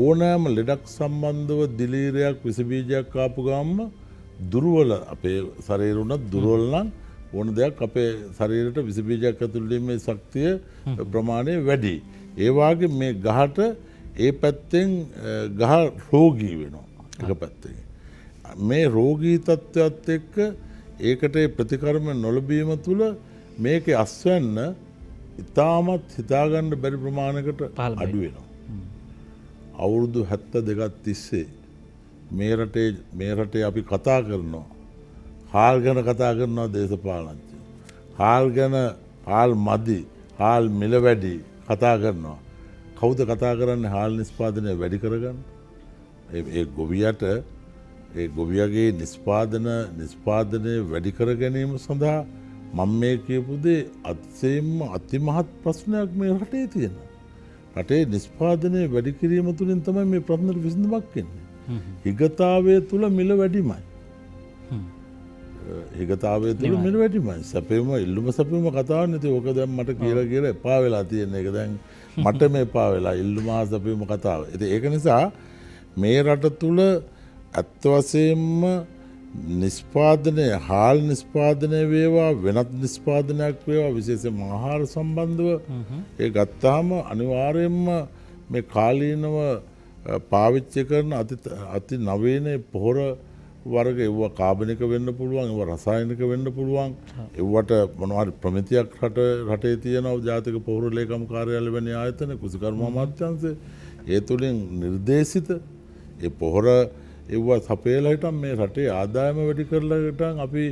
ඕනෑම ලෙඩක් සම්බන්ධව දිලීරයක් විස බීජයක් ආපු ගාම දුර්වල අපේ ශරීරය උනත් දුර්වල නම් ඕන දෙයක් අපේ ශරීරයට විස බීජයක් ඇතුළු වීමේ ශක්තිය ප්‍රමාණය වැඩි. ඒ වගේ මේ ගහට ඒ පැත්තෙන් ගහ රෝගී වෙනවා. එක පැත්තකින්. මේ රෝගී තත්ත්වයක් එක්ක ඒකට ප්‍රතිකර්ම නොලැබීම තුළ මේකේ අස්වැන්න ඉතාමත් හිතාගන්න බැරි ප්‍රමාණයකට අඩු වෙනවා. අවුරුදු 72ක් තිස්සේ මේ රටේ අපි කතා කරනවා. හාල් ගැන කතා කරනවා දේශපාලනඥයෝ. හාල් ගැන හාල් මදි, හාල් මිල වැඩි කතා කරනවා. කවුද කතා කරන්නේ හාල් නිෂ්පාදනය වැඩි කරගන්න? ඒ ගොවියට ඒ ගොවියගේ නිෂ්පාදනය වැඩි කර ගැනීම සඳහා මම මේ කියපු දේ අතිශයින්ම අතිමහත් ප්‍රශ්නයක් මේ රටේ තියෙනවා. රටේ නිෂ්පාදනය වැඩි කිරීම තුළින් තමයි මේ ප්‍රශ්නට විසඳුමක් එන්නේ. හිගතාවය තුළ මිල වැඩිමයි. හිගතාවය තුළ මිල වැඩිමයි. සැපෙම ඉල්ලුම සැපෙම කතාව නැති. ඕක දැන් මට කියලා එපා වෙලා තියෙන එක දැන් මට මේ එපා වෙලා ඉල්ලුම හා සැපෙම කතාව. ඉතින් ඒක නිසා මේ රට තුළ ඇත්ත වශයෙන්ම නිෂ්පාදනය හාල් නිෂ්පාදනය වේවා වෙනත් නිෂ්පාදනයක් වේවා විශේෂයෙන්ම ආහාර සම්බන්ධව ඒ ගත්තාම අනිවාර්යයෙන්ම මේ කාලීනව පාවිච්චි කරන අති නවීන පොහොර වර්ග ඒවා කාබනික වෙන්න පුළුවන් ඒවා රසායනික වෙන්න පුළුවන් ඒවට මොනවා හරි ප්‍රමිතියක් රටේ තියෙනවා ජාතික පොහොර ලේකම් කාර්යාලය වැනි ආයතන කුසකර්ම අමාත්‍යාංශය ඒ තුලින් නිර්දේශිත ඒ පොහොර ඒවා සපයලා හිටන් මේ රටේ ආදායම වැඩි කරලා හිටන් අපි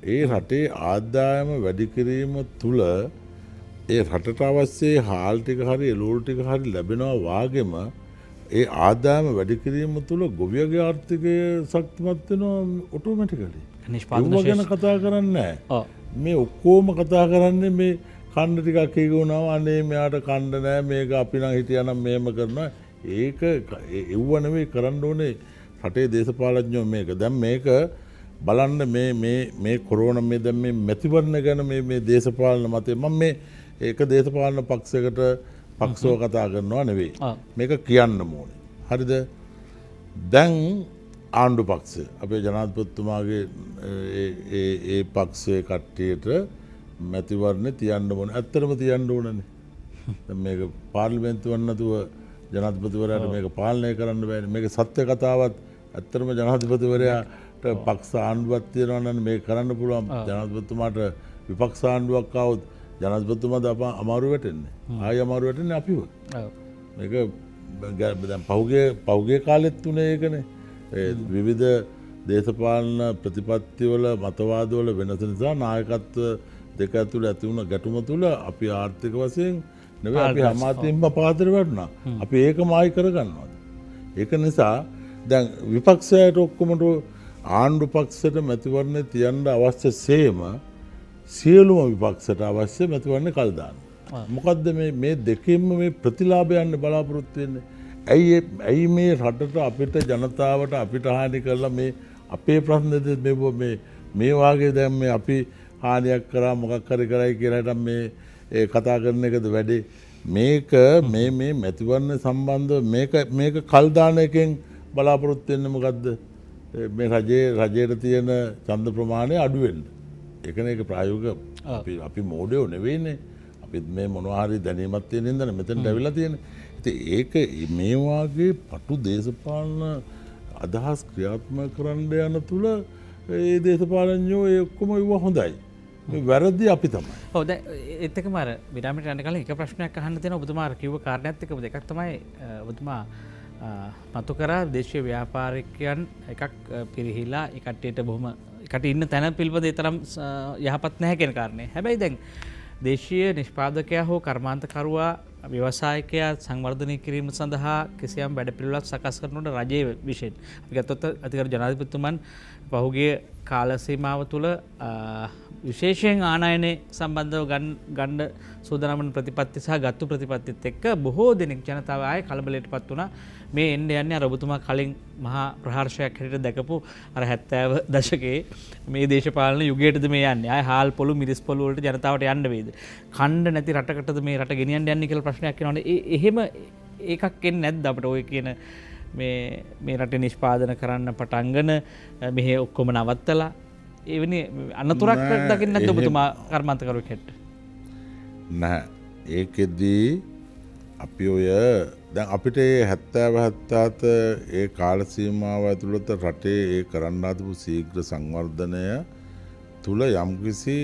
ඒ රටේ ආදායම වැඩි කිරීම තුල ඒ රටට අවශ්‍ය හාල් ටික හරි එළවලු ටික හරි ලැබෙනවා වාගෙම ඒ ආදායම වැඩි කිරීම තුළ ගොවියගේ ආර්ථිකය ශක්තිමත් වෙනවා ඔටෝමැටිකලි. නිෂ්පාදනය ගැන කතා කරන්නේ නැහැ. මේ ඔක්කොම කතා කරන්නේ මේ කන්න ටිකක් හේගුණාම අනේ මෙයාට කන්න නැහැ මේක අපි නම් හිටියානම් මෙහෙම කරනවා. ඒක එව්ව නෙවෙයි කරන්න ඕනේ රටේ දේශපාලඥයෝ මේක. දැන් මේක බලන්න මේ කොරෝනා මේ දැන් මේ මැතිවරණ ගැන මේ දේශපාලන මතය මම මේ ඒක දේශපාලන පක්ෂයකට පක්ෂව කතා කරනවා නෙවෙයි. මේක කියන්න ඕනේ. හරිද? දැන් ආණ්ඩු පක්ෂය අපේ ජනාධිපතිතුමාගේ ඒ පක්ෂයේ කට්ටියට මැතිවරණේ තියන්න ඕනේ. ඇත්තටම තියන්න ඕනනේ. දැන් මේක පාර්ලිමේන්තුව නැතුව ජනාධිපතිවරයාට මේක පාලනය කරන්න බෑනේ. මේක සත්‍ය කතාවත් ඇත්තටම ජනාධිපතිවරයාට පක්ෂ ආණ්ඩුවක් තියෙනවා නම් මේක කරන්න පුළුවන්. ජනාධිපතිතුමාට විපක්ෂ ආණ්ඩුවක් ආවොත් ජනාධිපතිතුමාද අමාරු වැටෙන්නේ. ආයෙ අමාරු වැටෙන්නේ අපිව. මේක දැන් පහුගිය කාලෙත් උනේ ඒකනේ. විවිධ දේශපාලන ප්‍රතිපත්තිවල මතවාදවල වෙනස නිසා නායකත්ව දෙක ඇතුළ ඇති වුණ ගැටුම තුළ අපි ආර්ථික වශයෙන් නෙවෙයි අපි හැමතිස්සෙම පාතර වැටුණා. අපි ඒකම ආයි කරගන්නවා. ඒක නිසා දැන් විපක්ෂයට ඔක්කොමට ආණ්ඩු පක්ෂයට මැතිවරණේ තියන්න අවශ්‍ය සේම සියලුම විපක්ෂයට අවශ්‍ය මැතිවරණේ කල් දානවා. මොකද්ද මේ දෙකෙන්ම මේ ප්‍රතිලාභයන් බලාපොරොත්තු වෙන්නේ? ඇයි මේ රටට අපිට ජනතාවට අපිට හානි කරලා මේ අපේ ප්‍රශ්නද මේ වාගේ දැන් මේ අපි හානියක් කරා මොකක් හරි කරයි කියලා හිටන් මේ කතා කරන එකද වැඩේ? මේක මේ මැතිවරණ සම්බන්ධව මේක කල් දාන එකෙන් බලාපොරොත්තු වෙන්නේ මොකද්ද? මේ රජයට තියෙන ඡන්ද ප්‍රමාණය අඩු වෙන්න. ඒකනේ ඒක ප්‍රායෝගික අපි මෝඩයෝ නෙවෙයිනේ. අපි මේ මොනවා හරි දැනීමක් තියෙන ඉඳන් මෙතනට ඇවිල්ලා තියෙන්නේ. ඉතින් ඒක මේ වාගේ පටු දේශපාලන අදහස් ක්‍රියාත්මක කරන්න යන තුල ඒ දේශපාලඥයෝ ඒ ඔක්කොම ඉව හොඳයි. මේ වැරදි අපි තමයි. ඔව් දැන් ඒත් එකම අර විරාමයට යන කලින් එක ප්‍රශ්නයක් අහන්න තියෙනවා ඔබතුමා කිව්ව කාරණාත් එක්ක දෙකක් තමයි ඔබතුමා මතු කරා දේශීය ව්‍යාපාරිකයන් එකක් පිරිහිලා ඒ කට්ටියට බොහොම කට ඉන්න තැන පිළිබඳ තරම් යහපත් නැහැ කියන කාරණේ. හැබැයි දැන් දේශීය නිෂ්පාදකයා හෝ කර්මාන්තකරුවා ව්‍යවසායකයා සංවර්ධනය කිරීම සඳහා කිසියම් වැඩපිළිවෙලක් සකස් කරනකොට රජයේ විශේෂයෙන් අපි ගත්තොත් අතිගරු ජනාධිපතිතුමන් පහුගිය කාල සීමාව තුළ විශේෂයෙන් ආනයනයේ සම්බන්ධව ගන්න සූදානම් වන ප්‍රතිපත්ති සහ ගත්තු ප්‍රතිපත්තිත් එක්ක බොහෝ දෙනෙක් ජනතාව ආයේ කලබලයටපත් වුණා. මේ එන්න යන්නේ අර ඔබතුමා කලින් මහා ප්‍රහර්ෂයක් හැටියට දැකපු අර 70 දශකයේ මේ දේශපාලන යුගයටද මේ යන්නේ. ආයේ හාල් පොළු මිරිස් පොළු වලට ජනතාවට යන්න වේද? ඛණ්ඩ නැති රටකටද මේ රට ගෙනියන්න යන්නේ කියලා ප්‍රශ්නයක් එනවනේ. එහෙම එකක් එන්නේ නැද්ද අපිට ඔය කියන මේ රටේ නිෂ්පාදන කරන්න පටන්ගෙන මෙහෙ ඔක්කොම නවත්තලා එවැනි අනතුරක් දකින්න නැද්ද ඔබතුමා කර්මාන්තකරුවෙක් හැටියට? නැහැ. ඒකෙදී අපි ඔය දැන් අපිට 70 ඒ කාල සීමාව ඇතුළත රටේ ඒ කරන්න හදපු ශීඝ්‍ර සංවර්ධනය තුල යම්කිසි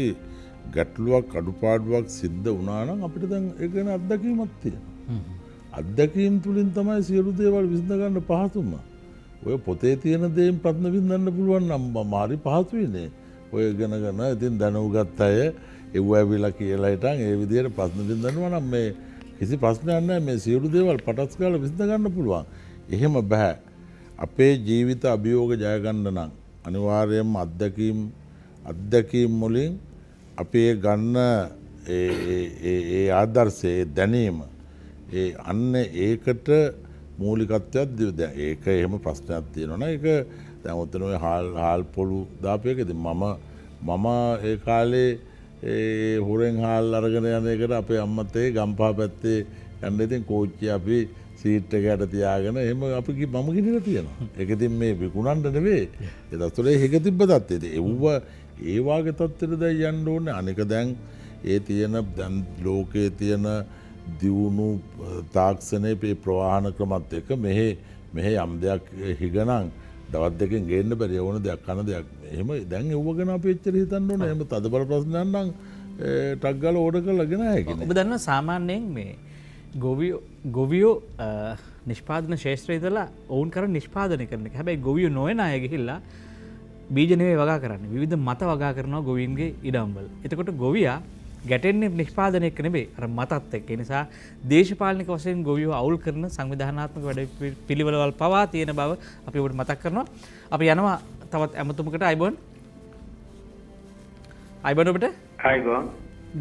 ගැටලුවක් අඩුපාඩුවක් සිද්ධ වුණා නම් අපිට දැන් ඒක ගැන අත්දැකීමක් තියෙනවා. අත්දැකීම් තුලින් තමයි සියලු දේවල් විසඳ ගන්න පහසුම. ඔය පොතේ තියෙන දේෙන් ප්‍රශ්න විසඳන්න පුළුවන් නම් මාරි පහසුයිනේ. ඔය ඉගෙන ඉතින් දැනුගත් අය එව්ව ඇවිල්ලා කියලා හිටන් ඒ විදිහට ප්‍රශ්න විසඳනවා නම් මේ කිසි ප්‍රශ්නයක් නැහැ මේ සියලු දේවල් පටස් ගාලා විසඳ ගන්න පුළුවන්. එහෙම බෑ. අපේ ජීවිත අභියෝග ජය ගන්න නම් අනිවාර්යයෙන්ම අත්දැකීම් වලින් අපේ ගන්න ඒ ආදර්ශයේ දැනීම අන්න ඒකට මූලිකත්වයක් දෙන්න. ඒක එහෙම ප්‍රශ්නයක් තියෙනවා නේ. ඒක දැන් උතන ඔය හාල් පොළු දාපේකද මම ඒ කාලේ හොරෙන් හාල් අරගෙන යන එකට අපේ අම්මත් ඒ ගම්පහ පැත්තේ යන්න ඉතින් කෝච්චිය අපි සීට් එකකට තියාගෙන එහෙම අපි මම ගිනිලා තියෙනවා. ඒක ඉතින් මේ විකුණන්න නෙවෙයි. ඒ දවස්වල හිග තිබ්බ තත්ත්වෙද ඒ වාගේ තත්ත්වෙට දැන් යන්න ඕනේ. අනික දැන් ඒ තියෙන දැන් ලෝකයේ තියෙන දියුණු තාක්ෂණයේ ප්‍රවාහන ක්‍රමත් එක්ක මෙහෙ යම් දෙයක් හිගනම් දවස් දෙකෙන් ගේන්න බැරි ඕන දෙයක් කන දෙයක් එහෙම දැන් එව්ව ගැන අපි එච්චර හිතන්න ඕනේ. එහෙම තදබල ප්‍රශ්නයක් නම් ටක් ගාලා ඕඩර් කරලා ගෙන හැකිනේ. ඔබ දන්නවා සාමාන්‍යයෙන් මේ ගොවියෝ නිෂ්පාදන ශේෂ්ත්‍රය ඉඳලා ඔවුන් කරන නිෂ්පාදනය කරන එක. හැබැයි ගොවියෝ නොවන අය ගිහිල්ලා බීජ නෙවෙයි වගා කරන්නේ. විවිධ මත වගා කරනවා ගොවීන්ගේ ඉඩම්වල. එතකොට ගොවියා ගැටෙන්නේ නිෂ්පාදනයක් නෙවෙයි අර මතත් එක්ක. ඒ නිසා දේශපාලනික වශයෙන් ගොවියෝ අවුල් කරන සංවිධානාත්මක වැඩ පිළිවෙළවල් පවා තියෙන බව අපි ඔබට මතක් කරනවා. අපි යනවා තවත් ඇමතුමකට. අයිබෝන් ඔබට. අයිබෝන්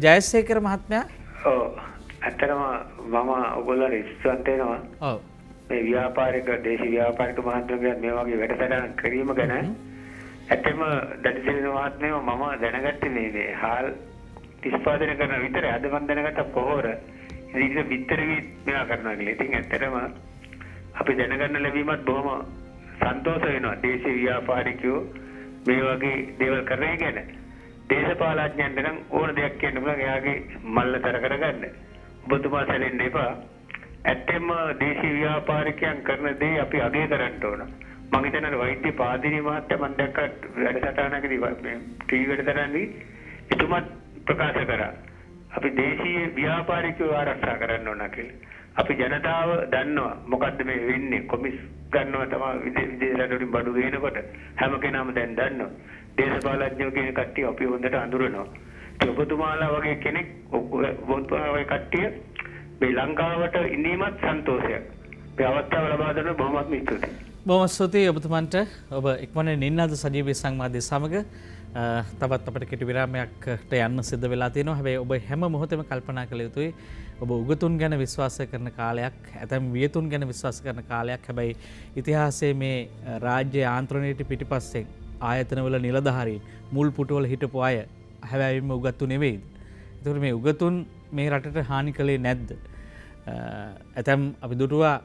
ජයසේකර මහත්මයා. ඔව් ඇත්තටම මම ඔයගොල්ලන්ට ඉස්සුවන්ත වෙනවා. ඔව් මේ ව්‍යාපාරික දේශීය ව්‍යාපාරික මහත්මයාගේ මේ වගේ වැඩසටහන් කිරීම ගැන ඇත්තම දඩසිරින මහත්මයා මම දැනගත්තේ මේ හාල් නිෂ්පාදනය කරන විතරයි. අද මම දැනගත්ත පොහොර ඉතින් විතර මේවා කරනවා කියලා. ඉතින් ඇත්තටම අපි දැනගන්න ලැබීමත් බොහොම සන්තෝෂ වෙනවා. දේශීය ව්‍යාපාරිකයෝ මේ වගේ දේවල් කරන්නේ ගැන. දේශපාලඥයන්ට නම් ඕන දෙයක් කියන්න පුළුවන්. එයාගේ මල්ලතර කරගන්න. ඔබතුමා සැලෙන්න එපා. ඇත්තම දේශීය ව්‍යාපාරිකයන් කරන දේ අපි අගය කරන්න ඕන. මම හිතන්නේ වෛද්‍ය පාදිනී මහත්තයා මම දැක්ක වැඩසටහනකදී ටීවී වැඩසටහනදී එතුමත් ප්‍රකාශ කරා අපි දේශීය ව්‍යාපාරිකයෝ ආරක්ෂා කරන්න ඕන කියලා. අපි ජනතාව දන්නවා මොකද්ද මේ වෙන්නේ. කොමිස් ගන්නවා තමයි විදේශ රටවලින් බඩු ගේනකොට හැම කෙනාම දැන් දන්නවා. දේශපාලඥයෝ කියන කට්ටිය අපි හොඳට අඳුරනවා. ඒ ඔබතුමාලා වගේ කෙනෙක් ඔබතුමාලා වගේ කට්ටිය මේ ලංකාවට ඉඳීමත් සන්තෝෂයක්. මේ අවස්ථාව ලබා දෙන බොහොමත්ම ස්තුතියි. බොහොම ස්තුතියි ඔබතුමන්ට. ඔබ ඉක්මනින් නින්නාද සජීවී සංවාදයේ සමග තවත් අපිට කෙටි විරාමයකට යන්න සිද්ධ වෙලා තියෙනවා. හැබැයි ඔබ හැම මොහොතෙම කල්පනා කළ යුතුයි ඔබ උගතුන් ගැන විශ්වාස කරන කාලයක්, ඇතැම් වියතුන් ගැන විශ්වාස කරන කාලයක්. හැබැයි ඉතිහාසයේ මේ රාජ්‍ය ආන්ත්‍රණයට පිටිපස්සෙන් ආයතනවල නිලධාරීන් මුල් පුටුවල හිටපු අය හැබැයිම උගත්තු නෙවෙයිද? ඒතකොට මේ උගතුන් මේ රටට හානි කළේ නැද්ද? ඇතැම් අපි දුටුවා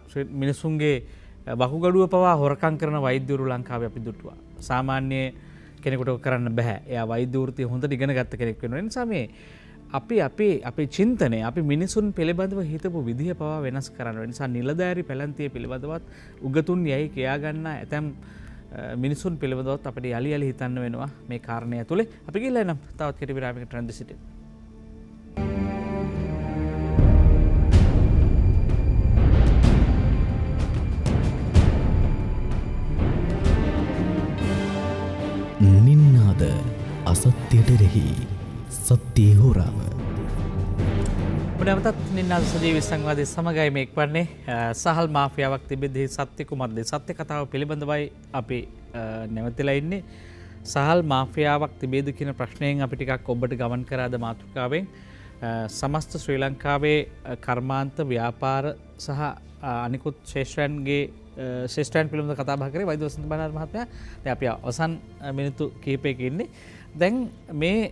මිනිසුන්ගේ වකුගඩුව පවා හොරකම් කරන වෛද්‍යවරු ලංකාවේ අපි දුටුවා. සාමාන්‍ය කෙනෙකුට කරන්න බෑ. එයා වෛද්‍ය වෘත්තිය හොඳට ඉගෙන ගත්ත කෙනෙක් වෙනවා. ඒ නිසා මේ අපේ චින්තනය අපි මිනිසුන් පිළිබඳව හිතපු විදිහ පවා වෙනස් කරන්න. ඒ නිසා නිලධාරි පැලැන්තිය පිළිබඳවත් උගතුන් යයි කියා ගන්න ඇතැම් මිනිසුන් පිළිබඳවත් අපිට යලි යලි හිතන්න වෙනවා මේ කාරණය ඇතුලේ. අපි ගිහලා එනම් තවත් කෙටි විරාමයකට රැඳී සිටිමු. නින්නාද අසත්‍යයට එරෙහි සත්‍යයේ හොරාව. මුදමතත් නින්නාද සජීවී සංවාදයේ සමගයි මේක වන්නේ සහල් මාෆියාවක් තිබෙද්දී සත්‍ය කුමක්ද? සත්‍ය කතාව පිළිබඳවයි අපි නැවතිලා ඉන්නේ. සහල් මාෆියාවක් තිබේද කියන ප්‍රශ්නයෙන් අපි ටිකක් ඔබට ගමන් කරාද මාතෘකාවෙන් සමස්ත ශ්‍රී ලංකාවේ කර්මාන්ත ව්‍යාපාර සහ අනිකුත් ශේෂ්ත්‍රයන්ගේ ශේෂ්ත්‍රයන් පිළිබඳව කතා බහ කරේ වෛද්‍ය වසන්ත බණ්ඩාර මහත්මයා. දැන් අපි අවසන් මිනිත්තු කිහිපයක ඉන්නේ. දැන් මේ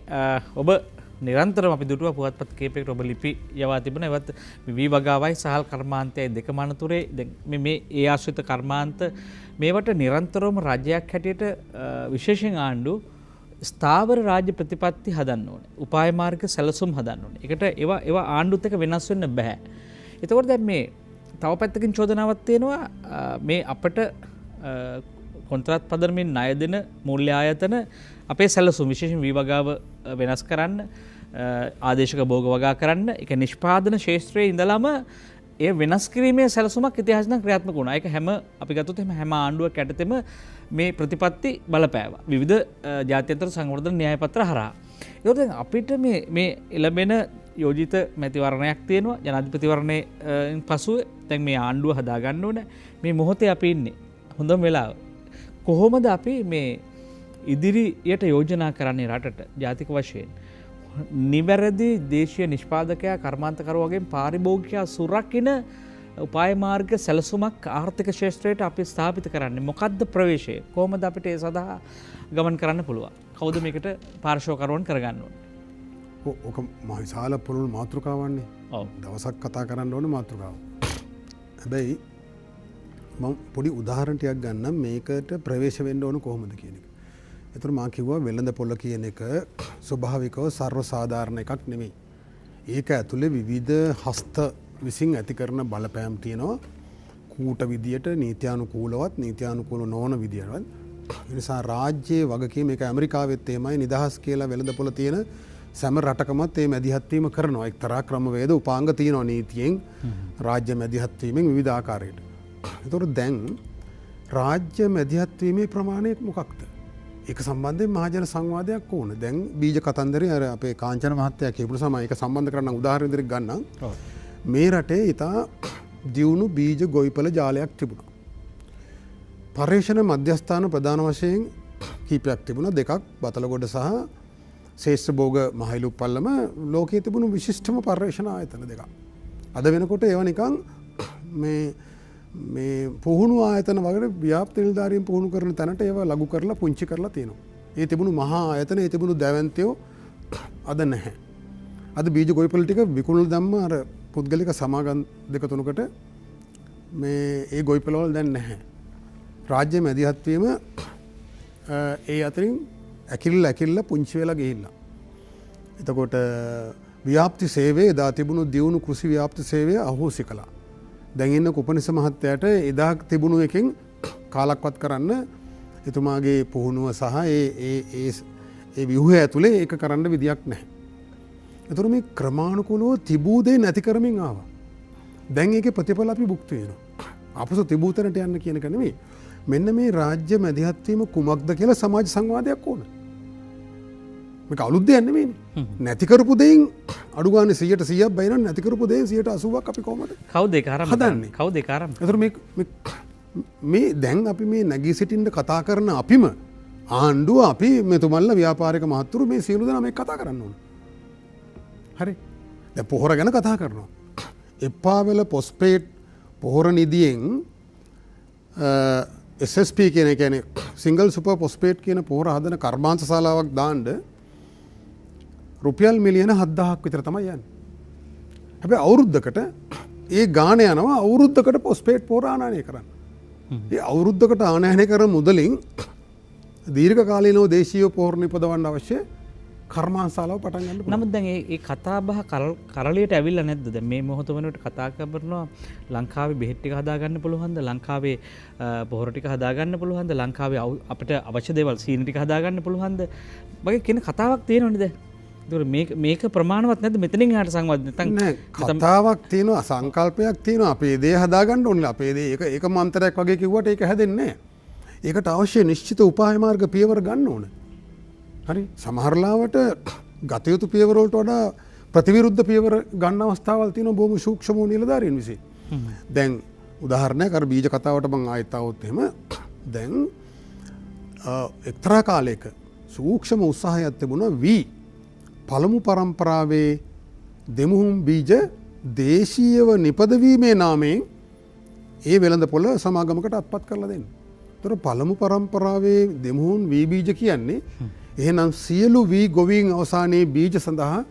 ඔබ නිරන්තරව අපි දුටුවා පුවත්පත් කිහිපයකට ඔබ ලිපි යවා තිබුණා. ඒවත් වී වගාවයි සහල් කර්මාන්තයයි දෙකම අතරේ දැන් මේ ඒ ආශ්‍රිත කර්මාන්ත මේවට නිරන්තරවම රජයක් හැටියට විශේෂයෙන් ආණ්ඩු ස්ථාවර රාජ්‍ය ප්‍රතිපත්ති හදන්න ඕනේ. උපාය මාර්ග සැලසුම් හදන්න ඕනේ. ඒකට ඒවා ආණ්ඩුත් එක්ක වෙනස් වෙන්න බෑ. එතකොට දැන් මේ තව පැත්තකින් චෝදනාවක් තියෙනවා මේ අපට කොන්ත්‍රාත් පදරමින් ණය දෙන මූල්‍ය ආයතන අපේ සැලසුම් විශේෂයෙන් වී වගාව වෙනස් කරන්න ආදේශක භෝග වගා කරන්න ඒක නිෂ්පාදන ශාස්ත්‍රයේ ඉඳලම ඒ වෙනස් කිරීමේ සැලසුමක් ඉතිහාසයෙන් ක්‍රියාත්මක වුණා. ඒක හැම අපි ගත්තොත් හැම ආණ්ඩුවක් යටතේම මේ ප්‍රතිපත්ති බලපෑවා. විවිධ ජාත්‍යන්තර සංවර්ධන න්‍යාය පත්‍ර හරහා. ඒකෝ දැන් අපිට මේ ලැබෙන යෝජිත මැතිවරණයක් තියෙනවා ජනාධිපතිවරණයෙන් පසුව දැන් මේ ආණ්ඩුව හදාගන්න ඕන මේ මොහොතේ අපි ඉන්නේ හොඳම වෙලාව. කොහොමද අපි මේ ඉදිරියට යෝජනා කරන්නේ රටට ජාතික වශයෙන් නිවැරදි දේශීය නිෂ්පාදකයා කර්මාන්තකරු වගේ පාරිභෝගිකයා සුරකින්න උපාය මාර්ග සැලසුමක් ආර්ථික ශාස්ත්‍රයට අපි ස්ථාපිත කරන්නේ මොකද්ද ප්‍රවේශය කොහොමද අපිට ඒ සඳහා ගමන් කරන්න පුළුවන් කවුද මේකට පාර්ශවකරුවන් කරගන්න ඕනේ ඕක මහ විශාල පුළුල් මාතෘකාවන්නේ දවසක් කතා කරන්න ඕන මාතෘකාව හැබැයි මම පොඩි උදාහරණයක් ගන්නම් මේකට ප්‍රවේශ වෙන්න ඕන කොහොමද කියන එක. ඒතර මා කිව්වා වෙළඳ පොළ කියන එක ස්වභාවිකව සර්ව සාධාරණ එකක් නෙමෙයි. ඒක ඇතුලේ විවිධ හස්ත විසින් ඇති කරන බලපෑම් තියෙනවා. කූට විදියට නීත්‍යානුකූලවත් නීත්‍යානුකූල නොවන විදියටවත්. ඒ නිසා රාජ්‍යයේ වගකීම මේක ඇමරිකාවෙත් එහෙමයි නිදහස් කියලා වෙළඳ පොළ තියෙන සෑම රටකමත් මේ මැදිහත් වීම කරනවා. එක්තරා ක්‍රමවේද උපාංග තියෙනවා නීතියෙන් රාජ්‍ය මැදිහත් වීමෙන් විවිධ ආකාරයට. ඒතකොට දැන් රාජ්‍ය මැදිහත් වීමේ ප්‍රමාණය මොකක්ද? ඒක සම්බන්ධයෙන් මහජන සංවාදයක් ඕන. දැන් බීජ කතන්දරේ අර අපේ කාංචන මහත්තයා කියපු සමය ඒක සම්බන්ධ කරන්න උදාහරණ විදිහට ගන්නම්. මේ රටේ ඉතා දියුණු බීජ ගොවිපළ ජාලයක් තිබුණා. පර්යේෂණ මධ්‍යස්ථාන ප්‍රධාන වශයෙන් කීපයක් තිබුණා. දෙකක් බතලගොඩ සහ ශේෂ්ඨභෝග මහයිලුප්පල්ලම ලෝකයේ තිබුණු විශිෂ්ටම පර්යේෂණ ආයතන දෙකක්. අද වෙනකොට ඒවා නිකන් මේ පුහුණු ආයතන වගේ ව්‍යාප්ත නිලධාරීන් පුහුණු කරන තැනට ඒවා ලඝු කරලා පුංචි කරලා තියෙනවා. ඒ තිබුණු මහා ආයතන ඒ තිබුණු දැවැන්තයෝ අද නැහැ. අද බීජ ගොවිපළ ටික විකුණලා දැම්ම අර පුද්ගලික සමාගම් දෙක තුනකට මේ ඒ ගොවිපළවල දැන් නැහැ. රාජ්‍ය මැදිහත් වීම ඒ අතරින් ඇකිල්ල පුංචි වෙලා ගිහිල්ලා. එතකොට ව්‍යාප්ති සේවය එදා තිබුණු දියුණු කෘෂි ව්‍යාප්ති සේවය අහෝසි කළා. දැන් ඉන්න කුපනිස මහත්තයාට එදා තිබුණු එකෙන් කාලක්වත් කරන්න එතුමාගේ පුහුණුව සහ ඒ ව්‍යුහය ඇතුලේ ඒක කරන්න විදියක් නැහැ. ඒතර මේ ක්‍රමානුකූලව තිබූ දේ නැති කරමින් ආවා. දැන් ඒකේ ප්‍රතිඵල අපි භුක්ති වෙනවා. අපසු තිබූ තැනට යන්න කියන එක නෙමෙයි. මෙන්න මේ රාජ්‍ය මැදිහත් වීම කුමක්ද කියලා සමාජ සංවාදයක් ඕන. මේක අලුත් දෙයක් නෙමෙයි. නැති කරපු දෙයින් අඩු ගානේ 100%ක් බයිනන් නැති කරපු දෙයින් 80%ක් අපි කොහමද? කවුද ඒක හදන්නේ? කවුද ඒක ආරම්භ? ඒතර මේ දැන් අපි මේ නැගී සිටින්න කතා කරන අපිම ආණ්ඩුව අපි මෙතුමල්ලා ව්‍යාපාරික මහත්තුරු මේ සියලු දෙනා මේ කතා කරන්න ඕන. හරි. දැන් පොහොර ගැන කතා කරනවා. එප්පාවල පොස්පේට් පොහොර නිදියෙන් SSP කියන කියන්නේ සිංගල් සුපර් පොස්පේට් කියන පොහොර හදන කර්මාන්ත ශාලාවක් දාන්න රුපියල් මිලියන 7000ක් විතර තමයි යන්නේ. හැබැයි අවුරුද්දකට ඒ ගාණ යනවා අවුරුද්දකට පොස්පේට් පොහොර ආනයනය කරන්න. ඒ අවුරුද්දකට ආනයනය කරන මුදලින් දීර්ඝ කාලීනව දේශීය පොහොර නිපදවන්න අවශ්‍ය කර්මාන්තශාලාව පටන් ගන්න පුළුවන්. නමුත් දැන් මේ කතා බහ කරලියට ඇවිල්ලා නැද්ද? දැන් මේ මොහොත වෙනකොට කතා කරනවා ලංකාවේ බෙහෙත් ටික හදාගන්න පුළුවන්ද? ලංකාවේ පොහොර ටික හදාගන්න පුළුවන්ද? ලංකාවේ අපිට අවශ්‍ය දේවල් සීනි ටික හදාගන්න පුළුවන්ද? වගේ කියන කතාවක් තියෙනවනේ දැන්. ඒතකොට මේක ප්‍රමාණවත් නැද්ද? මෙතනින් එහාට සංවාද නැත්නම් කතාවක් තියෙනවා සංකල්පයක් තියෙනවා අපේ දේ හදාගන්න ඕනේ. අපේ දේ ඒක මන්තරයක් වගේ කිව්වට ඒක හැදෙන්නේ නැහැ. ඒකට අවශ්‍ය නිශ්චිත උපාය මාර්ග පියවර ගන්න ඕනේ. හරි සමහරලාවට ගත යුතු පියවරවලට වඩා ප්‍රතිවිරුද්ධ පියවර ගන්න අවස්ථාවල් තියෙනවා බොහොම සූක්ෂම වූ නිලධාරීන් විසින්. දැන් උදාහරණයක් අර බීජ කතාවට මම ආයෙත් આવොත් එහෙම දැන් එක්තරා කාලයක සූක්ෂම උත්සාහයක් තිබුණා පළමු පරම්පරාවේ දෙමුහුම් බීජ දේශීයව නිපදවීමේ නාමයෙන් ඒ වෙළඳපොළ සමාගමකට අත්පත් කරලා දෙන්න. ඒතර පළමු පරම්පරාවේ දෙමුහුම් වී බීජ කියන්නේ එහෙනම් සියලු වී ගොවීන් අවසානයේ බීජ සඳහා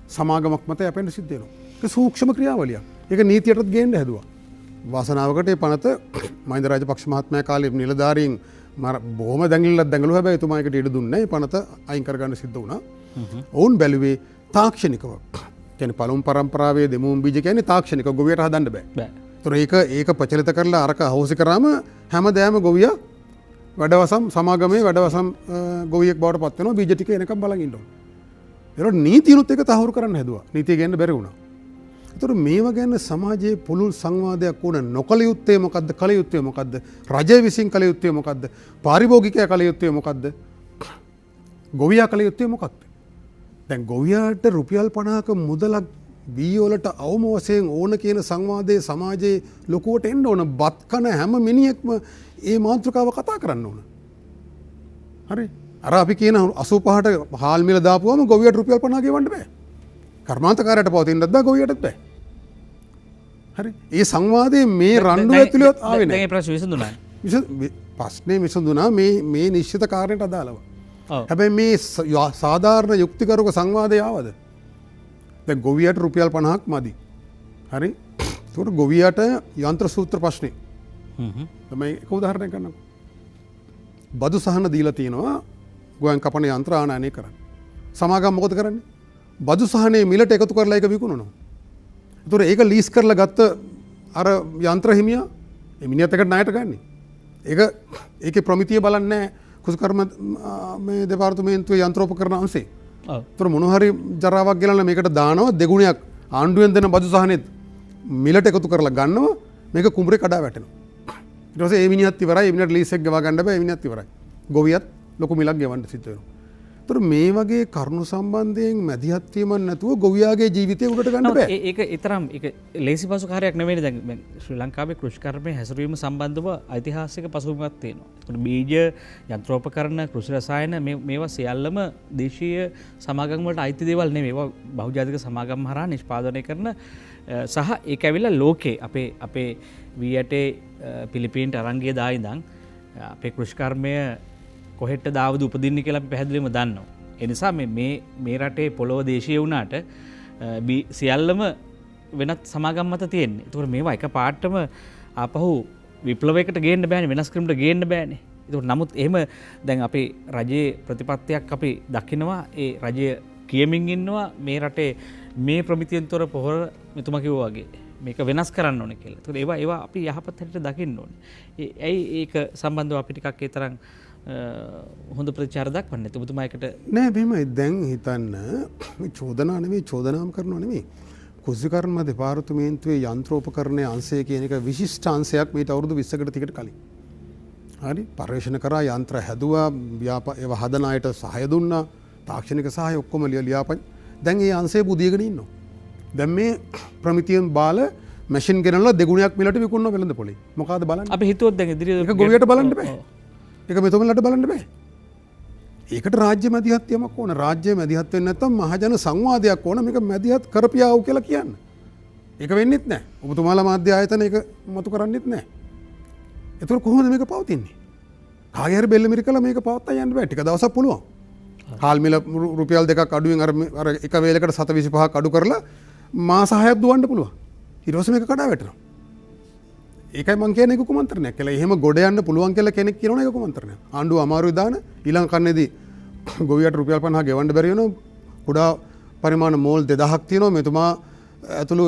සමාගමක් මත යැපෙන්න සිද්ධ වෙනවා. ඒක සූක්ෂම ක්‍රියාවලියක්. ඒක නීතියටත් ගේන්න හැදුවා. වාසනාවකට මේ පනත මහින්ද රාජපක්ෂ මහත්මයා කාලේ නිලධාරීන් බොහොම දැඟලුවා හැබැයි එතුමා ඒකට ඉඩ දුන්නේ නැහැ. පනත අයින් කරගන්න සිද්ධ වුණා. ඔවුන් බැලුවේ තාක්ෂණිකව. කියන්නේ පළමු පරම්පරාවේ දෙමුම් බීජ කියන්නේ තාක්ෂණික ගොවියට හදන්න බෑ. ඒක ප්‍රචලිත කරලා අරක හවුසි කරාම හැමදාම ගොවියා වැඩවසම් සමාගමේ වැඩවසම් ගොවියෙක් බවට පත් වෙනවා බීජ ටික එනකම් බලන් ඉන්න ඕනේ. ඒකට නීතියනුත් එක තහවුරු කරන්න හැදුවා. නීතිය ගේන්න බැරි වුණා. ඒතර මේවා ගැන සමාජයේ පුළුල් සංවාදයක් වුණ නොකල යුත්තේ මොකද්ද? කල යුත්තේ මොකද්ද? රජය විසින් කල යුත්තේ මොකද්ද? පාරිභෝගිකයා කල යුත්තේ මොකද්ද? ගොවියා කල යුත්තේ මොකක්ද? දැන් ගොවියාට රුපියල් 50ක මුදලක් බීවලට අවම වශයෙන් ඕන කියන සංවාදයේ සමාජයේ ලොකුවට එන්න ඕන. බත් කන හැම මිනිහෙක්ම ඒ මාතෘකාව කතා කරන්න ඕන. හරි. අර අපි කියන 85ට හාල් මිල දාපුවම ගොවියට රුපියල් 50 ගෙවන්න බෑ. කර්මාන්තකාරයට පවතින්නත් බෑ ගොවියටත් බෑ. හරි. ඒ සංවාදයේ මේ රණ්ඩුව ඇතුළේ ආවේ නැහැ. දැන් ඒ ප්‍රශ්න විසඳුණා. ප්‍රශ්නේ විසඳුණා මේ නිශ්චිත කාරණයට අදාළව. හැබැයි මේ සාධාරණ යුක්තිකරුක සංවාදය ආවද? දැන් ගොවියට රුපියල් 50ක් මදි. හරි. ඒකට ගොවියට යන්ත්‍ර සූත්‍ර ප්‍රශ්නේ. තමයි එක උදාහරණයක් ගන්නකො. බදු සහන දීලා තියෙනවා ගෝයන් කපන යන්ත්‍ර ආනයනය කරන්න. සමාගම් මොකද කරන්නේ? බදු සහනේ මිලට එකතු කරලා ඒක විකුණනවා. ඒතර ඒක ලීස් කරලා ගත්ත අර යන්ත්‍ර හිමියා එමිනියත් එකට ණයට ගන්න. ඒකේ ප්‍රමිතිය බලන්නේ කුසකර්ම මේ දෙපාර්තමේන්තුවේ යන්ත්‍රෝපකරණ අංශේ. ඒතර මොන හරි ජරාවක් ගෙනල්ලා මේකට දානවා දෙගුණයක් ආණ්ඩුවෙන් දෙන බදු සහනෙත් මිලට එකතු කරලා ගන්නවා මේක කුඹුරේ කඩා වැටෙනවා. ඊට පස්සේ ඒ මිනිහත් ඉවරයි ඒ මිනිහට ලීස් එක ගෙවා ගන්න බෑ ඒ මිනිහත් ඉවරයි. ගොවියත් ලොකු මිලක් ගෙවන්න සිද්ධ වෙනවා. ඒතර මේ වගේ කරුණු සම්බන්ධයෙන් මැදිහත් වීම නැතුව ගොවියාගේ ජීවිතය උඩට ගන්න බෑ. ඒක ඊතරම් ඒක ලේසි පසු කාර්යයක් නෙවෙයි. දැන් ශ්‍රී ලංකාවේ කෘෂිකර්මයේ හැසිරීම සම්බන්ධව ඓතිහාසික පසුබිමක් තියෙනවා. ඒකට බීජ, යන්ත්‍රෝපකරණ, කෘෂි රසායන මේවා සියල්ලම දේශීය සමාගම් වලට අයිති දේවල් නෙවෙයි. ඒවා බහුජාතික සමාගම් හරහා නිෂ්පාදනය කරන සහ ඒක ඇවිල්ලා ලෝකේ අපේ වී8 පිලිපීන්ට අරන් ගිය දා ඉඳන් අපේ කෘෂිකර්මය කොහෙට දාවද උපදින්නේ කියලා අපි පැහැදිලිවම දන්නවා. ඒ නිසා මේ රටේ පොළොව දේශීය වුණාට සියල්ලම වෙනත් සමාගම් මත තියෙන්නේ. ඒතකොට මේවා එක පාටම ආපහු විප්ලවයකට ගේන්න බෑනේ, වෙනස් කිරීමට ගේන්න බෑනේ. ඒතකොට නමුත් එහෙම දැන් අපේ රජයේ ප්‍රතිපත්තියක් අපි දකිනවා. ඒ රජය කියමින් ඉන්නවා මේ රටේ මේ ප්‍රමිතියෙන් තොර පොහොර මෙතුමා කිව්වා වගේ මේක වෙනස් කරන්න ඕනේ කියලා. ඒතකොට ඒවා අපි යහපත් හැටියට දකින්න ඕනේ. ඇයි ඒක සම්බන්ධව අපි ටිකක් ඒ තරම් හොඳ ප්‍රචාර දක්වන්නේ නැති ඔබතුමා එකට නෑ බෙහෙමයි. දැන් හිතන්න මේ චෝදනා නෙමෙයි චෝදනාම් කරනවා නෙමෙයි. කුස්සිකර්ම දෙපාර්තමේන්තුවේ යන්ත්‍රෝපකරණ අංශය කියන එක විශිෂ්ට අංශයක් මේට අවුරුදු 20කට තිකට කලින්. හරි පර්යේෂණ කරා යන්ත්‍ර හැදුවා ඒවා හදන අයට සහාය දුන්නා. තාක්ෂණික සහාය ඔක්කොම ලියාපන්. දැන් ඒ අංශය බුදියගෙන ඉන්නවා. දැන් මේ ප්‍රමිතියෙන් බාල මැෂින් ගෙනල්ලා දෙගුණයක් මිලට විකුණනවා වෙළඳ පොලේ. මොකಾದ බලන්න. අපි හිතුවොත් දැන් ඉදිරියට ඒක ගොවියට බලන්න බෑ. ඒක මෙතොමලට බලන්න බෑ. ඒකට රාජ්‍ය මැදිහත්වීමක් ඕන. රාජ්‍ය මැදිහත් වෙන්නේ නැත්නම් මහජන සංවාදයක් ඕන. මේක මැදිහත් කරපියාවු කියලා කියන්න. ඒක වෙන්නෙත් නැහැ. ඔබතුමාලා මාධ්‍ය ආයතන ඒක මතු කරන්නෙත් නැහැ. ඒතර කොහොමද මේක පවතින්නේ? කාගේ හරි බෙල්ල මිරිකලා මේක පවත්වා යන්න බෑ. ටික දවසක් පුළුවන්. හාල් මිල රුපියල් 2ක් අඩුවෙන් අර එක වේලකට 725ක් අඩු කරලා මාස 6ක් දුවන්න පුළුවන්. ඊට පස්සේ මේක කඩා වැටෙනවා. ඒකයි මං කියන්නේ ඒක කුමන්ත්‍රණයක් කියලා. එහෙම ගොඩ යන්න පුළුවන් කියලා කෙනෙක් කියනවනේ ඒක කුමන්ත්‍රණයක්. ආණ්ඩුව අමාරුයි දාන ඊළඟ කන්නේදී ගොවියට රුපියල් 50 ගෙවන්න බැරි වෙනවා. කුඩා පරිමාණ මෝල් 2000ක් තියෙනවා. මෙතුමා ඇතුළු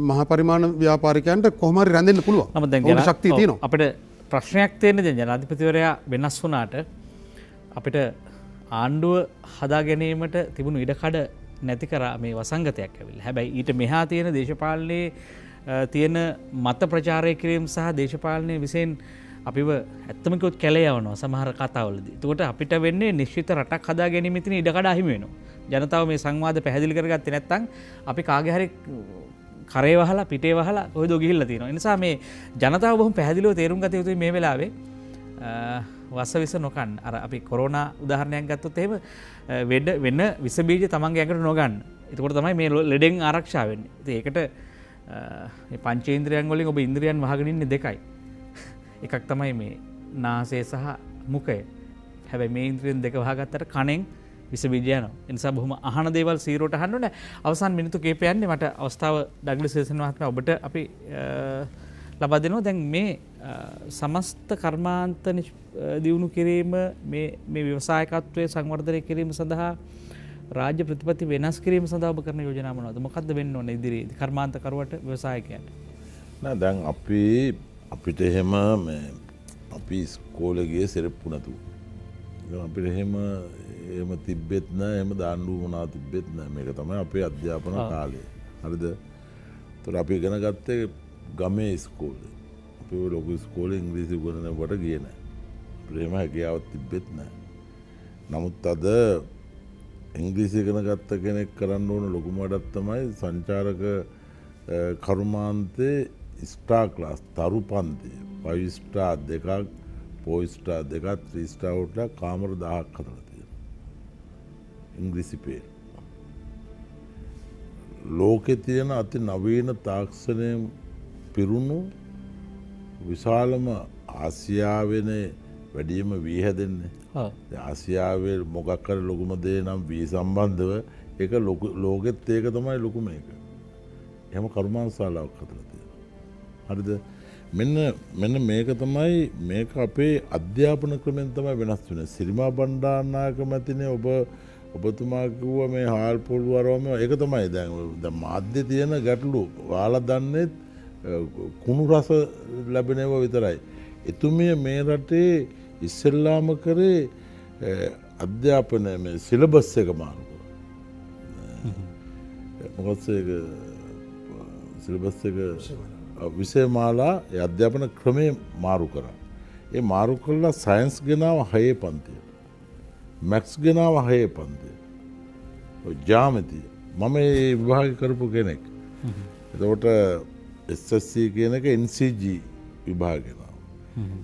මහ පරිමාණ ව්‍යාපාරිකයන්ට කොහොම හරි රැඳෙන්න පුළුවන්. නමුත් දැන් ශක්තිය තියෙනවා. අපිට ප්‍රශ්නයක් තියෙන්නේ දැන් ජනාධිපතිවරයා වෙනස් වුණාට අපිට ආණ්ඩුව හදා ගැනීමට තිබුණු ඉඩකඩ නැති කරා මේ වසංගතයක් ඇවිල්ලා. හැබැයි ඊට මෙහා තියෙන දේශපාලනයේ තියෙන මත ප්‍රචාරය කිරීම සහ දේශපාලනය විසින් අපිව ඇත්තම කිව්වොත් කැලේ යවනවා සමහර කතාවලදී. ඒකට අපිට වෙන්නේ නිශ්චිත රටක් හදා ගැනීමේ තියෙන ඉඩකඩ අහිමි වෙනවා. ජනතාව මේ සංවාද පැහැදිලි කරගත්තේ නැත්නම් අපි කාගේ හරි කරේ වහලා පිටේ වහලා කොහෙද ගිහිල්ලා තියෙනවා. ඒ නිසා මේ ජනතාව බොහොම පැහැදිලිව තේරුම් ගත යුතුයි මේ වෙලාවේ වසවිස නොකන්න. අර අපි කොරෝනා උදාහරණයක් ගත්තොත් එහෙම වෙන විස බීජ තමන්ගේ ඇඟට නොගන්න. එතකොට තමයි මේ ලෙඩෙන් ආරක්ෂා වෙන්නේ. ඉතින් ඒකට මේ පංචේන්ද්‍රයන් වලින් ඔබ ඉන්ද්‍රියන් වහගෙන ඉන්නේ දෙකයි. එකක් තමයි මේ නාසය සහ මුඛය. හැබැයි මේ ඉන්ද්‍රියන් දෙක වහගත්තට කණෙන් විස බීජ යනවා. ඒ නිසා බොහොම අහන දේවල් සීරෝට අහන්න ඕනේ. අවසාන මිනිත්තු කිහිපයක් යන්නේ මට අවස්ථාව ඩග්ලස් සේසන් මහත්මයා ඔබට අපි ලබා දෙනවා. දැන් මේ සමස්ත කර්මාන්ත දියුණු කිරීම මේ ව්‍යවසායකත්වයේ සංවර්ධනය කිරීම සඳහා රාජ්‍ය ප්‍රතිපත්ති වෙනස් කිරීම සඳහා ඔබ කරන යෝජනා මොනවද? මොකක්ද වෙන්න ඕනේ ඉදිරියේදී කර්මාන්තකරුවට ව්‍යවසායකයන්ට? නෑ දැන් අපිට එහෙම අපි ඉස්කෝලේ ගියේ සෙරප්පු නැතුව. අපිට එහෙම තිබ්බෙත් නෑ, එහෙම දාන්නු මොනවා තිබ්බෙත් නෑ. මේක තමයි අපේ අධ්‍යාපන කාලය. හරිද? ඒතර අපි ඉගෙන ගත්තේ ගමේ ඉස්කෝලේ. අපි ඔය ලොකු ඉස්කෝලේ ඉංග්‍රීසි උගන්වනවට ගියේ නෑ. අපිට එහෙම හැකියාවක් තිබ්බෙත් නෑ. නමුත් අද ඉංග්‍රීසි ඉගෙන ගත්ත කෙනෙක් කරන්න ඕන ලොකුම වැඩක් තමයි සංචාරක කර්මාන්තයේ ස්ටාර් ක්ලාස් තරු පන්ති 5 ස්ටාර් දෙකක් 4 ස්ටාර් දෙකක් 3 ස්ටාර් හොටලක් කාමර 1000ක් හදලා තියෙනවා. ඉංග්‍රීසි පේ. ලෝකේ තියෙන අති නවීන තාක්ෂණයෙන් පිරුණු විශාලම ආසියාවෙනේ වැඩිම වී හැදෙන්නේ. ආසියාවේ මොකක් හරි ලොකුම දේ නම් වී සම්බන්ධව ඒක ලෝකෙත් ඒක තමයි ලොකුම එක. එහෙම කර්මාන්තශාලාවක් හදලා තියෙනවා. හරිද? මෙන්න මේක තමයි මේක අපේ අධ්‍යාපන ක්‍රමෙන් තමයි වෙනස් වෙන්නේ. සිරිමා බණ්ඩාරනායක මැතිනේ ඔබතුමා කිව්වා මේ හාල් පොළු අරවම ඒක තමයි දැන් මාධ්‍ය තියෙන ගැටලු. ඔයාලා දන්නේ කුණු රස ලැබෙනව විතරයි. එතුමිය මේ රටේ ඉස්සෙල්ලාම කරේ අධ්‍යාපන මේ සිලබස් එක මාරු කරා. මොකද ඒක සිලබස් එක විෂය මාලා ඒ අධ්‍යාපන ක්‍රමේ මාරු කරා. ඒ මාරු කළා සයන්ස් ගෙනාව 6 පන්තියට. මැක්ස් ගෙනාව 6 පන්තියට. ජ්‍යාමිතිය මම මේ විභාග කරපු කෙනෙක්. එතකොට SSC කියන එක NCG විභාගය.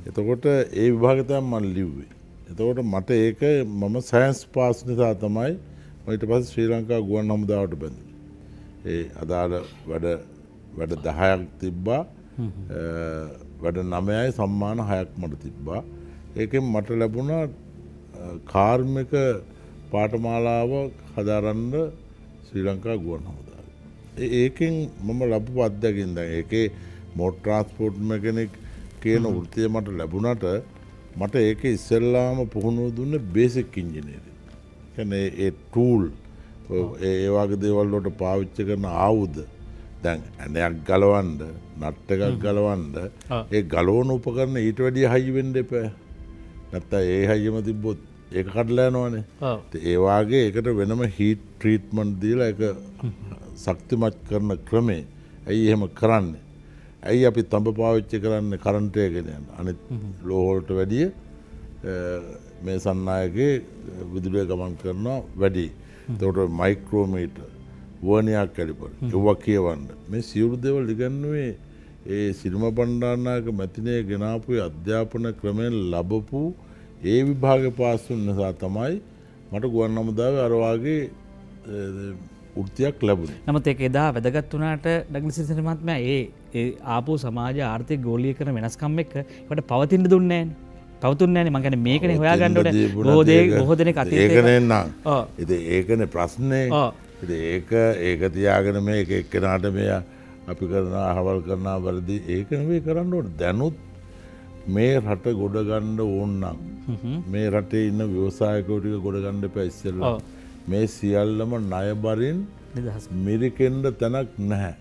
එතකොට ඒ විභාගය තමයි මම ලිව්වේ. එතකොට මට ඒක මම සයන්ස් පාස් නිසා තමයි මම ඊට පස්සේ ශ්‍රී ලංකා ගුවන් හමුදාවට බැඳුනේ. ඒ අදාළ වැඩ 10ක් තිබ්බා. වැඩ 9යි සම්මාන 6ක් මට තිබ්බා. ඒකෙන් මට ලැබුණා කාර්මික පාඨමාලාව හදාරන්න ශ්‍රී ලංකා ගුවන් හමුදාවේ. ඒකෙන් මම ලැබපු අත්දැකීම් දැන් ඒකේ මෝටර් ට්‍රාන්ස්පෝර්ට් මෙකැනික් කියන වෘත්තිය මට ලැබුණට මට ඒකේ ඉස්සෙල්ලාම පුහුණුව දුන්නේ බේසික් ඉංජිනේරින්. කියන්නේ ඒ ටූල් ඒ වගේ දේවල් වලට පාවිච්චි කරන ආයුධ දැන් ඇණයක් ගලවන්න, නට් එකක් ගලවන්න ඒ ගලවන උපකරණ ඊට වැඩිය හයි වෙන්න එපා. නැත්තම් ඒ හයියම තිබ්බොත් ඒක කඩලා යනවනේ. ඒ වාගේ ඒකට වෙනම හීට් ට්‍රීට්මන්ට් දීලා ඒක ශක්තිමත් කරන ක්‍රමේ. ඇයි එහෙම කරන්නේ? ඇයි අපි තඹ පාවිච්චි කරන්නේ කරන්ට් එක ගෙන යන අනිත් ලෝ වෝල්ට් වැඩිය මේ සන්නායකේ විදුලිය ගමන් කරනවා වැඩි. ඒකට මයික්‍රෝමීටර් වර්නියර් කැලිපර් ඒවා කියවන්න මේ සියලු දේවල් ඉගෙනුවේ ඒ සිරිමා බණ්ඩාරනායක මැතිනේ ගෙනාපු අධ්‍යාපන ක්‍රමයෙන් ලැබපු ඒ විභාගේ පාස් වුන නිසා තමයි මට ගුවන් හමුදාවේ අර වාගේ වෘත්තියක් ලැබුණේ. නමුත් ඒක එදා වැදගත් වුණාට ඩග්ලස් සිරිසේන මහත්මයා ඒ ආපු සමාජ ආර්ථික ගෝලීකරණ වෙනස්කම් එක්ක ඒකට පවතින්න දුන්නේ නැහැ. පවතුන්නේ නැහැ. මං කියන්නේ මේකනේ හොයාගන්න ඕනේ. බොහෝ දෙනෙක් අතීතේ ඒකනේ නං. ඉතින් ඒකනේ ප්‍රශ්නේ. ඉතින් ඒක තියාගෙන මේක එක්කෙනාට මේ අපි කරන අහවල් කරන වර්ධි ඒක නෙවෙයි කරන්න ඕනේ. දැනුත් මේ රට ගොඩ ගන්න ඕන නම් මේ රටේ ඉන්න ව්‍යවසායකයෝ ටික ගොඩ ගන්න එපා ඉස්සෙල්ලා. මේ සියල්ලම ණය බරින් මිරිකෙන්න තැනක් නැහැ.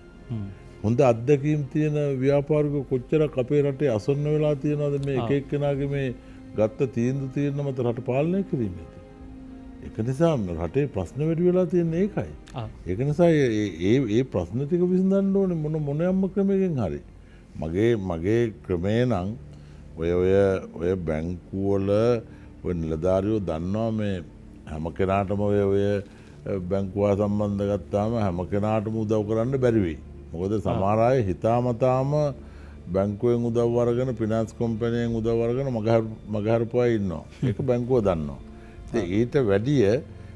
හොඳ අත්දැකීම් තියෙන ව්‍යාපාරික කොච්චරක් අපේ රටේ අසන්න වෙලා තියෙනවද මේ එක එක්කෙනාගේ මේ ගත්ත තීන්දුව මත රට පාලනය කිරීමේදී. ඒක නිසා රටේ ප්‍රශ්න වැඩි වෙලා තියෙන්නේ ඒකයි. ඒක නිසා ඒ ප්‍රශ්න ටික විසඳන්න ඕනේ මොන යම්ම ක්‍රමයකින් හරි. මගේ ක්‍රමේ නම් ඔය බැංකුවල ඔය නිලධාරියෝ දන්නවා මේ හැම කෙනාටම ඔය බැංකුවා සම්බන්ධ ගත්තාම හැම කෙනාටම උදව් කරන්න බැරි වෙයි. මොකද සමහර අය හිතාමතාම බැංකුවෙන් උදව් අරගෙන ෆිනාන්ස් කම්පැනියෙන් උදව් අරගෙන මගහරපු අය ඉන්නවා. ඒක බැංකුව දන්නවා. ඉතින් ඊට වැඩිය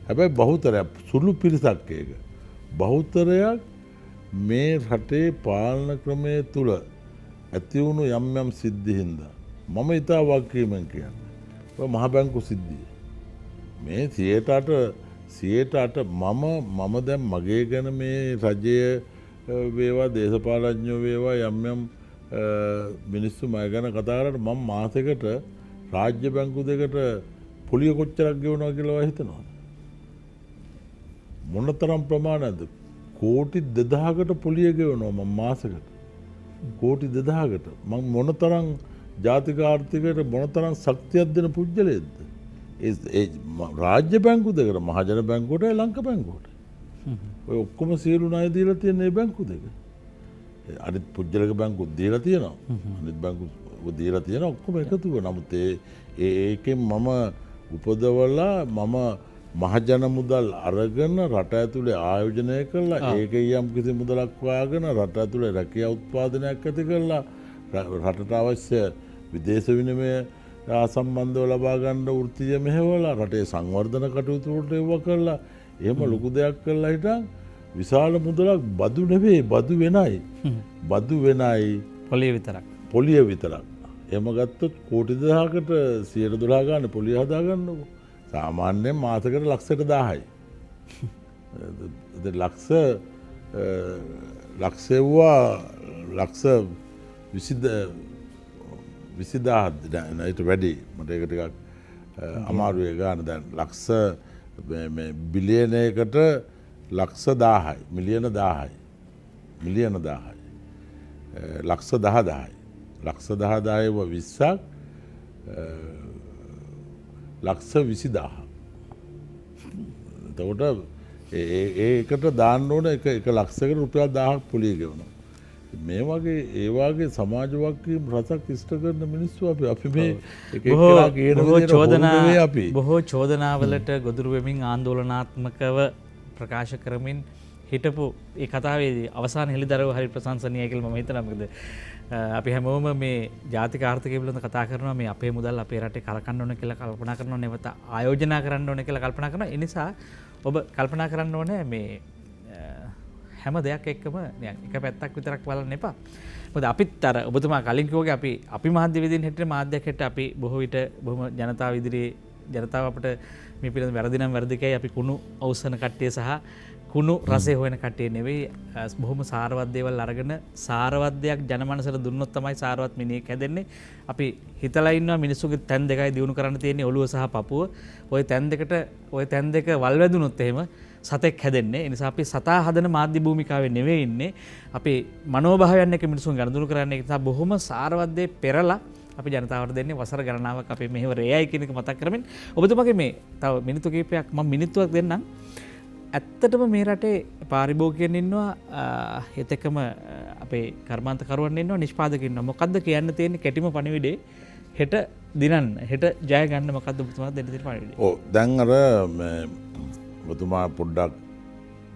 හැබැයි බහුතරයක් සුළු පිරිසක් ඒක. බහුතරයක් මේ රටේ පාලන ක්‍රමයේ තුල ඇති වුණු යම් සිද්ධි හින්දා මම ඉතා වාක්‍යයෙන් කියන්නේ. ඔය මහ බැංකු සිද්ධිය. මේ 108 මම දැන් මගේ ගැන මේ රජයේ වේවා දේශපාලඥයෝ වේවා යම් මිනිස්සු මම ගැන කතා කරලා මම මාසෙකට රාජ්‍ය බැංකු දෙකට පොලිය කොච්චරක් ගෙවනවා කියලා හිතනවා. මොනතරම් ප්‍රමාණයක්ද? කෝටි 2000කට පොලිය ගෙවනවා මම මාසෙකට. කෝටි 2000කට මම මොනතරම් ජාතික ආර්ථිකයට මොනතරම් ශක්තියක් දෙන පුජ්‍යලයේද? ඒ රාජ්‍ය බැංකු දෙකට මහජන බැංකුවට ලංකා බැංකුවට ඔය ඔක්කොම සියලු ණය දීලා තියෙන මේ බැංකු දෙක. අනිත් පුජ්‍යලක බැංකු දීලා තියෙනවා. අනිත් බැංකු දීලා තියෙනවා ඔක්කොම එකතු වෙනවා. නමුත් ඒකෙන් මම උපදවලා මම මහජන මුදල් අරගෙන රට ඇතුලේ ආයෝජනය කරලා ඒකේ යම් කිසි මුදලක් හොයාගෙන රට ඇතුලේ රැකියා උත්පාදනයක් ඇති කරලා රටට අවශ්‍ය විදේශ විනිමය සම්බන්ධව ලබා ගන්න වෘත්තීය මෙහෙවලා රටේ සංවර්ධන කටයුතු වලට යොමු කරලා එහෙම ලොකු දෙයක් කළා හිටන් විශාල මුදලක් බදු නෙවෙයි බදු වෙනයි පොලිය විතරක් එහෙම ගත්තොත් කෝටි 1000කට 112 ගන්න පොලිය හදා ගන්නකො සාමාන්‍යයෙන් මාසෙකට ලක්ෂයට 1000යි ලක්ෂ 20000ට වැඩි මට ඒක ටිකක් අමාරුවේ ගන්න දැන් ලක්ෂ බිලියනයකට ලක්ෂ 1000යි මිලියන 1000යි ලක්ෂ 10000යි ලක්ෂ 10000ව 20ක් ලක්ෂ 20000 එතකොට ඒකට දාන්න ඕන එක ලක්ෂයකට රුපියල් 1000ක් පොලිය ගෙවනවා මේ වගේ ඒ වගේ සමාජ වක්කීම් රසක් ඉෂ්ට කරන මිනිස්සු අපි මේ එක එකලා කියන විදිහට අපි බොහෝ චෝදනාවලට ගොදුරු වෙමින් ආందోලනාත්මකව ප්‍රකාශ කරමින් හිටපු ඒ කතාවේදී අවසාන හෙළිදරව් හරි ප්‍රශංසනීයයි කියලා මම හිතනවා මොකද අපි හැමෝම මේ ජාතික ආර්ථිකය පිළිබඳව කතා කරනවා මේ අපේ මුදල් අපේ රටේ කලකන්න ඕන කියලා කල්පනා කරනවා නැවත ආයෝජනා කරන්න ඕන කියලා කල්පනා කරනවා ඒ නිසා ඔබ කල්පනා කරන්න ඕනේ මේ හැම දෙයක් එක්කම එක පැත්තක් විතරක් බලන්න එපා. මොකද අපිත් අර ඔබතුමා කලින් කිව්වගේ අපි මාධ්‍ය විදිහින් හිටින මාධ්‍යයක් හිට අපි බොහෝ විට බොහොම ජනතාව ඉදිරියේ ජනතාව අපිට මේ පිළිබඳ වැරදි නම් වැරදිකයි අපි කුණු අවසන කට්ටිය සහ කුණු රසය හොයන කට්ටිය නෙවෙයි බොහොම සාරවත් දේවල් අරගෙන සාරවත් දෙයක් ජනමනසට දුන්නොත් තමයි සාරවත් මිනිහෙක් හැදෙන්නේ. අපි හිතලා ඉන්නවා මිනිස්සුගේ තැන් දෙකයි දිනු කරන්න තියෙන්නේ ඔළුව සහ පපුව. ওই තැන් දෙක වල් වැදුනොත් එහෙම සතෙක් හැදෙන්නේ. ඒ නිසා අපි සතා හදන මාධ්‍ය භූමිකාවේ නෙවෙයි ඉන්නේ. අපි මනෝභාවයන් එක්ක මිනිසුන් ගනුදෙනු කරන්නේ. ඒ නිසා බොහොම සාරවත් දේ පෙරලා අපි ජනතාවට දෙන්නේ වසර ගණනාවක් අපේ මෙහෙවර එයයි කියන එක මතක් කරමින් ඔබතුමාගේ මේ තව මිනිත්තු කිහිපයක් මම මිනිත්තුවක් දෙන්නම්. ඇත්තටම මේ රටේ පාරිභෝගිකයන් ඉන්නවා එතකම අපේ කර්මාන්තකරුවන් ඉන්නවා නිෂ්පාදකයන් ඉන්නවා. මොකද්ද කියන්න තියෙන්නේ කෙටිම පණිවිඩේ හෙට දිනන්න හෙට ජය ගන්න මොකද්ද ඔබතුමාට දෙන්න තියෙන පණිවිඩේ? ඔව් දැන් අර ඔබතුමා පොඩ්ඩක්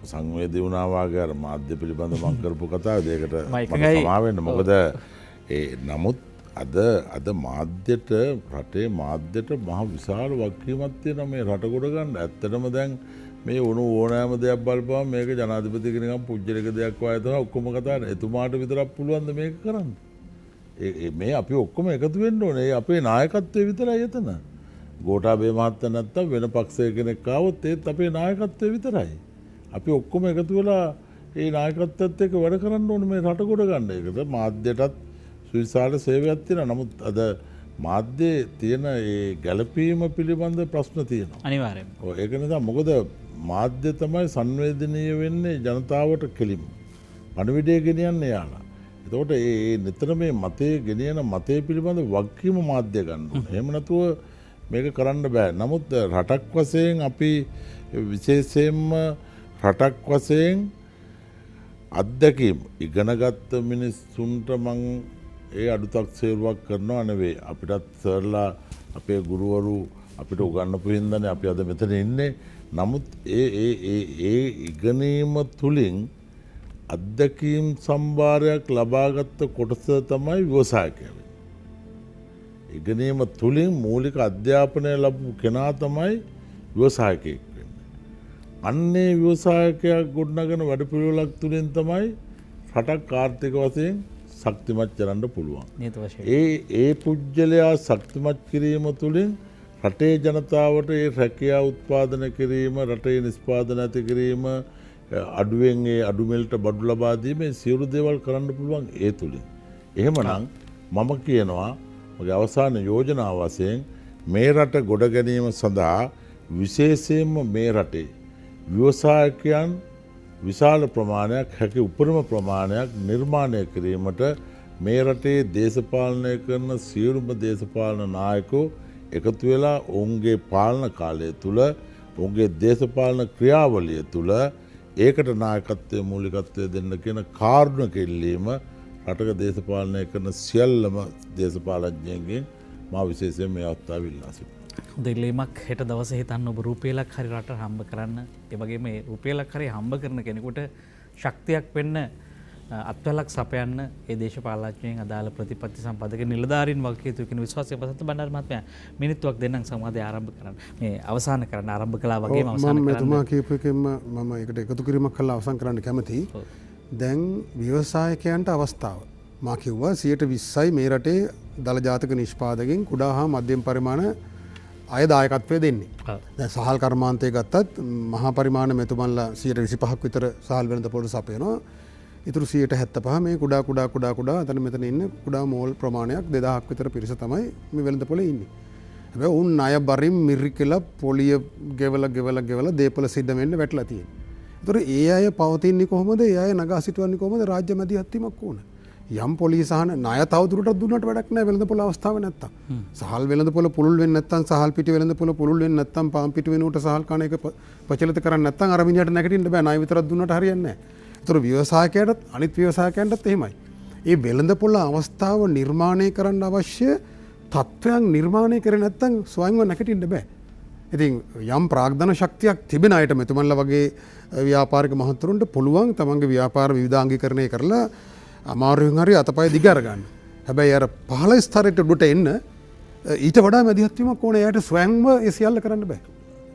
සංවේදී වුණා වගේ අර මාධ්‍ය පිළිබඳව මම කරපු කතාවද ඒකට සමා වෙන්න. මොකද නමුත් අද මාධ්‍යට රටේ මාධ්‍යට මහ විශාල වගකීමක් තියෙනවා මේ රට කොට ගන්න. ඇත්තටම දැන් මේ ඕනෑම දෙයක් බලපුවම මේක ජනාධිපති කෙනෙක්ම පුජ්‍යලක දෙයක් වගේ තමයි ඔක්කොම කතා කරන්නේ. එතුමාට විතරක් පුළුවන් ද මේක කරන්න? මේ අපි ඔක්කොම එකතු වෙන්න ඕනේ. අපේ නායකත්වයේ විතරයි එතන. ගෝඨාභය මහත්තයා නැත්තම් වෙන පක්ෂයක කෙනෙක් ආවොත් ඒත් අපේ නායකත්වයේ විතරයි. අපි ඔක්කොම එකතු වෙලා ඒ නායකත්වයත් එක්ක වැඩ කරන්න ඕනේ මේ රට කොට ගන්න. ඒකද මාධ්‍යයටත් සුවිශාල සේවයක් තියෙනවා. නමුත් අද මාධ්‍යයේ තියෙන ඒ ගැළපීම පිළිබඳ ප්‍රශ්න තියෙනවා. අනිවාර්යයෙන්ම. ඔව් ඒක නිසා මොකද මාධ්‍ය තමයි සංවේදනීය වෙන්නේ ජනතාවට කෙලිම. පණිවිඩය ගෙනියන්නේ යාලා. එතකොට ඒ නිතර මේ මතයේ ගෙනියන මතයේ පිළිබඳ වගකීම මාධ්‍ය ගන්න ඕනේ. එහෙම නැතුව මේක කරන්න බෑ. නමුත් රටක් වශයෙන් අපි විශේෂයෙන්ම රටක් වශයෙන් අත්දැකීම් ඉගෙනගත්ත මිනිස්සුන්ට මං ඒ අඩුතක් සේරුවක් කරනවා නෙවෙයි. අපිටත් සර්ලා අපේ ගුරුවරු අපිට උගන්වපු හින්දානේ අපි අද මෙතන ඉන්නේ. නමුත් ඒ ඉගෙනීම තුලින් අත්දැකීම් සම්භාරයක් ලබාගත් කොටස තමයි ව්‍යවසායකයා වෙන්නේ. ඉගෙනීම තුලින් මූලික අධ්‍යාපනය ලැබපු කෙනා තමයි ව්‍යවසායකයෙක් වෙන්නේ. අන්නේ ව්‍යවසායකයා ගොඩනගන වැඩපිළිවෙලක් තුලින් තමයි රටක් ආර්ථික වශයෙන් ශක්තිමත් කරන්න පුළුවන්. ඒ පුජ්‍යලයා ශක්තිමත් කිරීම තුළින් රටේ ජනතාවට ඒ රැකියා උත්පාදන කිරීම රටේ නිෂ්පාදන ඇති කිරීම අඩුවෙන් ඒ අඩුමෙල්ට බඩු ලබා දීම සියලු දේවල් කරන්න පුළුවන් ඒ තුලින්. එහෙමනම් මම කියනවා මගේ අවසාන යෝජනාව වශයෙන් මේ රට ගොඩ ගැනීම සඳහා විශේෂයෙන්ම මේ රටේ ව්‍යවසායකයන් විශාල ප්‍රමාණයක් හැකි උපරිම ප්‍රමාණයක් නිර්මාණය කිරීමට මේ රටේ දේශපාලනය කරන සියලුම දේශපාලන නායකයෝ එකතු වෙලා ඔවුන්ගේ පාලන කාලය තුල ඔවුන්ගේ දේශපාලන ක්‍රියාවලිය තුල ඒකට නායකත්වයේ මූලිකත්වය දෙන්න කියන කාරුණික ඉල්ලීම රටක දේශපාලනය කරන සියල්ලම දේශපාලඥයන්ගෙන් මා විශේෂයෙන් මේ අවස්ථාවේ ඉල්ලා සිටිනවා. දෙල්ලීමක් හෙට දවසේ හිතන්න ඔබ රුපියලක් හරි රට හම්බ කරන්න ඒ වගේම මේ රුපියලක් හරි හම්බ කරන කෙනෙකුට ශක්තියක් වෙන්න අත්වලක් සපයන්න ඒ දේශපාලඥයන් අදාළ ප්‍රතිපත්ති සම්පාදක නිලධාරීන් වගේ යුතු කියන විශ්වාසය පසත් බණ්ඩාර මහත්මයා මිනිත්තුවක් දෙන්නම් සංවාදය ආරම්භ කරන්න මේ අවසන් කරන්න ආරම්භ කළා වගේම අවසන් කරන්න මම මෙතුමා කියපු එකෙන්ම මම ඒකට එකතු කිරීමක් කළා අවසන් කරන්න කැමතියි. දැන් ව්‍යවසායකයන්ට අවස්ථාව මා කිව්වා 120යි මේ රටේ දල ජාතක නිෂ්පාදකයන් කුඩා හා මධ්‍යම පරිමාණ අය දායකත්වය දෙන්නේ. දැන් සහල් කර්මාන්තය ගත්තත් මහා පරිමාණ මෙතුමන්ලා 125ක් විතර සහල් වෙළඳපොළ සපයනවා. ඉතුරු 175 මේ කුඩා අතන මෙතන ඉන්න කුඩා මෝල් ප්‍රමාණයක් 2000ක් විතර පිරිස තමයි මේ වෙළඳපොළේ ඉන්නේ. හැබැයි උන් ණය බරින් මිරිකලා පොලිය ගෙවලා දීපල සිද්ධ වෙන්න වැටලා තියෙනවා. ඒතර ඒ අය පවතින්නේ කොහොමද? ඒ අය නගා සිටවන්නේ කොහොමද? රාජ්‍ය මැදිහත්වීමක් ඕන. යම් පොලිස් සහන ණය තවදුරටත් දුන්නට වැඩක් නැහැ වෙළඳපොළ අවස්ථාව නැත්තම්. සහල් වෙළඳපොළ පුළුල් වෙන්නේ නැත්තම් සහල් පිටි වෙළඳපොළ පුළුල් වෙන්නේ නැත්තම් පාම් පිටි වෙනුවට සහල් කන එක ප්‍රචලිත කරන්නේ නැත්තම් අර මිනිහට නැගිටින්න බෑ. ණය විතරක් දුන්නට හරියන්නේ නැහැ. ඒතර ව්‍යවසායකයන්ටත් අනිත් ව්‍යවසායකයන්ටත් එහෙමයි. මේ වෙළඳපොළ අවස්ථාව නිර්මාණය කරන්න අවශ්‍ය තත්ත්වයන් නිර්මාණය කරේ නැත්තම් ස්වයංව නැගිටින්න බෑ. ඉතින් යම් ප්‍රාග්ධන ශක්තියක් තිබෙන අයට මෙතුමන්ලා වගේ ව්‍යාපාරික මහතුරුන්ට පුළුවන් තමන්ගේ ව්‍යාපාර විවිධාංගීකරණය කරලා අමාරුවෙන් හරි අතපය දිග අරගන්න. හැබැයි අර පහළ ස්තරයට උඩට එන්න ඊට වඩා මැදිහත්වීමක් ඕනේ. එයාට ස්වයංව ඒ සියල්ල කරන්න බෑ.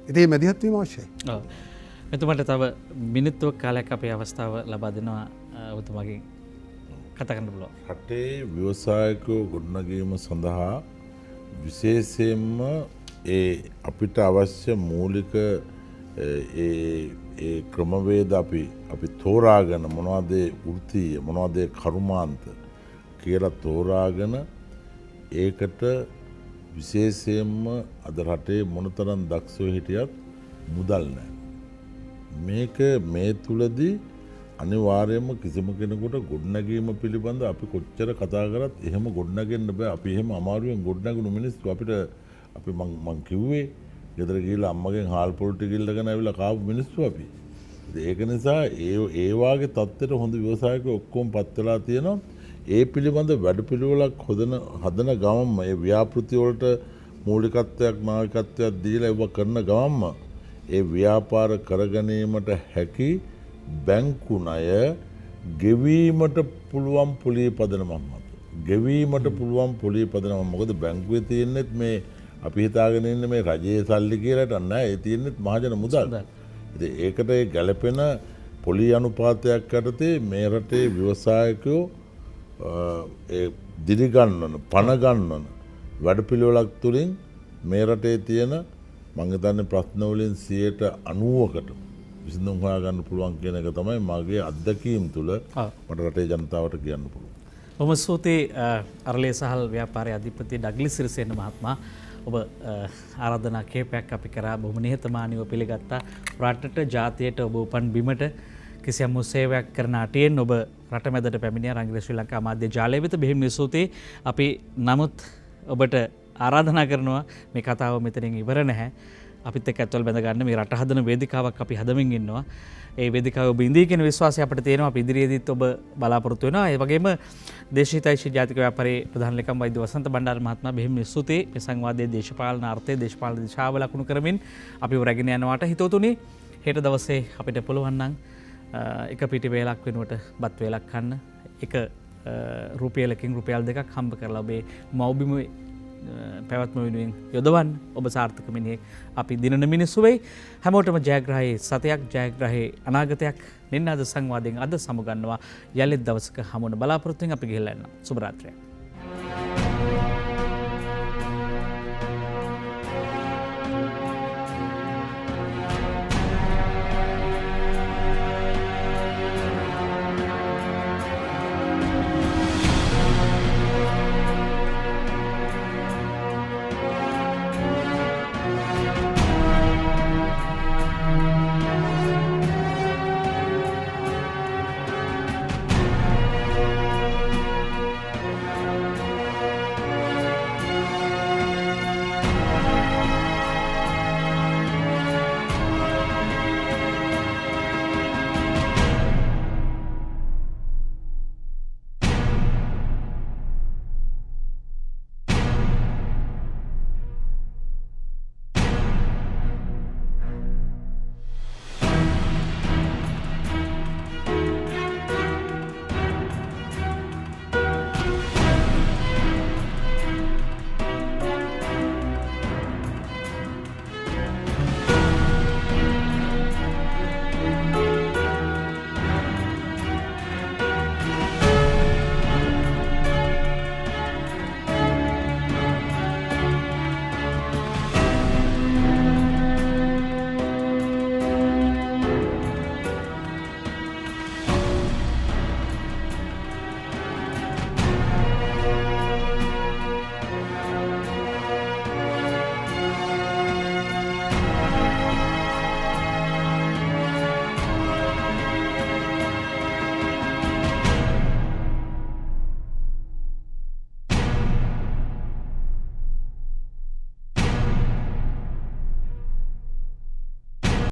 ඉතින් මේ මැදිහත්වීම අවශ්‍යයි. ඔව්. මෙතුමන්ට තව මිනිත්තුවක් කාලයක් අපේ අවස්ථාව ලබා දෙනවා ඔබතුමාගෙන් කතා කරන්න පුළුවන්. රටේ ව්‍යවසායකයෝ ගොඩනගීම සඳහා විශේෂයෙන්ම ඒ අපිට අවශ්‍ය මූලික ඒ ක්‍රමවේද අපි තෝරාගෙන මොනවද වෘත්තීය මොනවද කර්මාන්ත කියලා තෝරාගෙන ඒකට විශේෂයෙන්ම අද රටේ මොනතරම් දක්ෂව හිටියත් මුදල් නැහැ. මේක මේ තුලදී අනිවාර්යයෙන්ම කිසිම කෙනෙකුට ගොඩනැගීම පිළිබඳ අපි කොච්චර කතා කරත් එහෙම ගොඩනගෙන්න බෑ. අපි එහෙම අමාරුවෙන් ගොඩනගුණු මිනිස්සු අපිට අපි මං කිව්වේ ගෙදර ගිහලා අම්මගෙන් හාල් පොල් ටික ඉල්ලගෙන ආවිලා කාපු මිනිස්සු අපි. ඒක නිසා ඒ වාගේ තත්ත්වයට හොඳ ව්‍යවසායකයෝ ඔක්කොම පත් වෙලා තියෙනවා. ඒ පිළිබඳ වැඩපිළිවෙලක් හදන ගමන්ම ඒ ව්‍යාපෘති වලට මූලිකත්වයක් නායකත්වයක් දීලා ඒව කරන ගමන්ම ඒ ව්‍යාපාර කරගැනීමට හැකි බැංකු ණය ගෙවීමට පුළුවන් පොලිය පදනමක් මත. ගෙවීමට පුළුවන් පොලිය පදනම. මොකද බැංකුවේ තියෙන්නේත් මේ අපි හිතාගෙන ඉන්නේ මේ රජයේ සල්ලි කියලාට නෑ. ඒ තියෙන්නේත් මහජන මුදල්. ඉතින් ඒකට ගැළපෙන පොලිය අනුපාතයක් යටතේ මේ රටේ ව්‍යවසායකයෝ ඒ දිරි ගන්නන පණ ගන්නන වැඩපිළිවෙලක් තුලින් මේ රටේ තියෙන මම හිතන්නේ ප්‍රශ්න වලින් 90%කට විසඳුම් හොයාගන්න පුළුවන් කියන එක තමයි මගේ අත්දැකීම් තුළ මට රටේ ජනතාවට කියන්න පුළුවන්. බොහොම ස්තුතියි අරලේ සහල් ව්‍යාපාරයේ අධිපති ඩග්ලිස් සිරිසේන මහත්මයා. ඔබ ආරාධනා කීපයක් අපි කරා බොහොම නිහතමානීව පිළිගත්තා. රටට ජාතියට ඔබ උපන් බිමට කිසියම් සේවයක් කරන අටියෙන් ඔබ රටමැදට පැමිණියා රංගිල ශ්‍රී ලංකා මාධ්‍ය ජාලය වෙත. බෙහෙම ස්තුතියි. අපි නමුත් ඔබට ආරාධනා කරනවා මේ කතාව මෙතනින් ඉවර නැහැ. අපිත් එක්ක ඇතුල් බැඳ ගන්න මේ රට හදන වේදිකාවක් අපි හදමින් ඉන්නවා. ඒ වේදිකාව ඔබ ඉඳී කියන විශ්වාසය අපිට තියෙනවා. අපි ඉදිරියේදීත් ඔබ බලාපොරොත්තු වෙනවා. ඒ වගේම දේශීයතයිශී ජාතික ව්‍යාපාරයේ ප්‍රධාන ලේකම් වෛද්‍ය වසන්ත බණ්ඩාර මහත්මයා බෙහෙම ස්තුතියි. මේ සංවාදයේ දේශපාලන අර්ථය දේශපාලන දිශාව ලකුණු කරමින් අපි රැගෙන යනවාට හිතවතුනි හෙට දවසේ අපිට පුළුවන් නම් එක පිටි වේලක් වෙනුවට බත් වේලක් කන්න එක රුපියලකින් රුපියල් දෙකක් හම්බ කරලා ඔබේ මව්බිම පැවැත්ම වෙනුවෙන් යොදවන්න. ඔබ සාර්ථක මිනිහෙක් අපි දිනන මිනිස්සු වෙයි. හැමෝටම ජයග්‍රහී සතයක් ජයග්‍රහී අනාගතයක් නින්නාද සංවාදයෙන් අද සමුගන්නවා. යලිත් දවසක හමුවන බලාපොරොත්තුෙන් අපි ගිහිල්ලා යනවා. සුබ රාත්‍රියක්.